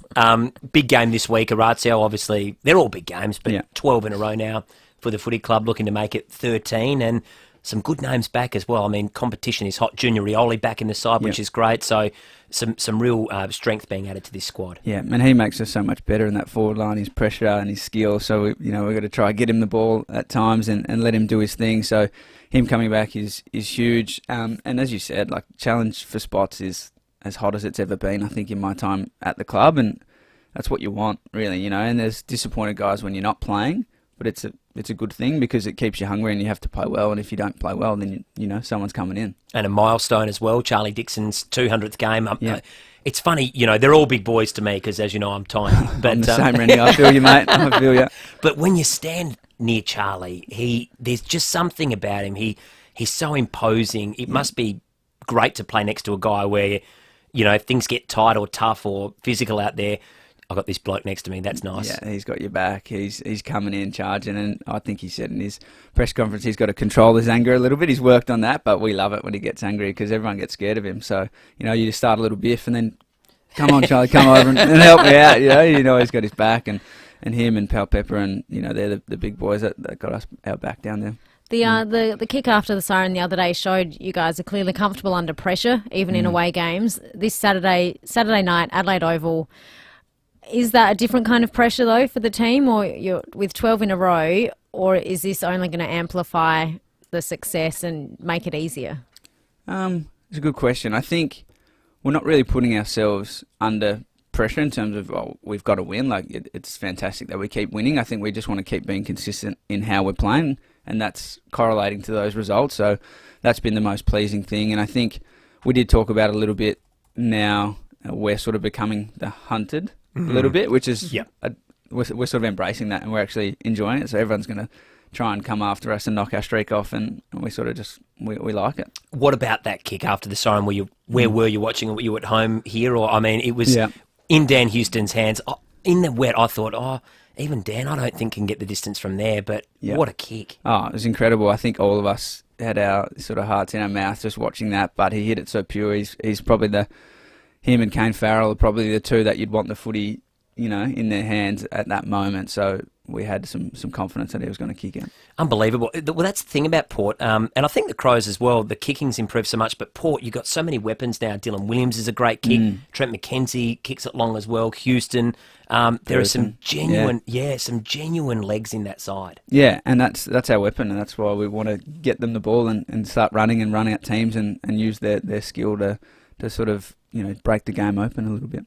Big game this week, Orazio, obviously. They're all big games, but 12 in a row now for the footy club, looking to make it 13, and some good names back as well. I mean, competition is hot. Junior Rioli back in the side, which is great. So some real strength being added to this squad. Yeah, and he makes us so much better in that forward line, his pressure and his skill. So, we've got to try get him the ball at times and let him do his thing. So him coming back is huge. And as you said, challenge for spots is as hot as it's ever been, I think, in my time at the club. And that's what you want, really, and there's disappointed guys when you're not playing. But it's a good thing because it keeps you hungry and you have to play well. And if you don't play well, then, someone's coming in. And a milestone as well, Charlie Dixon's 200th game. It's funny, they're all big boys to me because, as you know, I'm tiny. But, I'm the same, Rennie. I feel you, mate. I feel you. But when you stand near Charlie, there's just something about him. He's so imposing. It must be great to play next to a guy where, if things get tight or tough or physical out there, I've got this bloke next to me. That's nice. Yeah, he's got your back. He's coming in, charging, and I think he said in his press conference he's got to control his anger a little bit. He's worked on that, but we love it when he gets angry because everyone gets scared of him. So, you just start a little biff and then, come on, Charlie, come over and help me out. He's got his back, and him and Pal Pepper, and, they're the big boys that got us our back down there. The kick after the siren the other day showed you guys are clearly comfortable under pressure, even in away games. This Saturday night, Adelaide Oval. Is that a different kind of pressure, though, for the team, or you're with 12 in a row, or is this only going to amplify the success and make it easier? It's a good question. I think we're not really putting ourselves under pressure in terms of, we've got to win. It's fantastic that we keep winning. I think we just want to keep being consistent in how we're playing, and that's correlating to those results. So that's been the most pleasing thing. And I think we did talk about it a little bit now. We're sort of becoming the hunted a little bit, which is we're sort of embracing that, and we're actually enjoying it. So everyone's going to try and come after us and knock our streak off, and we sort of just we like it. What about that kick after the siren? Where were you watching it? Were you at home here, or it was in Dan Houston's hands in the wet? I thought, even Dan, I don't think can get the distance from there. But what a kick! Oh, it was incredible. I think all of us had our sort of hearts in our mouth just watching that. But he hit it so pure. He's probably him and Kane Farrell are probably the two that you'd want the footy, in their hands at that moment. So we had some confidence that he was going to kick it. Unbelievable. Well, that's the thing about Port. And I think the Crows as well, the kicking's improved so much. But Port, you've got so many weapons now. Dylan Williams is a great kick. Trent McKenzie kicks it long as well. Houston. There are some genuine legs in that side. Yeah, and that's our weapon, and that's why we want to get them the ball and start running at teams and use their skill to sort of, break the game open a little bit.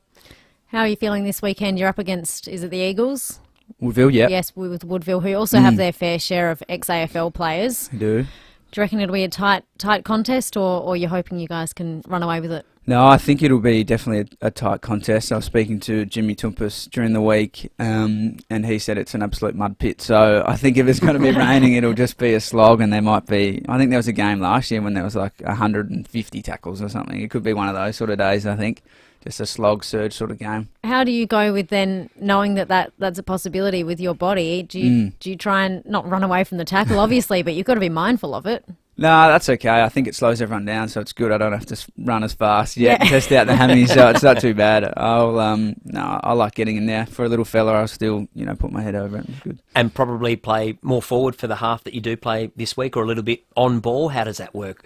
How are you feeling this weekend? You're up against, is it the Eagles? Woodville, yeah. Yes, with Woodville, who also have their fair share of ex-AFL players. They do. Do you reckon it'll be a tight contest, or you're hoping you guys can run away with it? No, I think it'll be definitely a tight contest. I was speaking to Jimmy Tumpus during the week, and he said it's an absolute mud pit. So I think if it's going to be raining, it'll just be a slog, and there might be... I think there was a game last year when there was 150 tackles or something. It could be one of those sort of days, I think. Just a slog surge sort of game. How do you go with then knowing that's a possibility with your body? Do you try and not run away from the tackle, obviously, but you've got to be mindful of it? No, that's okay. I think it slows everyone down, so it's good. I don't have to run as fast yet. Test out the hammy, so it's not too bad. I like getting in there. For a little fella, I'll still, put my head over it. It's good. And probably play more forward for the half that you do play this week, or a little bit on ball. How does that work?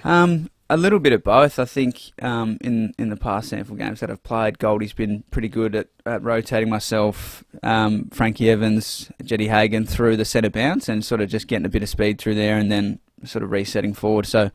A little bit of both. I think in the past sample games that I've played, Goldie's been pretty good at rotating myself, Frankie Evans, Jetty Hagan through the centre bounce and sort of just getting a bit of speed through there and then sort of resetting forward. So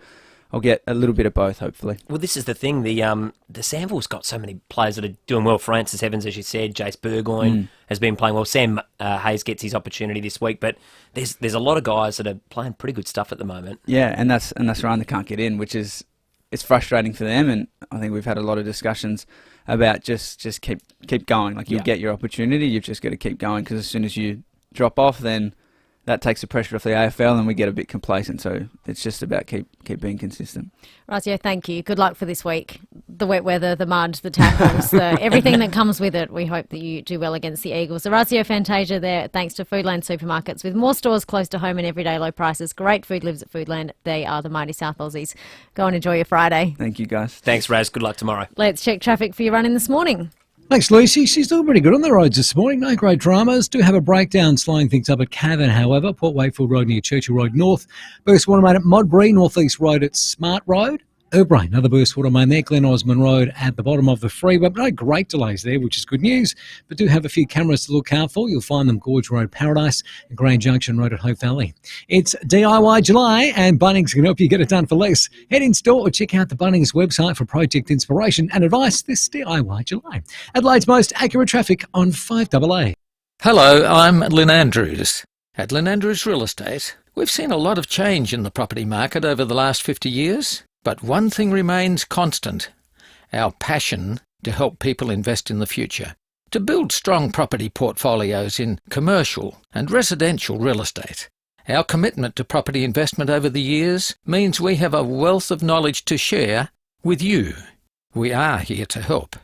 I'll get a little bit of both, hopefully. Well, this is the thing. The sample's got so many players that are doing well. Francis Evans, as you said, Jace Burgoyne has been playing well. Sam Hayes gets his opportunity this week, but there's a lot of guys that are playing pretty good stuff at the moment. Yeah, and that's Ryan that can't get in, which is it's frustrating for them. And I think we've had a lot of discussions about just keep going. Like you'll get your opportunity, you've just got to keep going because as soon as you drop off, then that takes the pressure off the AFL and we get a bit complacent. So it's just about keep being consistent. Razio, thank you. Good luck for this week. The wet weather, the mud, the tackles, everything that comes with it. We hope that you do well against the Eagles. Razio Fantasia there, thanks to Foodland Supermarkets. With more stores close to home and everyday low prices, great food lives at Foodland. They are the mighty South Aussies. Go and enjoy your Friday. Thank you, guys. Thanks, Raz. Good luck tomorrow. Let's check traffic for your run in this morning. Thanks, Lucy. She's doing pretty good on the roads this morning. No great dramas. Do have a breakdown slowing things up at Cavan, however. Port Wakefield Road near Churchill Road North. Burst water main at Modbury, North East Road at Smart Road. Erbrain, another burst water main there. Glen Osmond Road at the bottom of the freeway. But no great delays there, which is good news. But do have a few cameras to look out for. You'll find them Gorge Road Paradise and Grand Junction Road at Hope Valley. It's DIY July and Bunnings can help you get it done for less. Head in store or check out the Bunnings website for project inspiration and advice this DIY July. Adelaide's most accurate traffic on 5AA. Hello, I'm Lynn Andrews. At Lynn Andrews Real Estate, we've seen a lot of change in the property market over the last 50 years. But one thing remains constant, our passion to help people invest in the future, to build strong property portfolios in commercial and residential real estate. Our commitment to property investment over the years means we have a wealth of knowledge to share with you. We are here to help.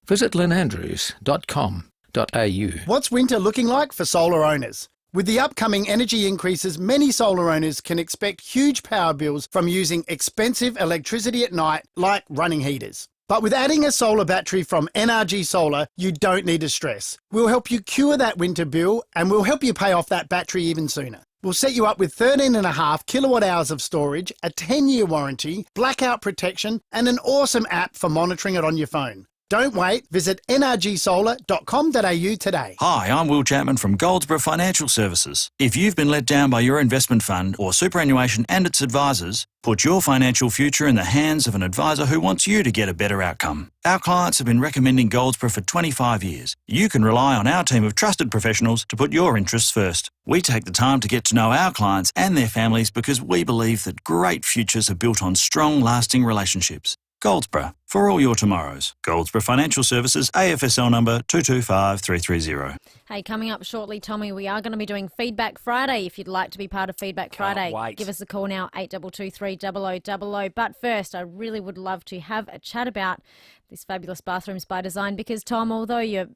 Visit lynandrews.com.au. What's winter looking like for solar owners? With the upcoming energy increases, many solar owners can expect huge power bills from using expensive electricity at night, like running heaters. But with adding a solar battery from NRG Solar, you don't need to stress. We'll help you cure that winter bill and we'll help you pay off that battery even sooner. We'll set you up with 13.5 kilowatt hours of storage, a 10-year warranty, blackout protection, and an awesome app for monitoring it on your phone. Don't wait. Visit nrgsolar.com.au today. Hi, I'm Will Chapman from Goldsboro Financial Services. If you've been let down by your investment fund or superannuation and its advisors, put your financial future in the hands of an advisor who wants you to get a better outcome. Our clients have been recommending Goldsboro for 25 years. You can rely on our team of trusted professionals to put your interests first. We take the time to get to know our clients and their families because we believe that great futures are built on strong, lasting relationships. Goldsboro, for all your tomorrows. Goldsboro Financial Services, AFSL number 225330. Hey, coming up shortly, Tommy, we are going to be doing Feedback Friday. If you'd like to be part of Feedback Friday, give us a call now, 8223 0000. But first, I really would love to have a chat about this fabulous Bathrooms by Design because, Tom, although I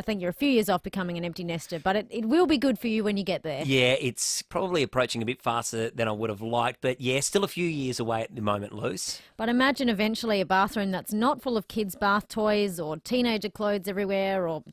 think you're a few years off becoming an empty nester, but it will be good for you when you get there. Yeah, it's probably approaching a bit faster than I would have liked, but yeah, still a few years away at the moment, Luce. But imagine eventually a bathroom that's not full of kids' bath toys or teenager clothes everywhere or,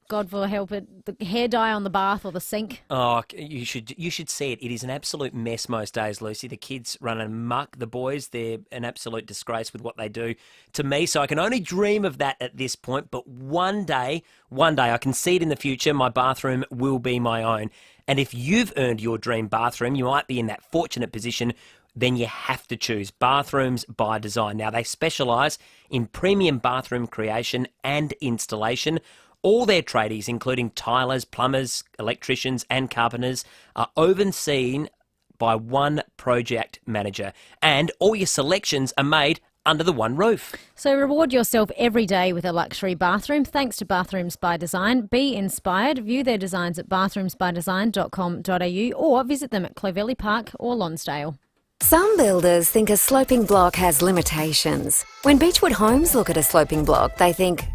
God for help it, the hair dye on the bath or the sink. Oh, you should see it. It is an absolute mess most days, Lucy. The kids run amok. The boys, they're an absolute disgrace with what they do to me. So I can only dream of that at this point. But one day, I can see it in the future, my bathroom will be my own. And if you've earned your dream bathroom, you might be in that fortunate position, then you have to choose Bathrooms by Design. Now, they specialise in premium bathroom creation and installation. All their tradies, including tilers, plumbers, electricians and carpenters, are overseen by one project manager. And all your selections are made under the one roof. So reward yourself every day with a luxury bathroom thanks to Bathrooms by Design. Be inspired. View their designs at bathroomsbydesign.com.au or visit them at Clovelly Park or Lonsdale. Some builders think a sloping block has limitations. When Beechwood Homes look at a sloping block, they think,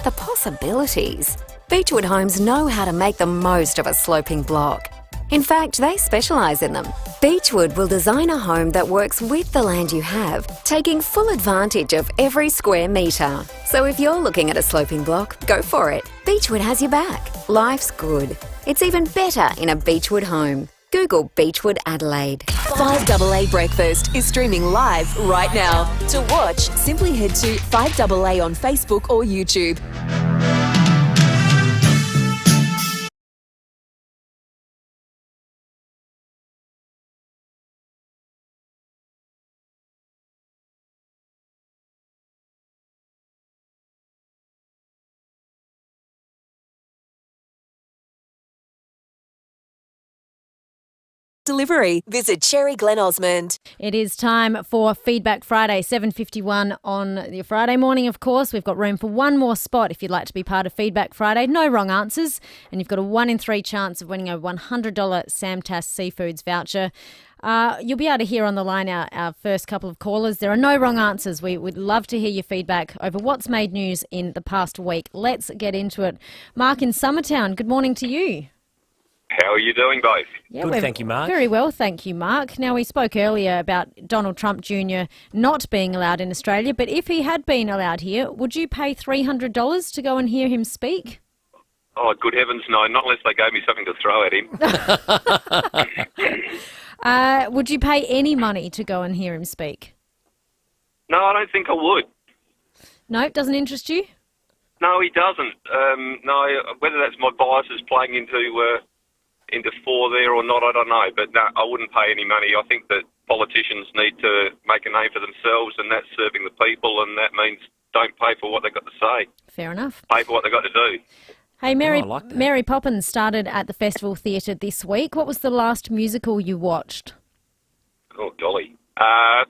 the possibilities. Beechwood Homes know how to make the most of a sloping block. In fact, they specialise in them. Beechwood will design a home that works with the land you have, taking full advantage of every square metre. So if you're looking at a sloping block, go for it. Beechwood has your back. Life's good. It's even better in a Beechwood home. Google Beechwood Adelaide. 5AA Breakfast is streaming live right now. To watch, simply head to 5AA on Facebook or YouTube. Delivery. Visit Cherry Glen Osmond. It is time for Feedback Friday, 7:51 on the Friday morning, of course. We've got room for one more spot if you'd like to be part of Feedback Friday. No wrong answers. And you've got a 1 in 3 chance of winning a $100 Sam Tass Seafoods voucher. You'll be able to hear on the line our first couple of callers. There are no wrong answers. We would love to hear your feedback over what's made news in the past week. Let's get into it. Mark in Summertown, good morning to you. How are you doing, both? Yeah, Good, thank you, Mark. Very well, thank you, Mark. Now, we spoke earlier about Donald Trump Jr. not being allowed in Australia, but if he had been allowed here, would you pay $300 to go and hear him speak? Oh, good heavens, no, not unless they gave me something to throw at him. Would you pay any money to go and hear him speak? No, I don't think I would. No, doesn't interest you? No, he doesn't. No, whether that's my biases playing into four there or not, I don't know. But no, I wouldn't pay any money. I think that politicians need to make a name for themselves, and that's serving the people, and that means don't pay for what they've got to say. Fair enough. Pay for what they've got to do. Hey, Mary, I like that. Mary Poppins started at the Festival Theatre this week. What was the last musical you watched? Oh, golly.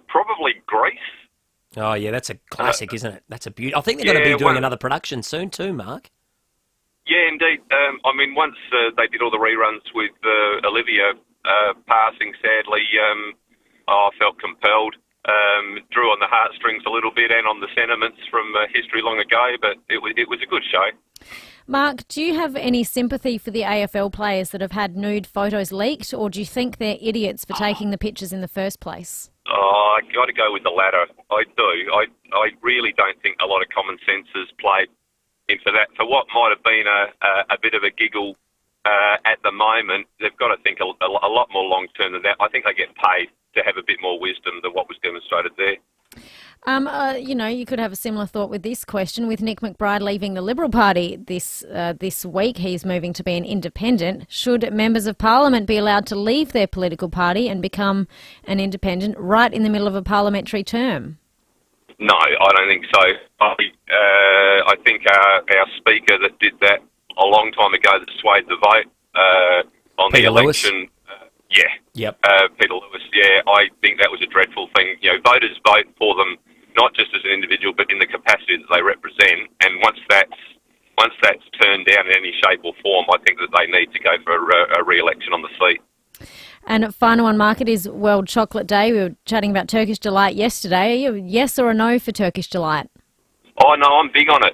Probably Grease. Oh, yeah, that's a classic, isn't it? That's a beauty. I think they're going to be doing another production soon too, Mark. Yeah, indeed. I mean, once they did all the reruns with Olivia passing, sadly, I felt compelled. Drew on the heartstrings a little bit and on the sentiments from history long ago, but it was a good show. Mark, do you have any sympathy for the AFL players that have had nude photos leaked, or do you think they're idiots for taking the pictures in the first place? Oh, I got to go with the latter. I do. I really don't think a lot of common sense has played into that. For what might have been a bit of a giggle at the moment, they've got to think a lot more long term than that. I think they get paid to have a bit more wisdom than what was demonstrated there. You could have a similar thought with this question. With Nick McBride leaving the Liberal Party this week, he's moving to be an independent. Should members of Parliament be allowed to leave their political party and become an independent right in the middle of a parliamentary term? No, I don't think so. I think our speaker that did that a long time ago that swayed the vote on Peter the Lewis? election. Yep. Peter Lewis, I think that was a dreadful thing. Voters vote for them not just as an individual, but in the capacity that they represent. And once that's turned down in any shape or form, I think that they need to go for a re-election on the seat. And final one, Mark, it is World Chocolate Day. We were chatting about Turkish Delight yesterday. Are you a yes or a no for Turkish Delight? Oh, no, I'm big on it.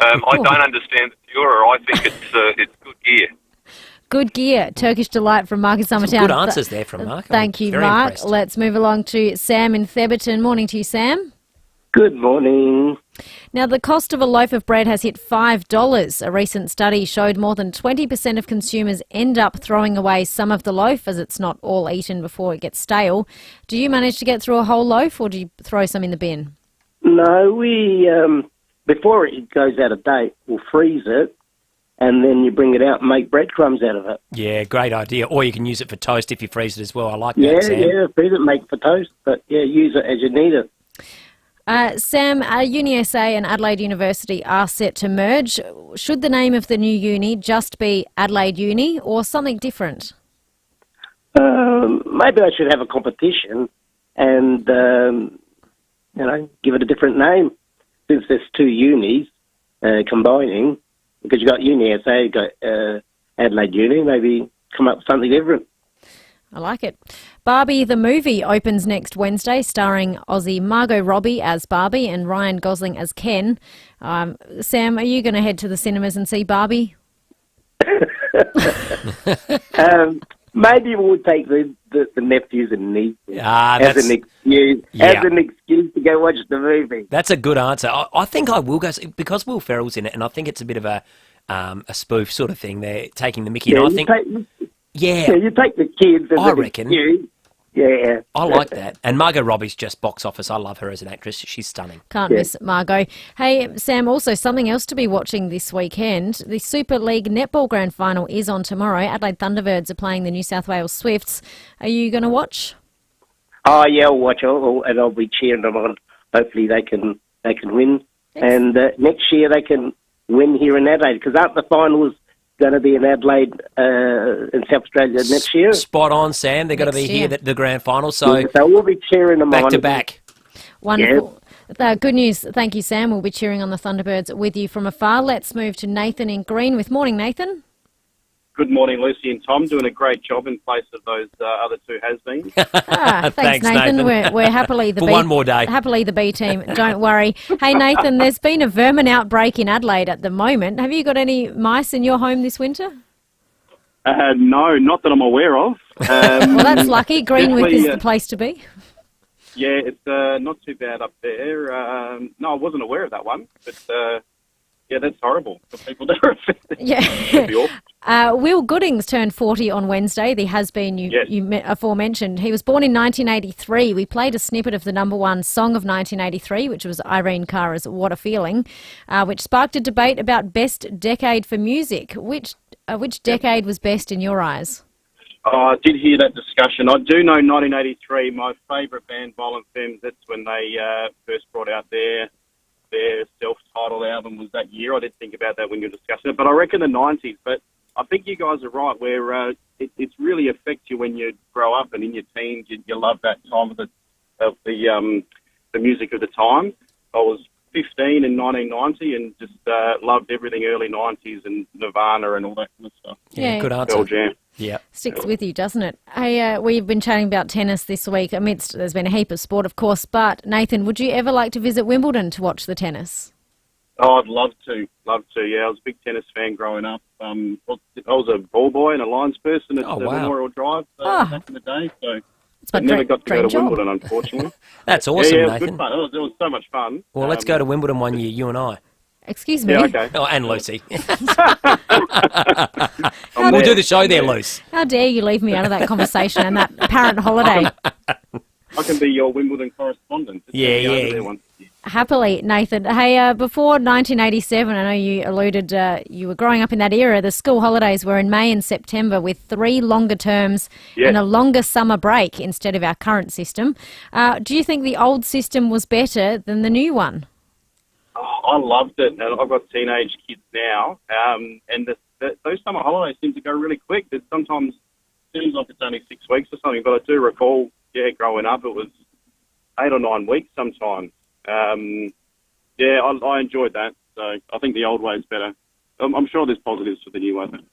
I don't understand the furor. I think it's good gear. Good gear. Turkish Delight from Mark in Summertown. Some good answers there from Mark. Thank you, very Mark. impressed. Let's move along to Sam in Theberton. Morning to you, Sam. Good morning. Now, the cost of a loaf of bread has hit $5. A recent study showed more than 20% of consumers end up throwing away some of the loaf as it's not all eaten before it gets stale. Do you manage to get through a whole loaf, or do you throw some in the bin? No, we, before it goes out of date, we'll freeze it, and then you bring it out and make breadcrumbs out of it. Yeah, great idea. Or you can use it for toast if you freeze it as well. I like that, Sam. Yeah, freeze it, make it for toast, but use it as you need it. Sam, UniSA and Adelaide University are set to merge. Should the name of the new uni just be Adelaide Uni or something different? Maybe I should have a competition and, give it a different name. Since there's two unis combining, because you've got UniSA, you've got Adelaide Uni, maybe come up with something different. I like it. Barbie the movie opens next Wednesday, starring Aussie Margot Robbie as Barbie and Ryan Gosling as Ken. Sam, are you going to head to the cinemas and see Barbie? Maybe we'll take the nephews and nieces that's- as an excuse to go watch the movie. That's a good answer. I think I will go because Will Ferrell's in it, and I think it's a bit of a spoof sort of thing. They're taking the Mickey, and I think, you take the kids. As I an reckon. excuse. Yeah, I like that. And Margot Robbie's just box office. I love her as an actress. She's stunning. Can't miss Margot. Hey, Sam, also something else to be watching this weekend. The Super League Netball Grand Final is on tomorrow. Adelaide Thunderbirds are playing the New South Wales Swifts. Are you going to watch? Oh yeah, I'll watch it, and I'll be cheering them on. Hopefully they can win, and next year they can win here in Adelaide, because aren't the finals going to be in Adelaide in South Australia next year? Spot on, Sam. They're going to be here, the grand final. So we'll be cheering them on. Back to back. Wonderful. Good news. Thank you, Sam. We'll be cheering on the Thunderbirds with you from afar. Let's move to Nathan in Greenwith. Morning, Nathan. Good morning, Lucy and Tom. Doing a great job in place of those other two has-beens. Thanks, Nathan. We're happily the For B, one more day. Happily the B team. Don't worry. Hey, Nathan, there's been a vermin outbreak in Adelaide at the moment. Have you got any mice in your home this winter? No, not that I'm aware of. Well, that's lucky. Greenwith is the place to be. Yeah, it's not too bad up there. No, I wasn't aware of that one, but yeah, that's horrible for people that are affected. Yeah. Will Goodings turned 40 on Wednesday. The has-been you aforementioned. He was born in 1983. We played a snippet of the number one song of 1983, which was Irene Cara's What a Feeling, which sparked a debate about best decade for music. Which decade was best in your eyes? I did hear that discussion. I do know 1983, my favourite band, Violent Femmes, that's when they first brought out their self-titled album was that year. I did think about that when you were discussing it, but I reckon the 90s. But I think you guys are right, where it's really affects you when you grow up and in your teens. You love that time of the music of the time. I was 15 in 1990 and just loved everything early 90s and Nirvana and all that kind of stuff. Yeah, good answer. Pearl Jam. Yeah. Sticks with you, doesn't it? Hey, we've been chatting about tennis this week. There's been a heap of sport, of course, but Nathan, would you ever like to visit Wimbledon to watch the tennis? Oh, I'd love to. Yeah, I was a big tennis fan growing up. I was a ball boy and a Lions person at Memorial Drive back in the day, so I never got to go to Wimbledon, unfortunately. That's awesome, yeah, it was Nathan. good fun. It was so much fun. Well, let's go to Wimbledon one year, you and I. Excuse me? Yeah, okay. Oh, and Lucy. We'll do the show there, Luce. How dare you leave me out of that conversation and that apparent holiday? I can be your Wimbledon correspondent. Yeah. Happily, Nathan. Hey, before 1987, I know you alluded you were growing up in that era, the school holidays were in May and September with 3 longer terms and a longer summer break instead of our current system. Do you think the old system was better than the new one? I loved it. And I've got teenage kids now, and those summer holidays seem to go really quick. It sometimes seems like it's only 6 weeks or something, but I do recall, growing up, it was 8 or 9 weeks sometimes. I enjoyed that. So I think the old way is better. I'm sure there's positives for the new one.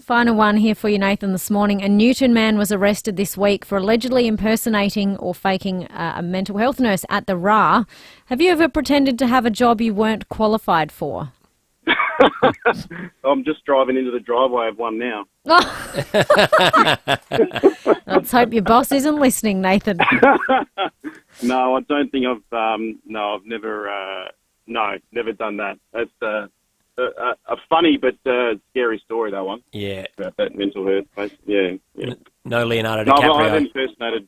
Final one here for you, Nathan, this morning. A Newton man was arrested this week for allegedly impersonating or faking a mental health nurse at the RA. Have you ever pretended to have a job you weren't qualified for? I'm just driving into the driveway of one now. Let's hope your boss isn't listening, Nathan. No, I don't think I've never done that. That's a funny but scary story, that one. Yeah. About that mental health. Yeah. No Leonardo No, DiCaprio. I've impersonated,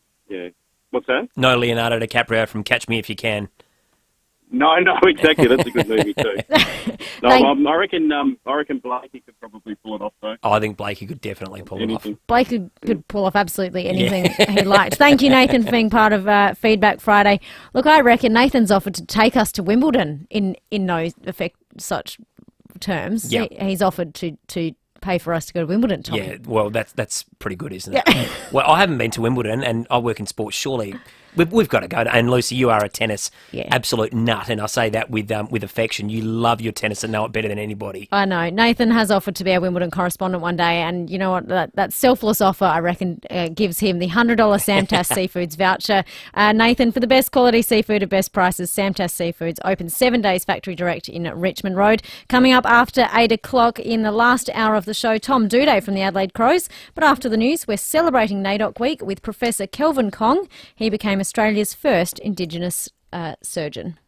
What's that? No Leonardo DiCaprio from Catch Me If You Can. No, exactly. That's a good movie too. No, I reckon Blakey could probably pull it off though. I think Blakey could definitely pull it off. Blake could pull off absolutely anything he liked. Thank you, Nathan, for being part of Feedback Friday. Look, I reckon Nathan's offered to take us to Wimbledon in no such terms. Yep. He's offered to pay for us to go to Wimbledon, Tommy. Yeah, well, that's pretty good, isn't it? Well, I haven't been to Wimbledon, and I work in sports. Surely We've got to go to, and Lucy, you are a tennis Yeah. absolute nut, and I say that with affection. You love your tennis and know it better than anybody. I know. Nathan has offered to be our Wimbledon correspondent one day, and you know what? That selfless offer, I reckon, gives him the $100 Samtas Seafoods voucher. Nathan, for the best quality seafood at best prices, Samtas Seafoods open 7 days factory direct in Richmond Road. Coming up after 8 o'clock in the last hour of the show, Tom Duday from the Adelaide Crows. But after the news, we're celebrating NAIDOC Week with Professor Kelvin Kong. He became Australia's first Indigenous surgeon.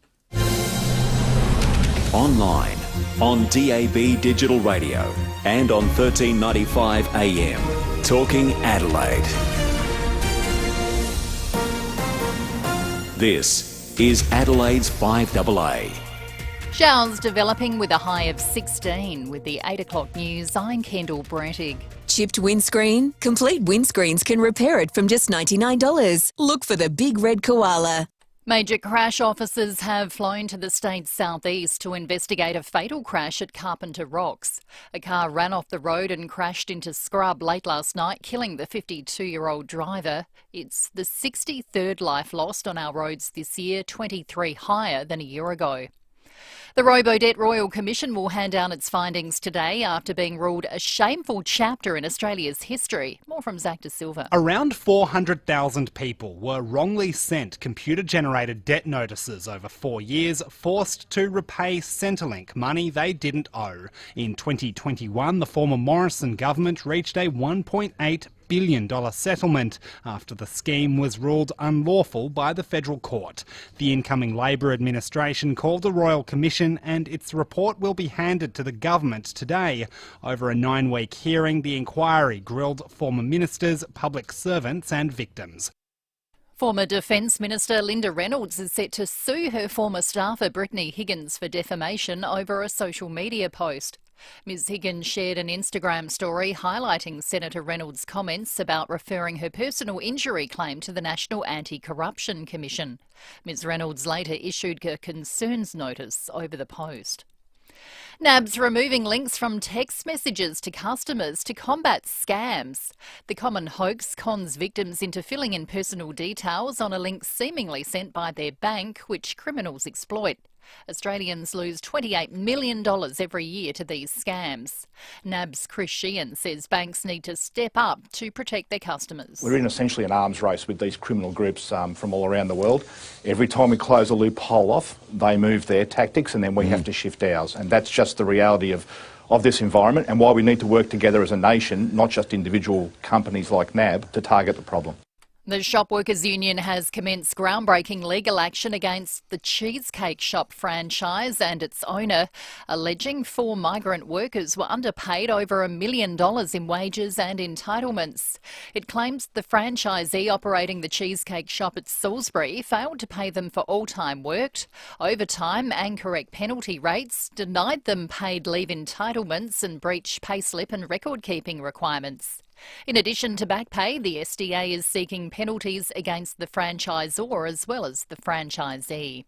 Online, on DAB Digital Radio and on 1395 AM. Talking Adelaide. This is Adelaide's 5AA. Showers developing with a high of 16. With the 8 o'clock news, I'm Kendall Brettig. Chipped windscreen? Complete Windscreens can repair it from just $99. Look for the big red koala. Major crash officers have flown to the state's southeast to investigate a fatal crash at Carpenter Rocks. A car ran off the road and crashed into scrub late last night, killing the 52-year-old driver. It's the 63rd life lost on our roads this year, 23 higher than a year ago. The Robodebt Royal Commission will hand down its findings today after being ruled a shameful chapter in Australia's history. More from Zach De Silva. Around 400,000 people were wrongly sent computer-generated debt notices over 4 years, forced to repay Centrelink money they didn't owe. In 2021, the former Morrison government reached a $1.8 billion settlement after the scheme was ruled unlawful by the federal court. The incoming Labor administration called a royal commission and its report will be handed to the government today. Over a 9-week hearing, the inquiry grilled former ministers, public servants and victims. Former Defence Minister Linda Reynolds is set to sue her former staffer Brittany Higgins for defamation over a social media post. Ms Higgins shared an Instagram story highlighting Senator Reynolds' comments about referring her personal injury claim to the National Anti-Corruption Commission. Ms Reynolds later issued a concerns notice over the post. NAB's removing links from text messages to customers to combat scams. The common hoax cons victims into filling in personal details on a link seemingly sent by their bank, which criminals exploit. Australians lose $28 million every year to these scams. NAB's Chris Sheehan says banks need to step up to protect their customers. We're in essentially an arms race with these criminal groups from all around the world. Every time we close a loophole off, they move their tactics and then we have to shift ours. And that's just the reality of this environment and why we need to work together as a nation, not just individual companies like NAB, to target the problem. The Shop Workers Union has commenced groundbreaking legal action against the Cheesecake Shop franchise and its owner, alleging 4 migrant workers were underpaid over $1 million in wages and entitlements. It claims the franchisee operating the Cheesecake Shop at Salisbury failed to pay them for all time worked, overtime and correct penalty rates, denied them paid leave entitlements and breached payslip and record-keeping requirements. In addition to back pay, the SDA is seeking penalties against the franchisor as well as the franchisee.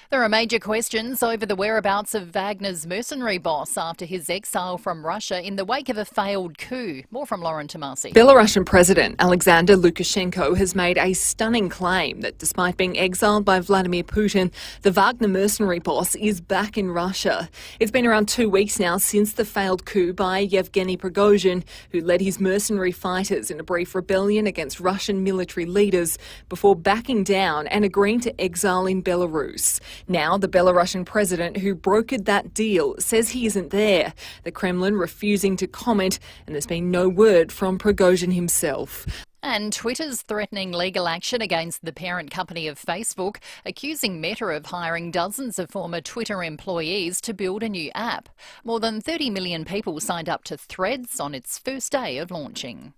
There are major questions over the whereabouts of Wagner's mercenary boss after his exile from Russia in the wake of a failed coup. More from Lauren Tomasi. Belarusian President Alexander Lukashenko has made a stunning claim that despite being exiled by Vladimir Putin, the Wagner mercenary boss is back in Russia. It's been around 2 weeks now since the failed coup by Yevgeny Prigozhin, who led his mercenary fighters in a brief rebellion against Russian military leaders before backing down and agreeing to exile in Belarus. Now, the Belarusian president who brokered that deal says he isn't there, the Kremlin refusing to comment, and there's been no word from Prigozhin himself. And Twitter's threatening legal action against the parent company of Facebook, accusing Meta of hiring dozens of former Twitter employees to build a new app. More than 30 million people signed up to Threads on its first day of launching.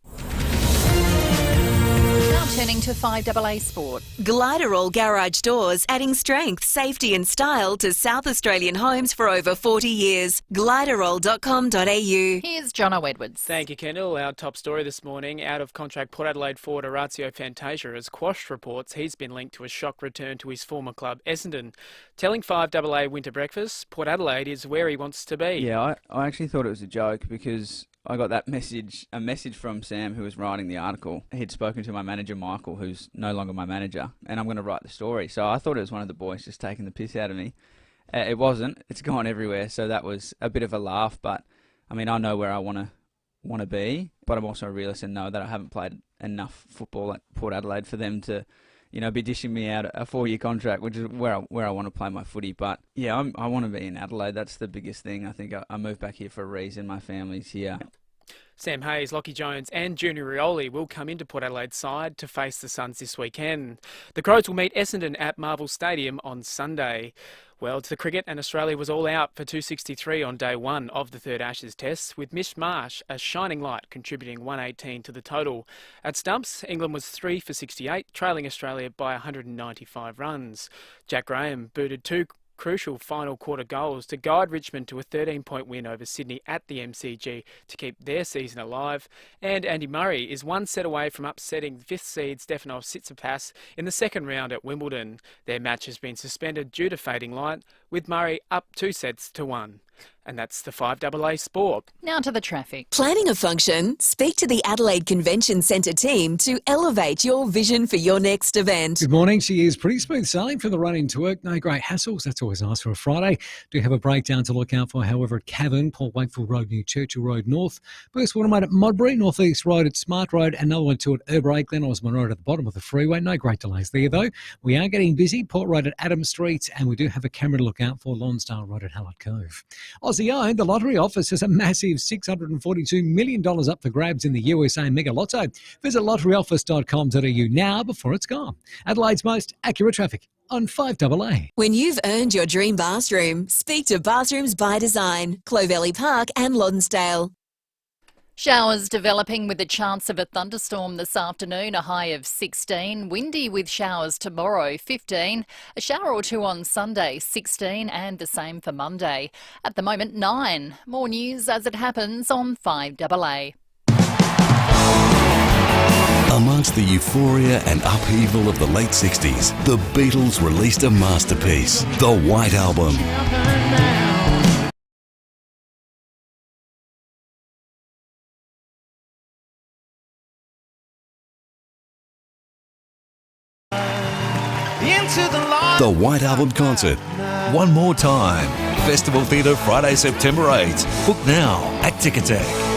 Now turning to 5AA Sport. Gliderall Garage Doors, adding strength, safety and style to South Australian homes for over 40 years. Gliderall.com.au. Here's Jono Edwards. Thank you, Kendall. Our top story this morning, out-of-contract Port Adelaide forward Orazio Fantasia has quashed reports he's been linked to a shock return to his former club, Essendon. Telling 5AA Winter Breakfast, Port Adelaide is where he wants to be. Yeah, I actually thought it was a joke because I got that message, a message from Sam who was writing the article. He'd spoken to my manager, Michael, who's no longer my manager, and I'm going to write the story. So I thought it was one of the boys just taking the piss out of me. It wasn't. It's gone everywhere. So that was a bit of a laugh, but I mean, I know where I want to be, but I'm also a realist and know that I haven't played enough football at Port Adelaide for them to, be dishing me out a 4-year contract, which is where I want to play my footy. But yeah, I want to be in Adelaide. That's the biggest thing. I think I moved back here for a reason. My family's here. Sam Hayes, Lockie Jones and Junior Rioli will come into Port Adelaide's side to face the Suns this weekend. The Crows will meet Essendon at Marvel Stadium on Sunday. Well, to the cricket, and Australia was all out for 263 on day one of the third Ashes Test, with Mitch Marsh a shining light contributing 118 to the total. At stumps, England was 3 for 68, trailing Australia by 195 runs. Jack Graham booted 2 crucial final quarter goals to guide Richmond to a 13-point win over Sydney at the MCG to keep their season alive. And Andy Murray is 1 set away from upsetting 5th seed Stefanos Tsitsipas in the second round at Wimbledon. Their match has been suspended due to fading light, with Murray up 2-1. And that's the 5AA Sport. Now to the traffic. Planning a function? Speak to the Adelaide Convention Centre team to elevate your vision for your next event. Good morning. She is pretty smooth sailing for the run into work. No great hassles. That's always nice for a Friday. Do have a breakdown to look out for, however, at Cavan, Port Wakefield Road near Churchill Road North. First one made at Modbury, North East Road at Smart Road. Another one to at Urbray, Glen Osmond Road at the bottom of the freeway. No great delays there, though. We are getting busy. Port Road at Adams Street, and we do have a camera to look out for Lonsdale Road at Hallett Cove. Aussie-owned, the Lottery Office has a massive $642 million up for grabs in the USA Mega Lotto. Visit lotteryoffice.com.au now before it's gone. Adelaide's most accurate traffic on 5AA. When you've earned your dream bathroom, speak to Bathrooms by Design, Clovelly Park and Lonsdale. Showers developing with a chance of a thunderstorm this afternoon, a high of 16. Windy with showers tomorrow, 15. A shower or two on Sunday, 16, and the same for Monday. At the moment, 9. More news as it happens on 5AA. Amongst the euphoria and upheaval of the late 60s, the Beatles released a masterpiece, The White Album. The White Album concert. One more time. Festival Theatre, Friday, September 8th. Book now at Ticketek.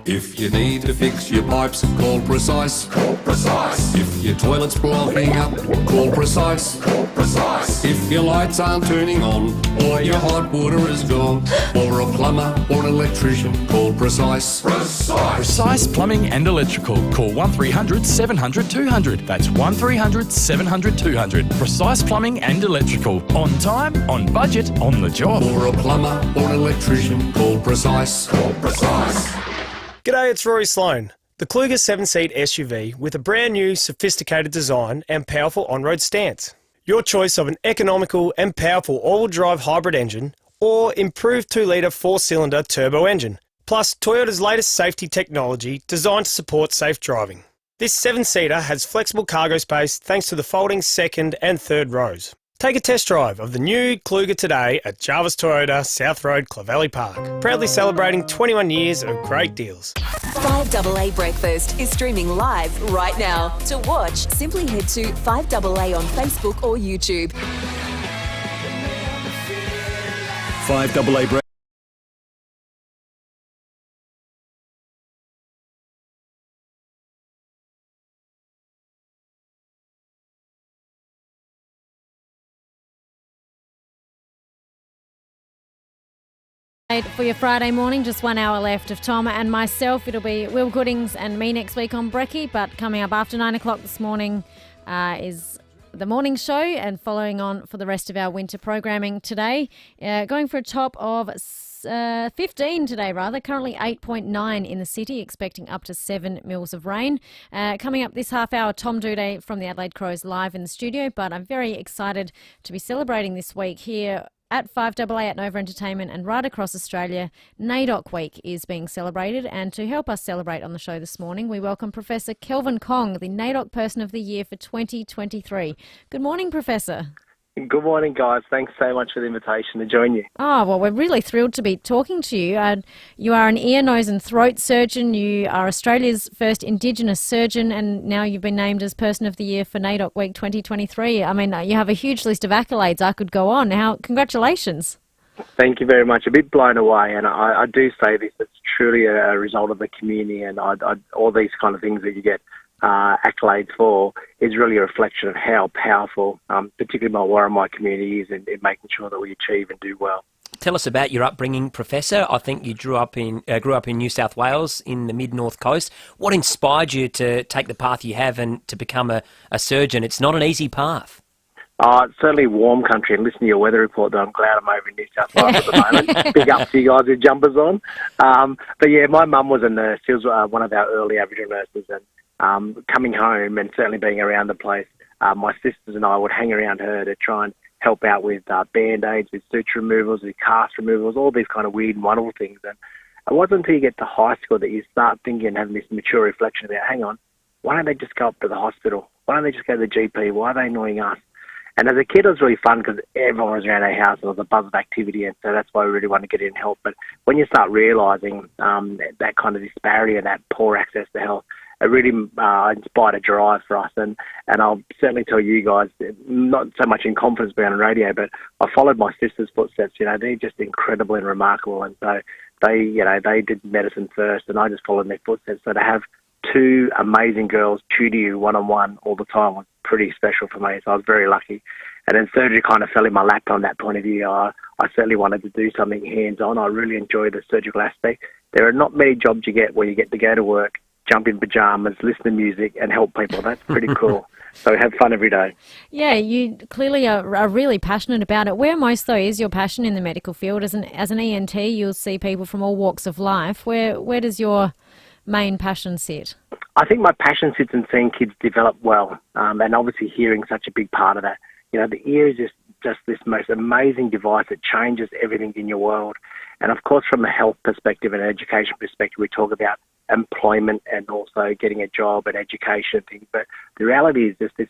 If you need to fix your pipes, call Precise. Call Precise. If your toilet's blowing up, call Precise. Call Precise. If your lights aren't turning on, or your hot water is gone, or a plumber or an electrician, call Precise. Precise. Precise Plumbing and Electrical. Call 1300 700 200. That's 1300 700 200. Precise Plumbing and Electrical. On time, on budget, on the job. Or a plumber or an electrician, call Precise. Call Precise. G'day, it's Rory Sloane. The Kluger 7-seat SUV with a brand new sophisticated design and powerful on-road stance. Your choice of an economical and powerful all-wheel drive hybrid engine or improved 2-litre 4-cylinder turbo engine, plus Toyota's latest safety technology designed to support safe driving. This 7-seater has flexible cargo space thanks to the folding second and third rows. Take a test drive of the new Kluger today at Jarvis Toyota, South Road, Clovelly Park. Proudly celebrating 21 years of great deals. 5AA Breakfast is streaming live right now. To watch, simply head to 5AA on Facebook or YouTube. 5AA Breakfast. For your Friday morning, just 1 hour left of Tom and myself. It'll be Will Goodings and me next week on Brekkie, but coming up after 9 o'clock this morning is the morning show, and following on for the rest of our winter programming today. Going for a top of 15 today, currently 8.9 in the city, expecting up to 7 mils of rain. Coming up this half hour, Tom Duday from the Adelaide Crows live in the studio, but I'm very excited to be celebrating this week here at 5AA at Nova Entertainment and right across Australia. NAIDOC Week is being celebrated, and to help us celebrate on the show this morning, we welcome Professor Kelvin Kong, the NAIDOC Person of the Year for 2023. Good morning, Professor. Good morning, guys. Thanks so much for the invitation to join you. Oh, well, we're really thrilled to be talking to you. You are an ear, nose and throat surgeon. You are Australia's first Indigenous surgeon, and now you've been named as Person of the Year for NAIDOC Week 2023. I mean, you have a huge list of accolades. I could go on. Congratulations. Thank you very much. A bit blown away, and I do say this, it's truly a result of the community, and all these kind of things that you get accolades for is really a reflection of how powerful, particularly my Warramai community is in making sure that we achieve and do well. Tell us about your upbringing, Professor. I think you grew up in New South Wales in the mid-north coast. What inspired you to take the path you have and to become a surgeon? It's not an easy path. It's certainly warm country, and listen to your weather report, though. I'm glad I'm over in New South Wales at the moment. Big up to you guys with jumpers on. But yeah, my mum was a nurse. She was one of our early Aboriginal nurses, and coming home and certainly being around the place, my sisters and I would hang around her to try and help out with band-aids, with suture removals, with cast removals, all these kind of weird and wonderful things. And it wasn't until you get to high school that you start thinking and having this mature reflection about, hang on, why don't they just go up to the hospital? Why don't they just go to the GP? Why are they annoying us? And as a kid, it was really fun because everyone was around our house. There was a buzz of activity, and so that's why we really wanted to get in and help. But when you start realising that kind of disparity and that poor access to health, it really inspired a drive for us. And I'll certainly tell you guys, not so much in confidence being on radio, but I followed my sister's footsteps. You know, they're just incredible and remarkable. And so they did medicine first, and I just followed in their footsteps. So to have two amazing girls tutor you one-on-one all the time was pretty special for me. So I was very lucky. And then surgery kind of fell in my lap on that point of view. I certainly wanted to do something hands-on. I really enjoy the surgical aspect. There are not many jobs you get where you get to go to work, jump in pajamas, listen to music and help people. That's pretty cool. So have fun every day. Yeah, you clearly are really passionate about it. Where most, though, is your passion in the medical field? As an ENT, you'll see people from all walks of life. Where does your main passion sit? I think my passion sits in seeing kids develop well, and obviously hearing such a big part of that. You know, the ear is just this most amazing device that changes everything in your world. And of course, from a health perspective and an education perspective, we talk about employment and also getting a job and education and things. But the reality is just this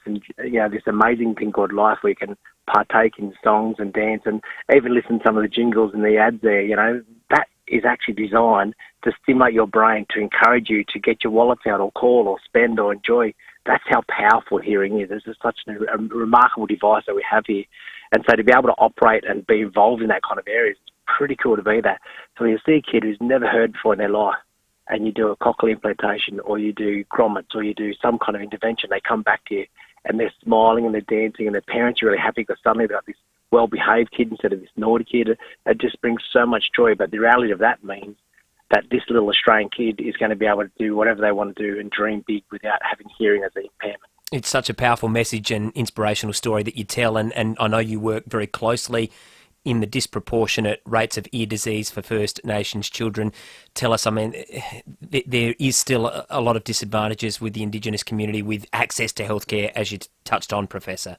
amazing thing called life where you can partake in songs and dance and even listen to some of the jingles and the ads there. You know, that is actually designed to stimulate your brain, to encourage you to get your wallets out or call or spend or enjoy. That's how powerful hearing is. It's just such a remarkable device that we have here. And so to be able to operate and be involved in that kind of area is pretty cool to be that. So when you see a kid who's never heard before in their life, and you do a cochlear implantation or you do grommets or you do some kind of intervention, they come back to you and they're smiling and they're dancing and their parents are really happy because suddenly they've got this well-behaved kid instead of this naughty kid. It just brings so much joy. But the reality of that means that this little Australian kid is going to be able to do whatever they want to do and dream big without having hearing as an impairment. It's such a powerful message and inspirational story that you tell, and I know you work very closely in the disproportionate rates of ear disease for First Nations children. Tell us, I mean, there is still a lot of disadvantages with the Indigenous community with access to healthcare, as you touched on, Professor.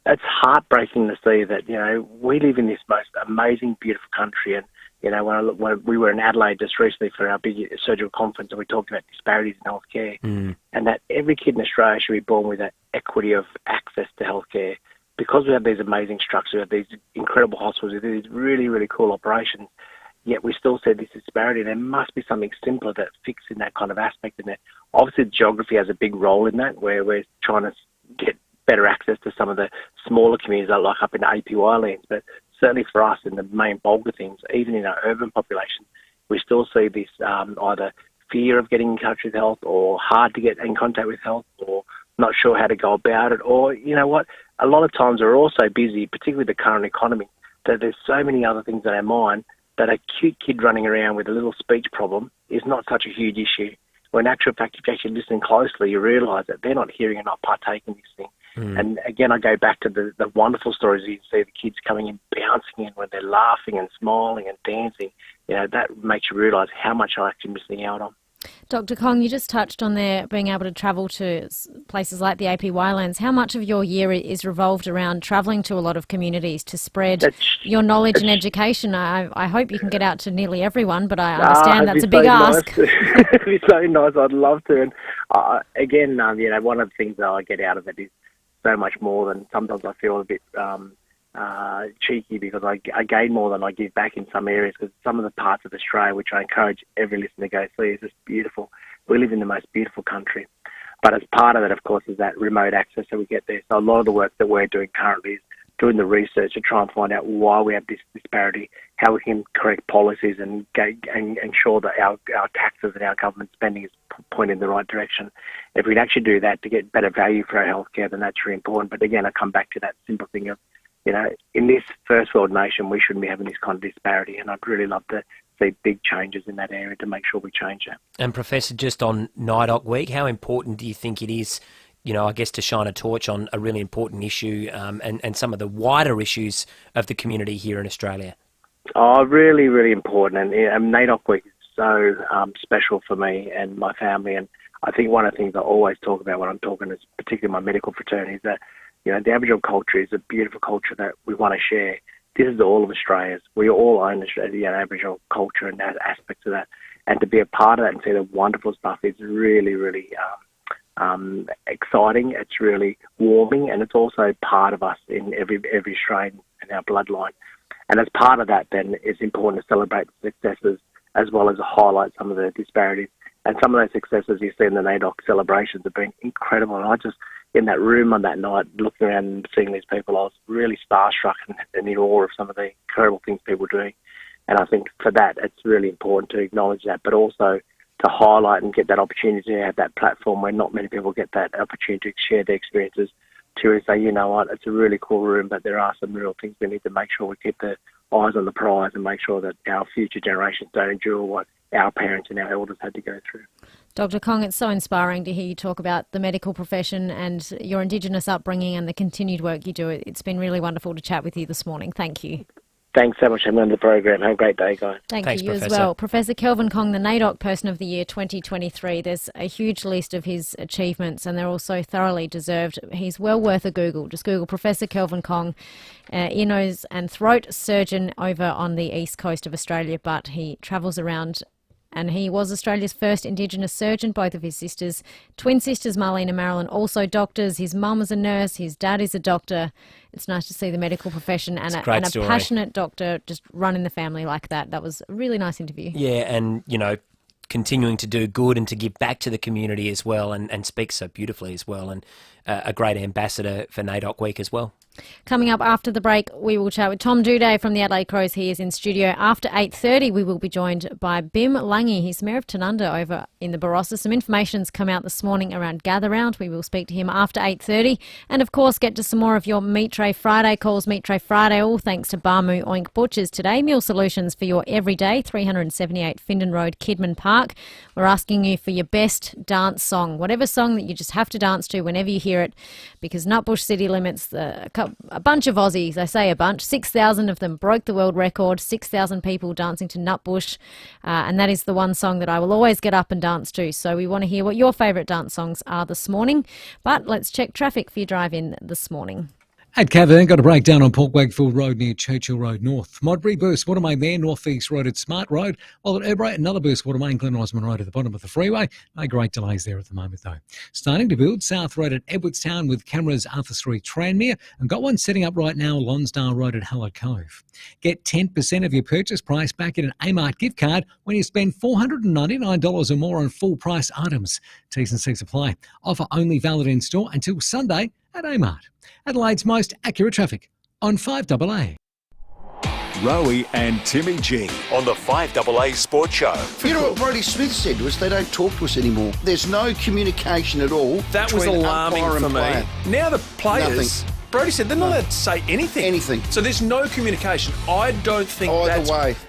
It's heartbreaking to see that, you know, we live in this most amazing, beautiful country. And, you know, when we were in Adelaide just recently for our big surgical conference and we talked about disparities in healthcare and that every kid in Australia should be born with that equity of access to healthcare. Because we have these amazing structures, we have these incredible hospitals, these really, really cool operations, yet we still see this disparity. There must be something simpler that fixes in that kind of aspect. And obviously geography has a big role in that, where we're trying to get better access to some of the smaller communities like up in the APY lands. But certainly for us in the main bulk of things, even in our urban population, we still see this either fear of getting in touch with health or hard to get in contact with health or not sure how to go about it. Or, you know what, a lot of times we're also busy, particularly the current economy, that there's so many other things in our mind that a cute kid running around with a little speech problem is not such a huge issue. When in actual fact, if you actually listen closely, you realise that they're not hearing and not partaking in this thing. And again, I go back to the wonderful stories you see the kids coming in, bouncing in when they're laughing and smiling and dancing. You know, that makes you realise how much I'm actually missing out on. Dr. Kong, you just touched on there being able to travel to places like the APY lands. How much of your year is revolved around travelling to a lot of communities to spread your knowledge and education? I hope you can get out to nearly everyone, but I understand that's a big ask. It'd be so nice. I'd love to. And again, you know, one of the things that I get out of it is so much more than sometimes I feel a bit cheeky because I gain more than I give back in some areas, because some of the parts of Australia, which I encourage every listener to go see, is just beautiful. We live in the most beautiful country. But as part of it, of course, is that remote access that we get there. So a lot of the work that we're doing currently is doing the research to try and find out why we have this disparity, how we can correct policies and ensure that our taxes and our government spending is pointed in the right direction. If we can actually do that to get better value for our healthcare, then that's really important. But again, I come back to that simple thing of, in this first world nation, we shouldn't be having this kind of disparity. And I'd really love to see big changes in that area to make sure we change that. And Professor, just on NIDOC Week, how important do you think it is, I guess, to shine a torch on a really important issue and some of the wider issues of the community here in Australia? Oh, really, really important. And NIDOC Week is so special for me and my family. And I think one of the things I always talk about when I'm talking, is particularly my medical fraternity, is that, the Aboriginal culture is a beautiful culture that we want to share. This is all of Australia's. We all own the Aboriginal culture and aspects of that. And to be a part of that and see the wonderful stuff is really, really exciting. It's really warming, and it's also part of us in every Australian in our bloodline. And as part of that, then, it's important to celebrate the successes as well as highlight some of the disparities. And some of those successes you see in the NAIDOC celebrations have been incredible. And I just, in that room on that night, looking around and seeing these people, I was really starstruck and in awe of some of the incredible things people are doing. And I think for that, it's really important to acknowledge that, but also to highlight and get that opportunity to have that platform where not many people get that opportunity to share their experiences, to say, you know what, it's a really cool room, but there are some real things we need to make sure we keep the eyes on the prize and make sure that our future generations don't endure what our parents and our elders had to go through. Dr. Kong, it's so inspiring to hear you talk about the medical profession and your Indigenous upbringing and the continued work you do. It's been really wonderful to chat with you this morning. Thank you. Thanks so much for having me on the program. Have a great day, guys. Thanks, you Professor. As well. Professor Kelvin Kong, the NAIDOC Person of the Year 2023. There's a huge list of his achievements and they're also thoroughly deserved. He's well worth a Google. Just Google Professor Kelvin Kong, ear, nose and throat surgeon over on the east coast of Australia, but he travels around. And he was Australia's first Indigenous surgeon. Both of his sisters, twin sisters, Marlene and Marilyn, also doctors. His mum is a nurse. His dad is a doctor. It's nice to see the medical profession and a passionate doctor just running the family like that. That was a really nice interview. Yeah, and, continuing to do good and to give back to the community as well and speak so beautifully as well. And a great ambassador for NAIDOC Week as well. Coming up after the break, we will chat with Tom Duday from the Adelaide Crows. He is in studio. After 8:30, we will be joined by Bim Lange. He's Mayor of Tanunda over in the Barossa. Some information's come out this morning around Gather Round. We will speak to him after 8:30. And, of course, get to some more of your Meat Tray Friday calls. Meat Tray Friday, all thanks to Barmu Oink Butchers today. Meal solutions for your everyday, 378 Findon Road, Kidman Park. We're asking you for your best dance song, whatever song that you just have to dance to whenever you hear it, because Nutbush City Limits, a bunch of Aussies, I say a bunch, 6,000 of them broke the world record, 6,000 people dancing to Nutbush, and that is the one song that I will always get up and dance to. So we want to hear what your favourite dance songs are this morning, but let's check traffic for your drive-in this morning. At Cavern, got a breakdown on Port Wakefield Road near Churchill Road North. Modbury burst water main there, North East Road at Smart Road, while at Erbray, another burst water main, Glen Osmond Road at the bottom of the freeway. No great delays there at the moment though. Starting to build South Road at Edwardstown with cameras Arthur Street Tranmere, and got one setting up right now Lonsdale Road at Hallett Cove. Get 10% of your purchase price back in an Amart gift card when you spend $499 or more on full price items. T's and C's apply. Offer only valid in store until Sunday at Amart. Adelaide's most accurate traffic on 5AA. Rowie and Timmy G on the 5AA Sports Show. You know what Brodie Smith said to us? They don't talk to us anymore. There's no communication at all. That was alarming for me. Now the players... Nothing. Brodie said they're not allowed to say anything. Anything. So there's no communication. I don't think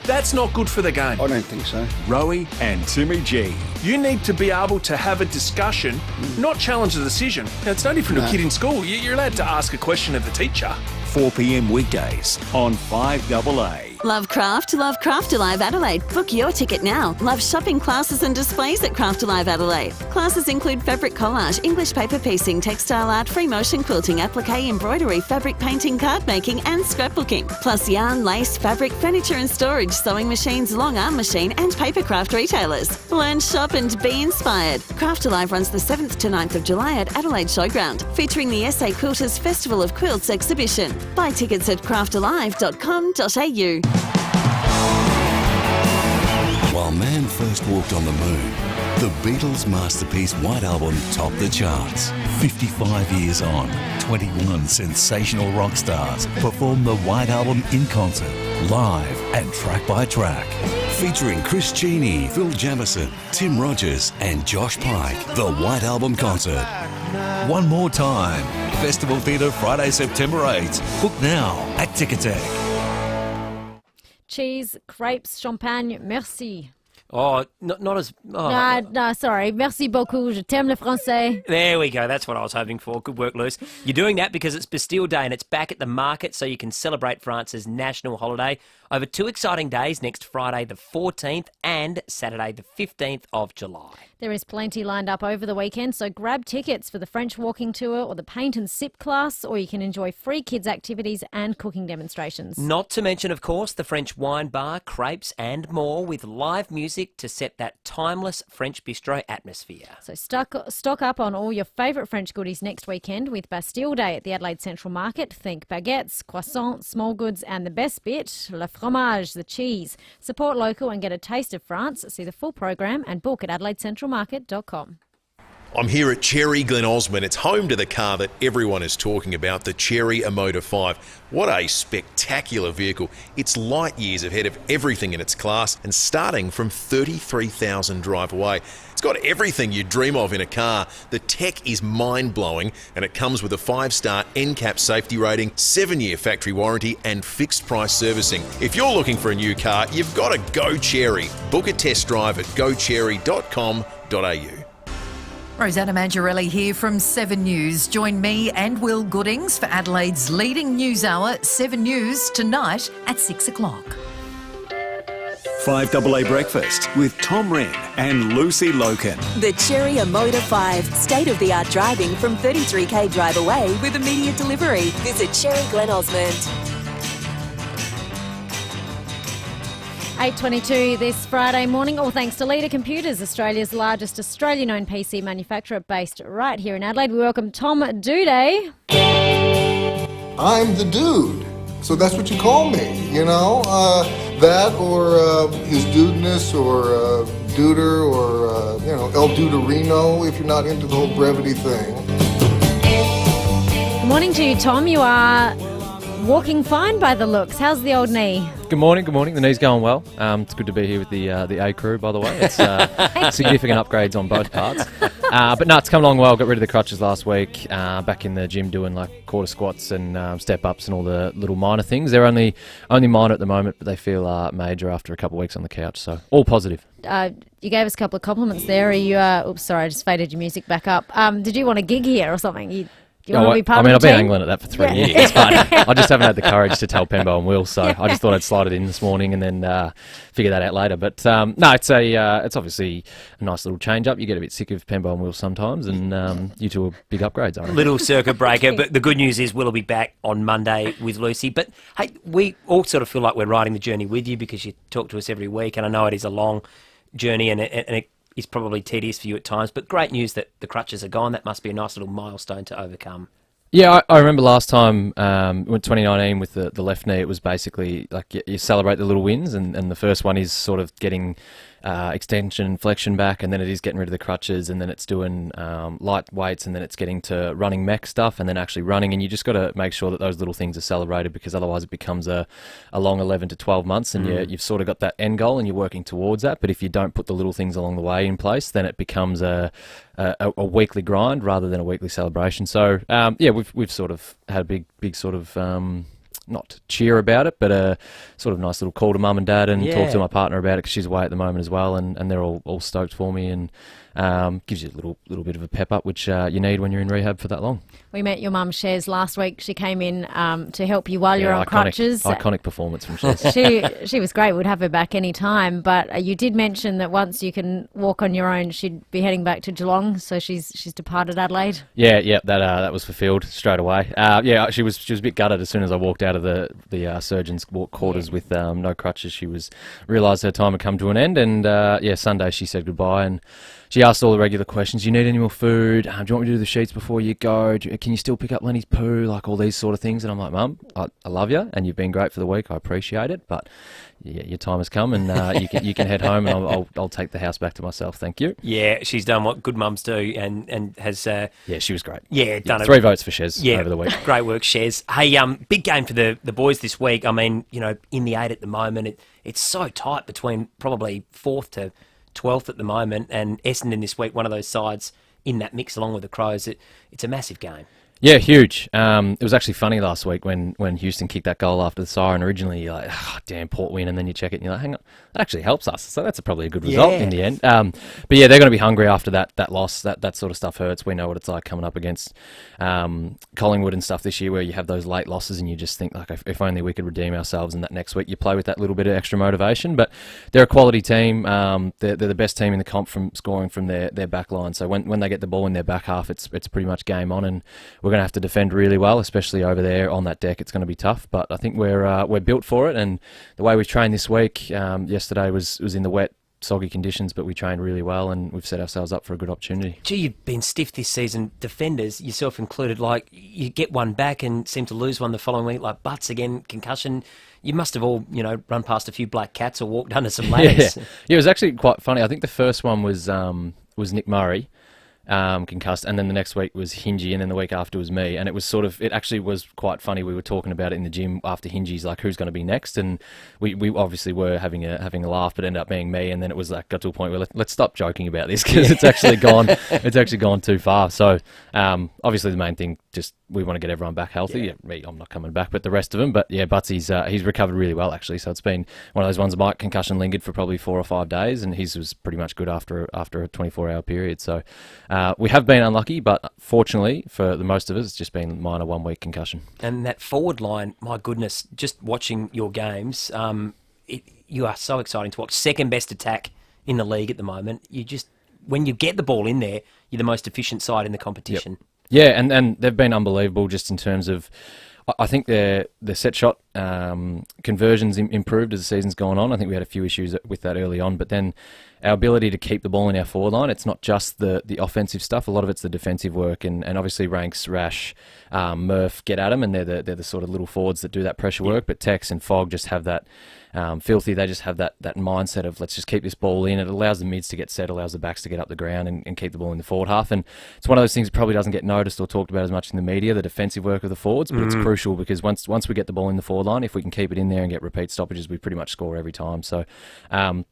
that's not good for the game. I don't think so. Rowie and Timmy G. You need to be able to have a discussion, not challenge the decision. Now, it's no different to a kid in school. You're allowed to ask a question of the teacher. 4 p.m. weekdays on 5AA. Love craft? Love Craft Alive Adelaide. Book your ticket now. Love shopping classes and displays at Craft Alive Adelaide. Classes include fabric collage, English paper piecing, textile art, free motion quilting, applique embroidery, fabric painting, card making and scrapbooking. Plus yarn, lace, fabric, furniture and storage, sewing machines, long arm machine and paper craft retailers. Learn, shop and be inspired. Craft Alive runs the 7th to 9th of July at Adelaide Showground, featuring the SA Quilters Festival of Quilts exhibition. Buy tickets at craftalive.com.au. While man first walked on the moon, the Beatles' masterpiece White Album topped the charts. 55 years on, 21 sensational rock stars perform the White Album in concert, live and track by track. Featuring Chris Cheney, Phil Jamieson, Tim Rogers and Josh Pike. The White Album concert. One more time. Festival Theatre Friday, September 8th. Book now at Ticketek. Cheese, crepes, champagne, merci. Oh, not as... Oh. No, sorry. Merci beaucoup. Je t'aime le français. There we go. That's what I was hoping for. Good work, Luce. You're doing that because it's Bastille Day and it's back at the market so you can celebrate France's national holiday over 2 exciting days next Friday the 14th and Saturday the 15th of July. There is plenty lined up over the weekend, so grab tickets for the French walking tour or the paint and sip class, or you can enjoy free kids activities and cooking demonstrations. Not to mention, of course, the French wine bar, crepes and more with live music to set that timeless French bistro atmosphere. So stock up on all your favourite French goodies next weekend with Bastille Day at the Adelaide Central Market. Think baguettes, croissants, small goods and the best bit, le fromage, the cheese. Support local and get a taste of France. See the full program and book at AdelaideCentralMarket.com. I'm here at Cherry Glen Osmond. It's home to the car that everyone is talking about, the Cherry Emotor 5. What a spectacular vehicle. It's light years ahead of everything in its class and starting from 33,000 drive away. It's got everything you dream of in a car. The tech is mind-blowing and it comes with a 5-star NCAP safety rating, 7-year factory warranty and fixed price servicing. If you're looking for a new car, you've got to go Cherry. Book a test drive at gocherry.com.au. Rosanna Mangiarelli here from 7 News. Join me and Will Goodings for Adelaide's leading news hour, 7 News, tonight at 6 o'clock. 5AA Breakfast with Tom Rehn and Lucy Lokan. The Cherry Emotor 5, state-of-the-art driving from 33k drive away with immediate delivery. Visit Cherry Glen Osmond. 8:22 this Friday morning, all thanks to Leader Computers, Australia's largest Australian-owned PC manufacturer based right here in Adelaide. We welcome Tom Duday. I'm the dude, so that's what you call me, you know? That or his dudeness or duder or, El Duderino if you're not into the whole brevity thing. Good morning to you, Tom. You are walking fine by the looks. How's the old knee? Good morning. The knee's going well. It's good to be here with the A crew, by the way. It's significant upgrades on both parts. But no, it's come along well. Got rid of the crutches last week. Back in the gym doing like quarter squats and step ups and all the little minor things. They're only minor at the moment, but they feel major after a couple of weeks on the couch. So all positive. You gave us a couple of compliments there. Are you? Oops, sorry, I just faded your music back up. Did you want a gig here or something? You want to be part of the I've team? been angling at that for 3 years, but I just haven't had the courage to tell Pembo and Will, so I just thought I'd slide it in this morning and then figure that out later. But no, it's obviously a nice little change up. You get a bit sick of Pembo and Will sometimes, and you two are big upgrades, I reckon. Little circuit breaker, but the good news is Will be back on Monday with Lucy. But hey, we all sort of feel like we're riding the journey with you because you talk to us every week, and I know it is a long journey and it is probably tedious for you at times, but great news that the crutches are gone. That must be a nice little milestone to overcome. Yeah, I remember last time, when 2019 with the left knee, it was basically like you celebrate the little wins, and the first one is sort of getting extension and flexion back, and then it is getting rid of the crutches, and then it's doing light weights, and then it's getting to running mech stuff, and then actually running, and you just got to make sure that those little things are celebrated, because otherwise it becomes a long 11 to 12 months, and you've sort of got that end goal, and you're working towards that, but if you don't put the little things along the way in place, then it becomes a weekly grind rather than a weekly celebration. So yeah, we've sort of had a big sort of not cheer about it, but a sort of nice little call to mum and dad and talk Yeah. to my partner about it because she's away at the moment as well, and they're all stoked for me, and gives you a little bit of a pep up, which you need when you're in rehab for that long. We met your mum, Shez, last week. She came in to help you while you're on iconic, crutches. Iconic performance from Shez. She was great. We'd have her back any time. But you did mention that once you can walk on your own, she'd be heading back to Geelong. So she's departed Adelaide. Yeah, that was fulfilled straight away. She was a bit gutted as soon as I walked out of the surgeon's quarters with no crutches. She realised her time had come to an end, and Sunday she said goodbye, and she asked all the regular questions. You need any more food? Do you want me to do the sheets before you go? Can you still pick up Lenny's poo? Like all these sort of things. And I'm like, Mum, I love you, and you've been great for the week. I appreciate it, but yeah, your time has come, and you can head home, and I'll take the house back to myself. Thank you. Yeah, she's done what good mums do, and has. She was great. Yeah, done 3 votes for Shez over the week. Great work, Shez. Hey, big game for the boys this week. I mean, in the 8 at the moment, it's so tight between probably 4th to 12th at the moment, and Essendon this week, one of those sides in that mix along with the Crows. It's a massive game. Yeah, huge. It was actually funny last week when Houston kicked that goal after the siren. Originally, you're like, damn, Port win, and then you check it and you're like, hang on, that actually helps us. So that's probably a good result in the end. But yeah, they're going to be hungry after that loss. That sort of stuff hurts. We know what it's like coming up against Collingwood and stuff this year, where you have those late losses and you just think, like, if only we could redeem ourselves, and that next week you play with that little bit of extra motivation. But they're a quality team. They're the best team in the comp from scoring from their back line. So when they get the ball in their back half, it's pretty much game on, and we're going to have to defend really well, especially over there on that deck. It's going to be tough, but I think we're built for it. And the way we've trained this week, yesterday was in the wet, soggy conditions, but we trained really well, and we've set ourselves up for a good opportunity. Gee, you've been stiff this season, defenders, yourself included. Like, you get one back and seem to lose one the following week, like Butts again, concussion. You must have all, run past a few black cats or walked under some ladders. Yeah, it was actually quite funny. I think the first one was Nick Murray, concussed, and then the next week was Hingy, and then the week after was me, and it actually was quite funny. We were talking about it in the gym after Hingy's, like, who's going to be next, and we obviously were having a laugh, but ended up being me, and then it was like got to a point where let's stop joking about this, because it's actually gone too far. So obviously the main thing, just we want to get everyone back healthy. Yeah, me, I'm not coming back, but the rest of them. But yeah, Butsy's he's recovered really well, actually. So it's been one of those ones. My concussion lingered for probably 4 or 5 days, and his was pretty much good after a 24-hour period. So we have been unlucky, but fortunately for the most of us, it's just been minor 1-week concussion. And that forward line, my goodness, just watching your games, you are so exciting to watch. Second best attack in the league at the moment. When you get the ball in there, you're the most efficient side in the competition. Yep. Yeah, and they've been unbelievable just in terms of, I think their set shot conversions improved as the season's gone on. I think we had a few issues with that early on, but then our ability to keep the ball in our forward line, it's not just the offensive stuff. A lot of it's the defensive work, and obviously Ranks, Rash, Murph get at them, and they're the sort of little forwards that do that pressure work. But Tex and Fogg just have that filthy. They just have that mindset of, let's just keep this ball in. It allows the mids to get set, allows the backs to get up the ground and keep the ball in the forward half. And it's one of those things that probably doesn't get noticed or talked about as much in the media, the defensive work of the forwards, but it's crucial, because once we get the ball in the forward line, if we can keep it in there and get repeat stoppages, we pretty much score every time. So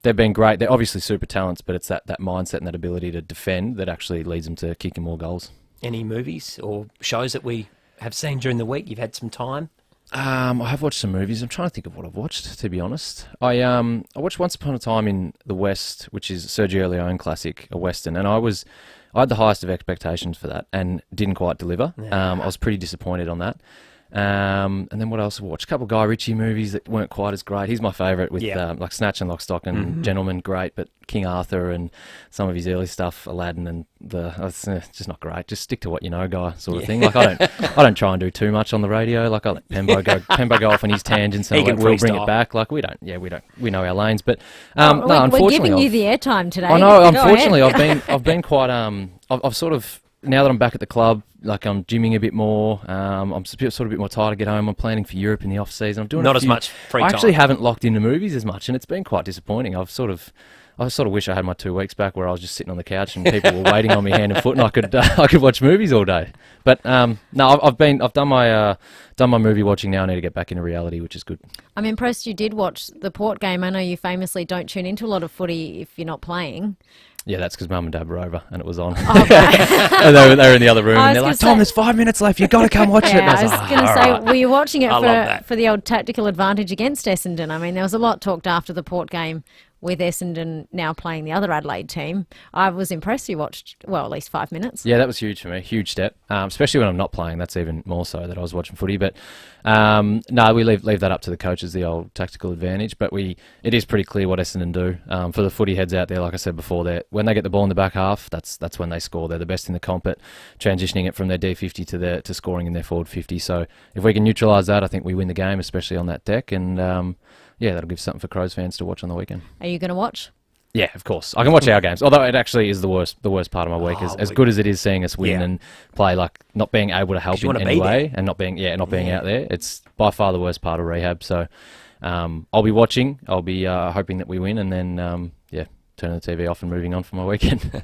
they've been great. They're obviously super talents, but it's that mindset and that ability to defend that actually leads them to kicking more goals. Any movies or shows that we have seen during the week? You've had some time. I have watched some movies. I'm trying to think of what I've watched, to be honest. I watched Once Upon a Time in the West, which is Sergio Leone classic, a Western, and I had the highest of expectations for that and didn't quite deliver. I was pretty disappointed on that. And then what else have I watched? A couple of Guy Ritchie movies that weren't quite as great. He's my favourite with like Snatch and Lock, Stock and Gentleman, great, but King Arthur and some of his early stuff, Aladdin and it's just not great. Just stick to what you know, guy, sort of thing. Like I don't try and do too much on the radio. Like I let Pembo go off on his tangents, and we'll bring it back. Like we know our lanes. But no, unfortunately, we're giving you the airtime today. I know. Unfortunately, I've been quite I've sort of, now that I'm back at the club, like I'm gymming a bit more. I'm sort of a bit more tired to get home. I'm planning for Europe in the off season. I'm doing not as much free time. I actually haven't locked into movies as much, and it's been quite disappointing. I've sort of I sort of wish I had my 2 weeks back where I was just sitting on the couch and people were waiting on me hand and foot, and I could watch movies all day. But no, I've done my movie watching now. I need to get back into reality, which is good. I'm impressed you did watch the Port game. I know you famously don't tune into a lot of footy if you're not playing. Yeah, that's because Mum and Dad were over and it was on. Oh, okay. And they were in the other room and they're like, Tom, there's 5 minutes left. You've got to come watch it. And I was going to say, right. were you watching it I love that. for the old tactical advantage against Essendon? I mean, there was a lot talked after the Port game with Essendon now playing the other Adelaide team. I was impressed you watched, well, at least 5 minutes. Yeah, that was huge for me. Huge step. Especially when I'm not playing. That's even more so that I was watching footy. But no, we leave that up to the coaches, the old tactical advantage. But it is pretty clear what Essendon do. For the footy heads out there, like I said before, when they get the ball in the back half, that's when they score. They're the best in the comp at transitioning it from their D50 to scoring in their forward 50. So if we can neutralise that, I think we win the game, especially on that deck. And yeah, that'll give something for Crows fans to watch on the weekend. Are you going to watch? Yeah, of course. I can watch our games, although it actually is the worst part of my week. As good as it is seeing us win and play, like not being able to help in any way and not being out there, it's by far the worst part of rehab. So I'll be watching. I'll be hoping that we win, and then turning the TV off and moving on for my weekend.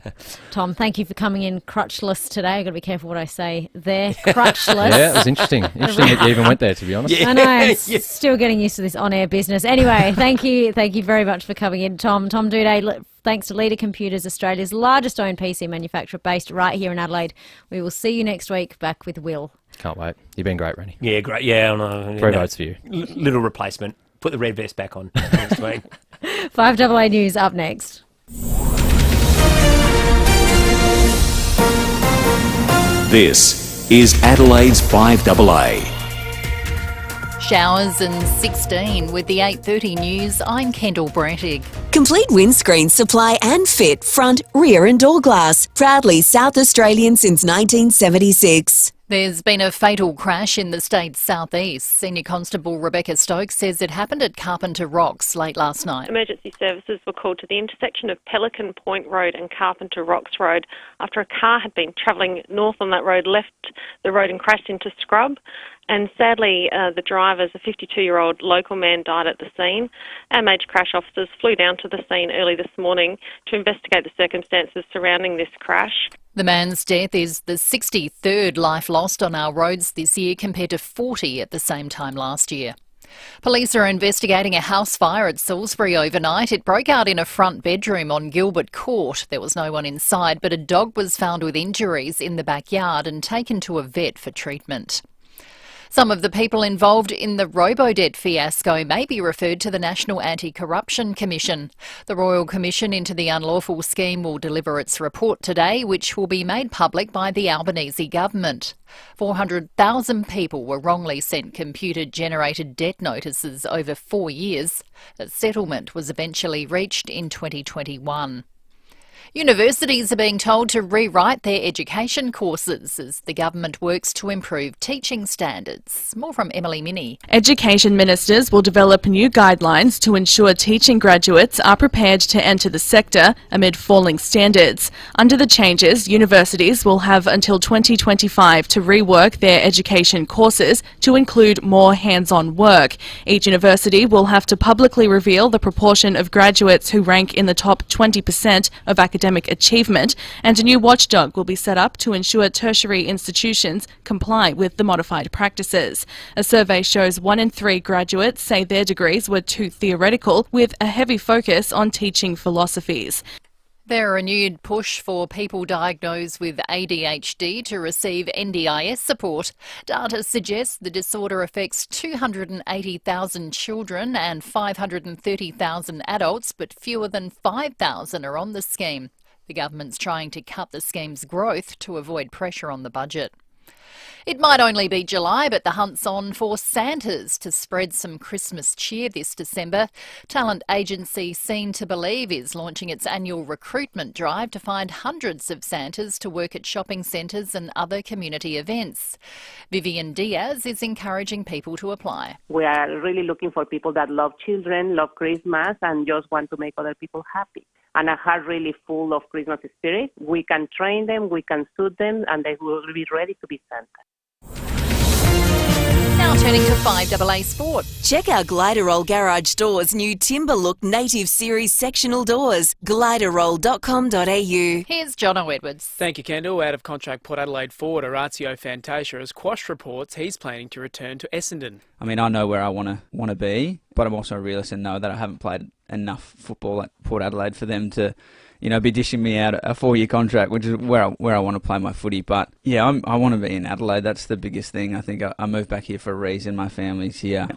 Tom, thank you for coming in crutchless today. I've got to be careful what I say there. Crutchless. Yeah, it was interesting. Interesting that you even went there, to be honest. I know. Still getting used to this on-air business. Anyway, thank you very much for coming in, Tom. Tom Duday, thanks to Leader Computers, Australia's largest owned PC manufacturer based right here in Adelaide. We will see you next week back with Will. Can't wait. You've been great, Rennie. Yeah, great. Yeah, I know. 3 votes for you. Little replacement. Put the red vest back on next week. 5AA News up next. This is Adelaide's 5AA. Showers and 16 with the 8:30 news. I'm Kendall Brattig. Complete windscreen supply and fit, front, rear and door glass. Proudly South Australian since 1976. There's been a fatal crash in the state's southeast. Senior Constable Rebecca Stokes says it happened at Carpenter Rocks late last night. Emergency services were called to the intersection of Pelican Point Road and Carpenter Rocks Road after a car had been travelling north on that road, left the road and crashed into scrub. And sadly, the driver, a 52-year-old local man, died at the scene. Our major crash officers flew down to the scene early this morning to investigate the circumstances surrounding this crash. The man's death is the 63rd life lost on our roads this year compared to 40 at the same time last year. Police are investigating a house fire at Salisbury overnight. It broke out in a front bedroom on Gilbert Court. There was no one inside, but a dog was found with injuries in the backyard and taken to a vet for treatment. Some of the people involved in the Robodebt fiasco may be referred to the National Anti-Corruption Commission. The Royal Commission into the unlawful scheme will deliver its report today, which will be made public by the Albanese government. 400,000 people were wrongly sent computer-generated debt notices over 4 years. A settlement was eventually reached in 2021. Universities are being told to rewrite their education courses as the government works to improve teaching standards. More from Emily Minnie. Education ministers will develop new guidelines to ensure teaching graduates are prepared to enter the sector amid falling standards. Under the changes, universities will have until 2025 to rework their education courses to include more hands-on work. Each university will have to publicly reveal the proportion of graduates who rank in the top 20% of academic achievement, and a new watchdog will be set up to ensure tertiary institutions comply with the modified practices. A survey shows 1 in 3 graduates say their degrees were too theoretical, with a heavy focus on teaching philosophies. There are a renewed push for people diagnosed with ADHD to receive NDIS support. Data suggests the disorder affects 280,000 children and 530,000 adults, but fewer than 5,000 are on the scheme. The government's trying to cut the scheme's growth to avoid pressure on the budget. It might only be July, but the hunt's on for Santas to spread some Christmas cheer this December. Talent agency Seen to Believe is launching its annual recruitment drive to find hundreds of Santas to work at shopping centres and other community events. Vivian Diaz is encouraging people to apply. We are really looking for people that love children, love Christmas, and just want to make other people happy. And a heart really full of Christmas spirit. We can train them, we can suit them, and they will be ready to be Santa. Now Now turning to 5AA Sport. Check out Gliderroll Garage Doors' new Timber Look Native Series sectional doors. Gliderroll.com.au. Here's Jono Edwards. Thank you, Kendall. Out of contract Port Adelaide forward Orazio Fantasia has quashed reports he's planning to return to Essendon. I mean, I know where I want to be, but I'm also a realist and know that I haven't played enough football at Port Adelaide for them to, be dishing me out a 4-year contract, which is where I want to play my footy. But yeah, I want to be in Adelaide. That's the biggest thing. I think I moved back here for a reason. My family's here.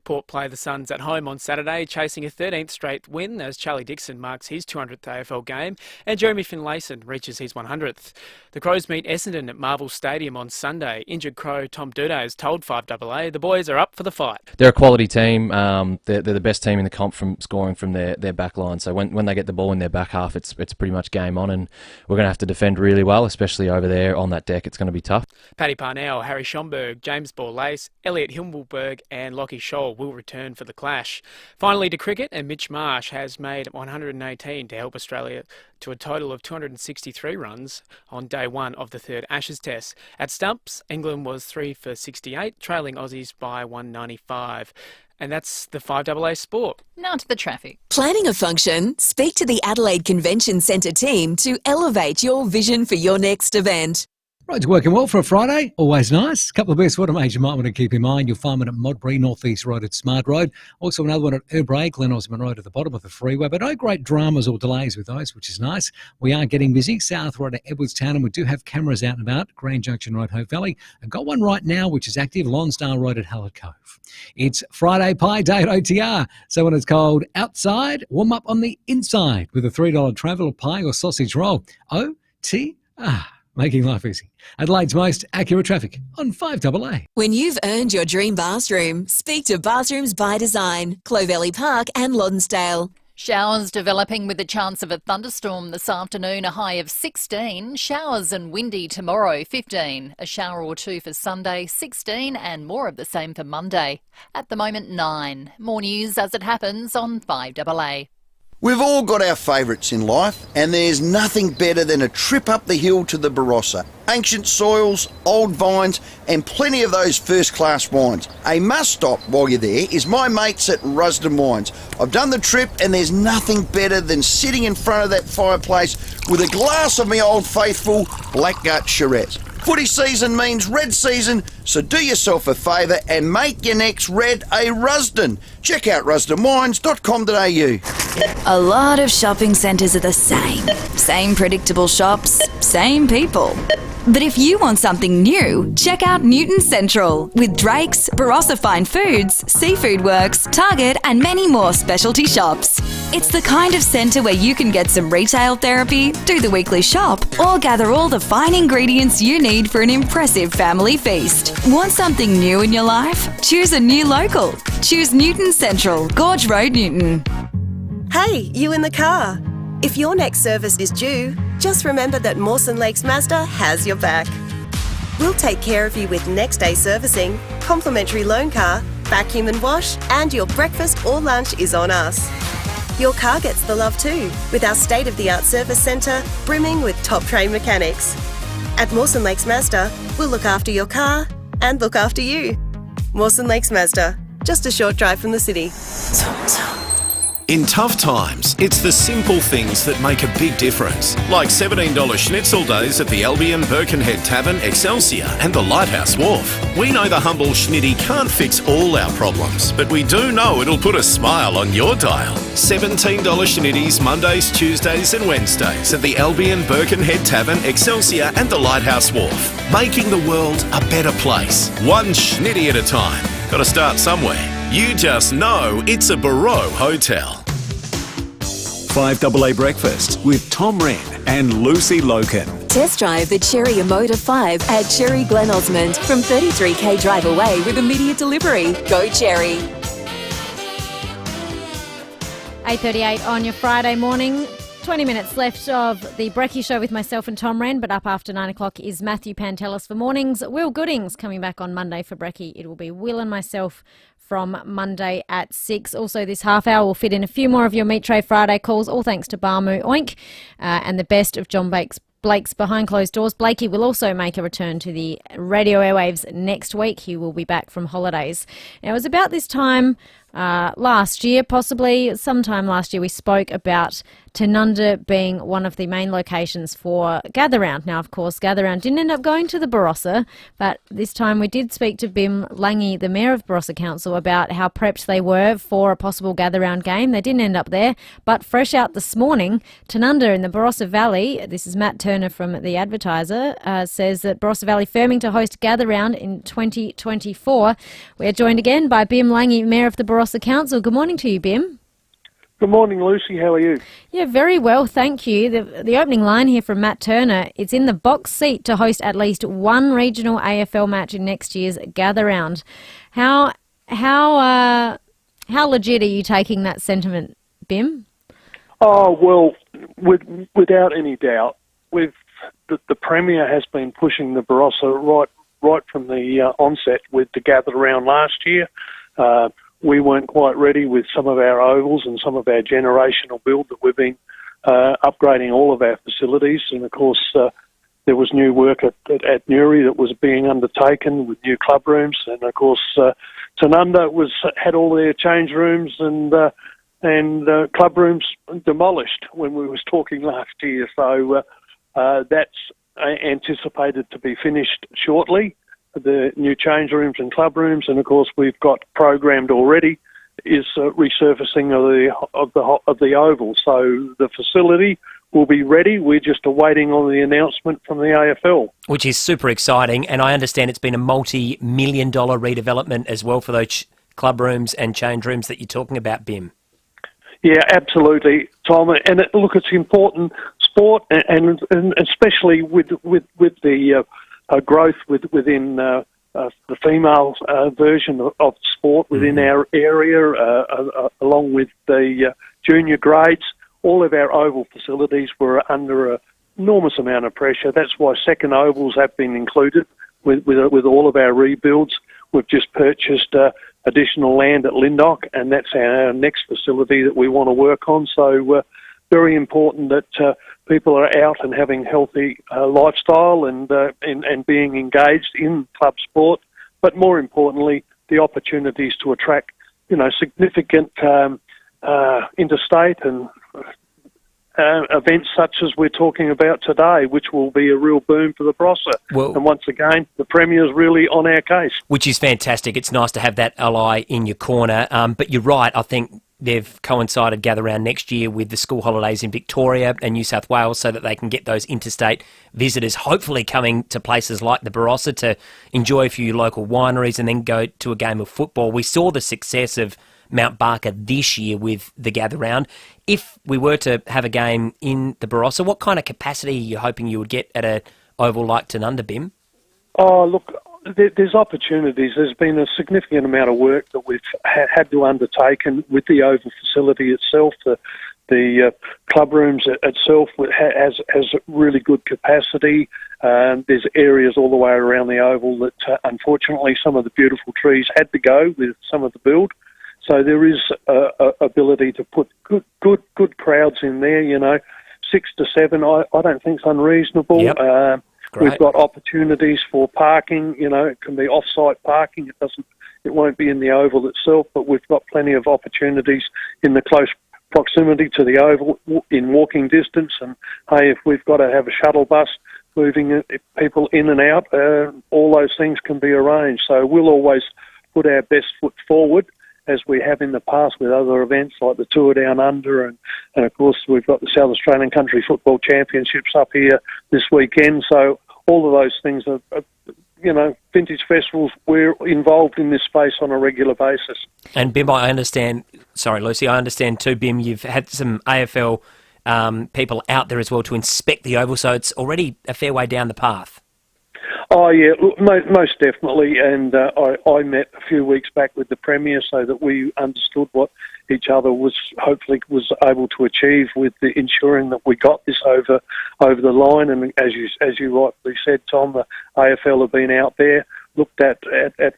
Port play the Suns at home on Saturday, chasing a 13th straight win as Charlie Dixon marks his 200th AFL game and Jeremy Finlayson reaches his 100th. The Crows meet Essendon at Marvel Stadium on Sunday. Injured Crow Tom Duda has told 5AA the boys are up for the fight. They're a quality team. They're the best team in the comp from scoring from their back line. So when they get the ball in their back half, it's pretty much game on, and we're going to have to defend really well, especially over there on that deck. It's going to be tough. Paddy Parnell, Harry Schomburg, James Borlase, Elliot Himmelberg and Lockie Scholl will return for the clash. Finally to cricket, and Mitch Marsh has made 118 to help Australia to a total of 263 runs on day one of the third Ashes Test. At stumps, England was 3 for 68, trailing Aussies by 195. And that's the 5AA Sport. Now to the traffic. Planning a function? Speak to the Adelaide Convention Centre team to elevate your vision for your next event. Roads working well for a Friday, always nice. A couple of best watermains you might want to keep in mind. You'll find one at Modbury, North East Road at Smart Road. Also another one at Urbray, Glen Osmond Road at the bottom of the freeway. But no great dramas or delays with those, which is nice. We are getting busy. South Road at Edwardstown, and we do have cameras out and about. Grand Junction Road, Hope Valley. I've got one right now, which is active, Lonsdale Road at Hallett Cove. It's Friday Pie Day at OTR. So when it's cold outside, warm up on the inside with a $3 travel pie or sausage roll. OTR. Making life easy. Adelaide's most accurate traffic on 5AA. When you've earned your dream bathroom, speak to Bathrooms by Design, Clovelly Park and Lonsdale. Showers developing with a chance of a thunderstorm this afternoon, a high of 16. Showers and windy tomorrow, 15. A shower or two for Sunday, 16, and more of the same for Monday. At the moment, 9. More news as it happens on 5AA. We've all got our favourites in life, and there's nothing better than a trip up the hill to the Barossa. Ancient soils, old vines, and plenty of those first-class wines. A must-stop while you're there is my mates at Rusden Wines. I've done the trip, and there's nothing better than sitting in front of that fireplace with a glass of my old faithful Blackgut Shiraz. Footy season means red season, so do yourself a favour and make your next red a Rusden. Check out rusdenwines.com.au. A lot of shopping centres are the same. Same predictable shops, same people. But if you want something new, check out Newton Central with Drake's, Barossa Fine Foods, Seafood Works, Target and many more specialty shops. It's the kind of centre where you can get some retail therapy, do the weekly shop, or gather all the fine ingredients you need for an impressive family feast. Want something new in your life? Choose a new local. Choose Newton Central, Gorge Road, Newton. Hey, you in the car. If your next service is due, just remember that Mawson Lakes Mazda has your back. We'll take care of you with next day servicing, complimentary loan car, vacuum and wash, and your breakfast or lunch is on us. Your car gets the love too, with our state-of-the-art service centre brimming with top-trained mechanics. At Mawson Lakes Mazda, we'll look after your car and look after you. Mawson Lakes Mazda, just a short drive from the city. In tough times, it's the simple things that make a big difference. Like $17 schnitzel days at the Albion Birkenhead Tavern, Excelsior and the Lighthouse Wharf. We know the humble schnitty can't fix all our problems, but we do know it'll put a smile on your dial. $17 schnitties Mondays, Tuesdays and Wednesdays at the Albion Birkenhead Tavern, Excelsior and the Lighthouse Wharf. Making the world a better place. One schnitty at a time. Got to start somewhere. You just know it's a Barreau Hotel. 5AA Breakfast with Tom Rehn and Lucy Lokan. Test drive the Cherry Emoda 5 at Cherry Glen Osmond from 33k drive away with immediate delivery. Go Cherry. 8:38 on your Friday morning. 20 minutes left of the Brekkie Show with myself and Tom Wren, but up after 9 o'clock is Matthew Pantelis for mornings. Will Goodings coming back on Monday for Brekkie. It will be Will and myself from Monday at 6. Also, this half hour will fit in a few more of your Meat Tray Friday calls, all thanks to Barmu Oink and the best of John Bake's Blake's behind closed doors. Blakey will also make a return to the radio airwaves next week. He will be back from holidays. Now, it was about this time last year, possibly sometime last year, we spoke about Tanunda being one of the main locations for Gather Round. Now, of course, Gather Round didn't end up going to the Barossa, but this time we did speak to Bim Lange, the Mayor of Barossa Council, about how prepped they were for a possible Gather Round game. They didn't end up there, but fresh out this morning, Tanunda in the Barossa Valley, this is Matt Turner from The Advertiser, says that Barossa Valley firming to host Gather Round in 2024. We're joined again by Bim Lange, Mayor of the Barossa Council. Good morning to you, Bim. Good morning, Lucy. How are you? Yeah, very well, thank you. The opening line here from Matt Turner, it's in the box seat to host at least one regional AFL match in next year's Gather Round. How legit are you taking that sentiment, Bim? Oh, well, without any doubt, the Premier has been pushing the Barossa right from the onset with the Gather Round last year. We weren't quite ready with some of our ovals and some of our generational build that we've been upgrading all of our facilities. And, of course, there was new work at Newry that was being undertaken with new club rooms. And, of course, Tanunda had all their change rooms and club rooms demolished when we was talking last year. So that's anticipated to be finished shortly, the new change rooms and club rooms, and of course we've got programmed already is resurfacing of the oval. So the facility will be ready. We're just awaiting on the announcement from the AFL, which is super exciting. And I understand it's been a multi-million-dollar redevelopment as well for those club rooms and change rooms that you're talking about, Bim. Yeah, absolutely, Tom. And look, it's important sport, and especially with the growth within the female version of sport within our area, along with the junior grades. All of our oval facilities were under an enormous amount of pressure. That's why second ovals have been included with all of our rebuilds. We've just purchased additional land at Linddock, and that's our next facility that we want to work on. So very important that people are out and having healthy lifestyle and being engaged in club sport, but more importantly, the opportunities to attract, significant interstate and events such as we're talking about today, which will be a real boom for the Barossa. Well, and once again, the Premier's really on our case. Which is fantastic. It's nice to have that ally in your corner. But you're right, I think they've coincided Gather Round next year with the school holidays in Victoria and New South Wales so that they can get those interstate visitors hopefully coming to places like the Barossa to enjoy a few local wineries and then go to a game of football. We saw the success of Mount Barker this year with the Gather Round. If we were to have a game in the Barossa, what kind of capacity are you hoping you would get at an oval like Tanunda, Bim? Oh, look, there's opportunities. There's been a significant amount of work that we've had to undertake, and with the oval facility itself, the club rooms itself has really good capacity. There's areas all the way around the oval that, unfortunately, some of the beautiful trees had to go with some of the build. So there is ability to put good crowds in there. 6 to 7, I don't think is unreasonable. Yep. We've got opportunities for parking. It can be off-site parking. It won't be in the oval itself, but we've got plenty of opportunities in the close proximity to the oval in walking distance. And hey, if we've got to have a shuttle bus moving people in and out, all those things can be arranged. So we'll always put our best foot forward, as we have in the past with other events like the Tour Down Under, and of course we've got the South Australian Country Football Championships up here this weekend. So all of those things are vintage festivals. We're involved in this space on a regular basis. And Bim, I understand too, Bim, you've had some AFL people out there as well to inspect the oval, so it's already a fair way down the path. Oh, yeah, most definitely. And I met a few weeks back with the Premier so that we understood what each other was able to achieve with ensuring that we got this over the line. And as you rightly said, Tom, the AFL have been out there. looked at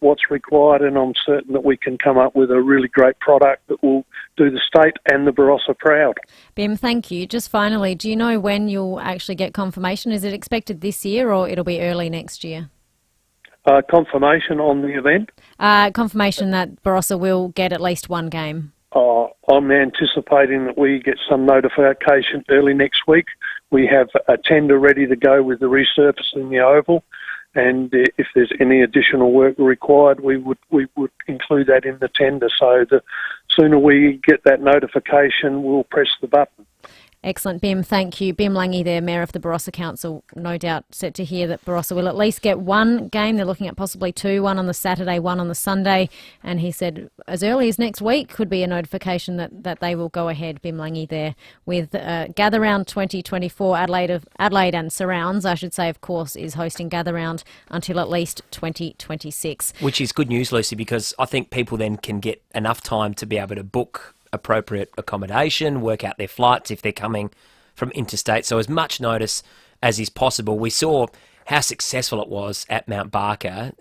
what's required, and I'm certain that we can come up with a really great product that will do the state and the Barossa proud. Bim, thank you. Just finally, do you know when you'll actually get confirmation? Is it expected this year or it'll be early next year? Confirmation on the event? Confirmation that Barossa will get at least one game. I'm anticipating that we get some notification early next week. We have a tender ready to go with the resurfacing the oval, and if there's any additional work required, we would include that in the tender. So the sooner we get that notification, we'll press the button. Excellent, Bim. Thank you. Bim Lange there, Mayor of the Barossa Council, no doubt set to hear that Barossa will at least get one game. They're looking at possibly two, one on the Saturday, one on the Sunday. And he said as early as next week could be a notification that they will go ahead. Bim Lange there with Gather Round 2024. Adelaide and surrounds, I should say, of course, is hosting Gather Round until at least 2026. Which is good news, Lucy, because I think people then can get enough time to be able to book appropriate accommodation, work out their flights if they're coming from interstate. So as much notice as is possible. We saw how successful it was at Mount Barker.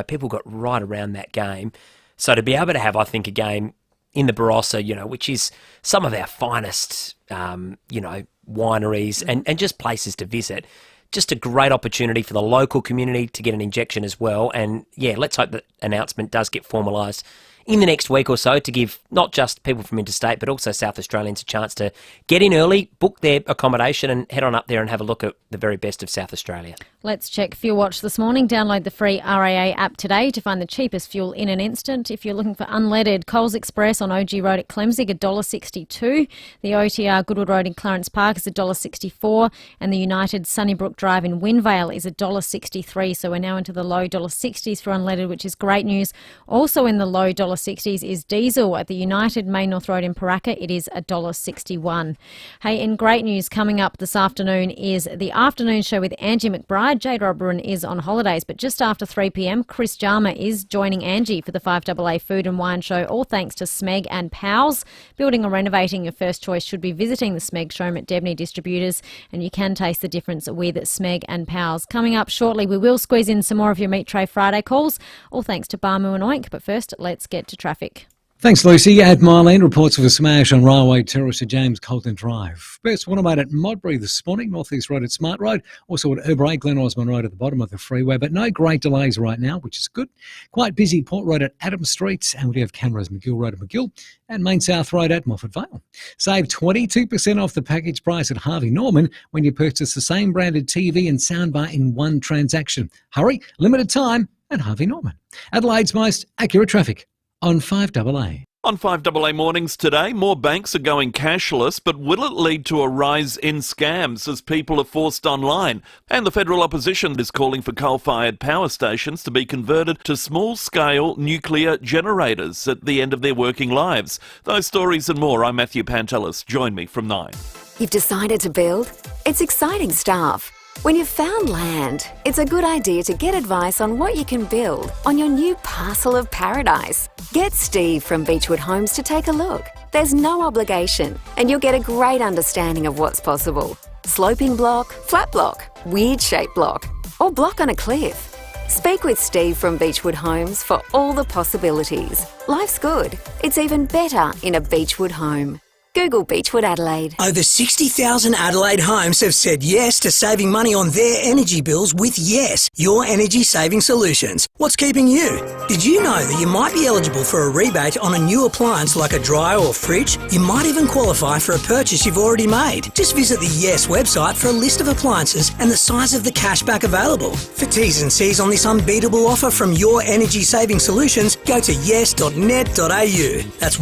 People got right around that game. So to be able to have, I think, a game in the Barossa, which is some of our finest, wineries and just places to visit, just a great opportunity for the local community to get an injection as well. And yeah, let's hope that announcement does get formalised in the next week or so to give not just people from interstate but also South Australians a chance to get in early, book their accommodation and head on up there and have a look at the very best of South Australia. Let's check Fuel Watch this morning. Download the free RAA app today to find the cheapest fuel in an instant. If you're looking for unleaded, Coles Express on OG Road at Clemsig, $1.62. The OTR Goodwood Road in Clarence Park is $1.64. And the United Sunnybrook Drive in Wynvale is $1.63. So we're now into the low $1.60s for unleaded, which is great news. Also in the low $1.60s is diesel at the United Main North Road in Paraka. It is $1.61. Hey, in great news, coming up this afternoon is the afternoon show with Angie McBride. Jade Robberin is on holidays, but just after 3 p.m, Chris Jarma is joining Angie for the FIVEAA Food and Wine Show, all thanks to Smeg and Powell's. Building or renovating your first choice should be visiting the Smeg showroom at Debney Distributors, and you can taste the difference with Smeg and Powell's. Coming up shortly, we will squeeze in some more of your Meat Tray Friday calls, all thanks to Barmu and Oink, but first, let's get to traffic. Thanks, Lucy. At Marlene, reports of a smash on Railway Terrace at James Colton Drive. Best one about at Modbury this morning, North East Road at Smart Road, also at Urbray, Glen Osmond Road at the bottom of the freeway, but no great delays right now, which is good. Quite busy Port Road at Adams Street, and we do have cameras McGill Road at McGill, and Main South Road at Moffat Vale. Save 22% off the package price at Harvey Norman when you purchase the same branded TV and soundbar in one transaction. Hurry, limited time at Harvey Norman. Adelaide's most accurate traffic on 5AA. On 5AA mornings today, more banks are going cashless, but will it lead to a rise in scams as people are forced online? And the federal opposition is calling for coal-fired power stations to be converted to small-scale nuclear generators at the end of their working lives. Those stories and more, I'm Matthew Pantelis. Join me from 9. You've decided to build? It's exciting stuff. When you've found land, it's a good idea to get advice on what you can build on your new parcel of paradise. Get Steve from Beechwood Homes to take a look. There's no obligation, and you'll get a great understanding of what's possible. Sloping block, flat block, weird shaped block, or block on a cliff. Speak with Steve from Beechwood Homes for all the possibilities. Life's good. It's even better in a Beechwood home. Google Beechwood Adelaide. Over 60,000 Adelaide homes have said yes to saving money on their energy bills with Yes, your energy saving solutions. What's keeping you? Did you know that you might be eligible for a rebate on a new appliance like a dryer or fridge? You might even qualify for a purchase you've already made. Just visit the Yes website for a list of appliances and the size of the cashback available. For T's and C's on this unbeatable offer from your energy saving solutions, go to yes.net.au. That's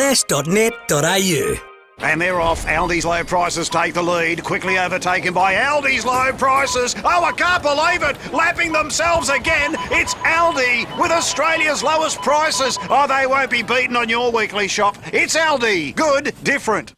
yes.net.au. And they're off. Aldi's low prices take the lead, quickly overtaken by Aldi's low prices. Oh, I can't believe it. Lapping themselves again. It's Aldi with Australia's lowest prices. Oh, they won't be beaten on your weekly shop. It's Aldi. Good, different.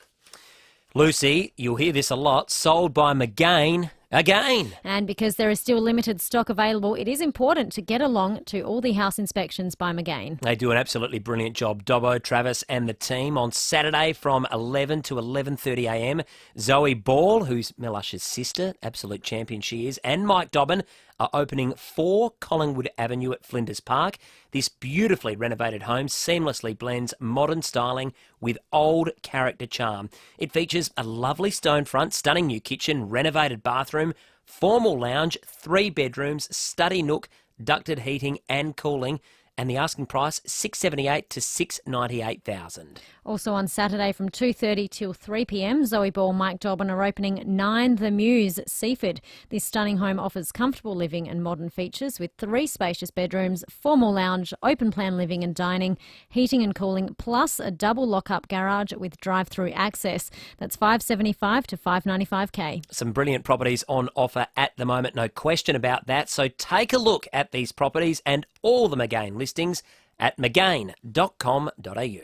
Lucy, you'll hear this a lot. Sold by McGain. again. And because there is still limited stock available, it is important to get along to all the house inspections by McGain. They do an absolutely brilliant job. Dobbo, Travis and the team on Saturday from 11 to 11:30am. Zoe Ball, who's Melush's sister, absolute champion she is, and Mike Dobbin are opening 4 Collingwood Avenue at Flinders Park. This beautifully renovated home seamlessly blends modern styling with old character charm. It features a lovely stone front, stunning new kitchen, renovated bathroom, formal lounge, 3 bedrooms, study nook, ducted heating and cooling, and the asking price $678,000 to $698,000. Also on Saturday from 2:30 till 3pm, Zoe Ball, Mike Dobbin are opening 9 The Muse, Seaford. This stunning home offers comfortable living and modern features with 3 spacious bedrooms, formal lounge, open plan living and dining, heating and cooling, plus a double lock-up garage with drive-through access. That's $575,000 to $595,000. Some brilliant properties on offer at the moment, no question about that. So take a look at these properties and all the McGain listings at mcgain.com.au.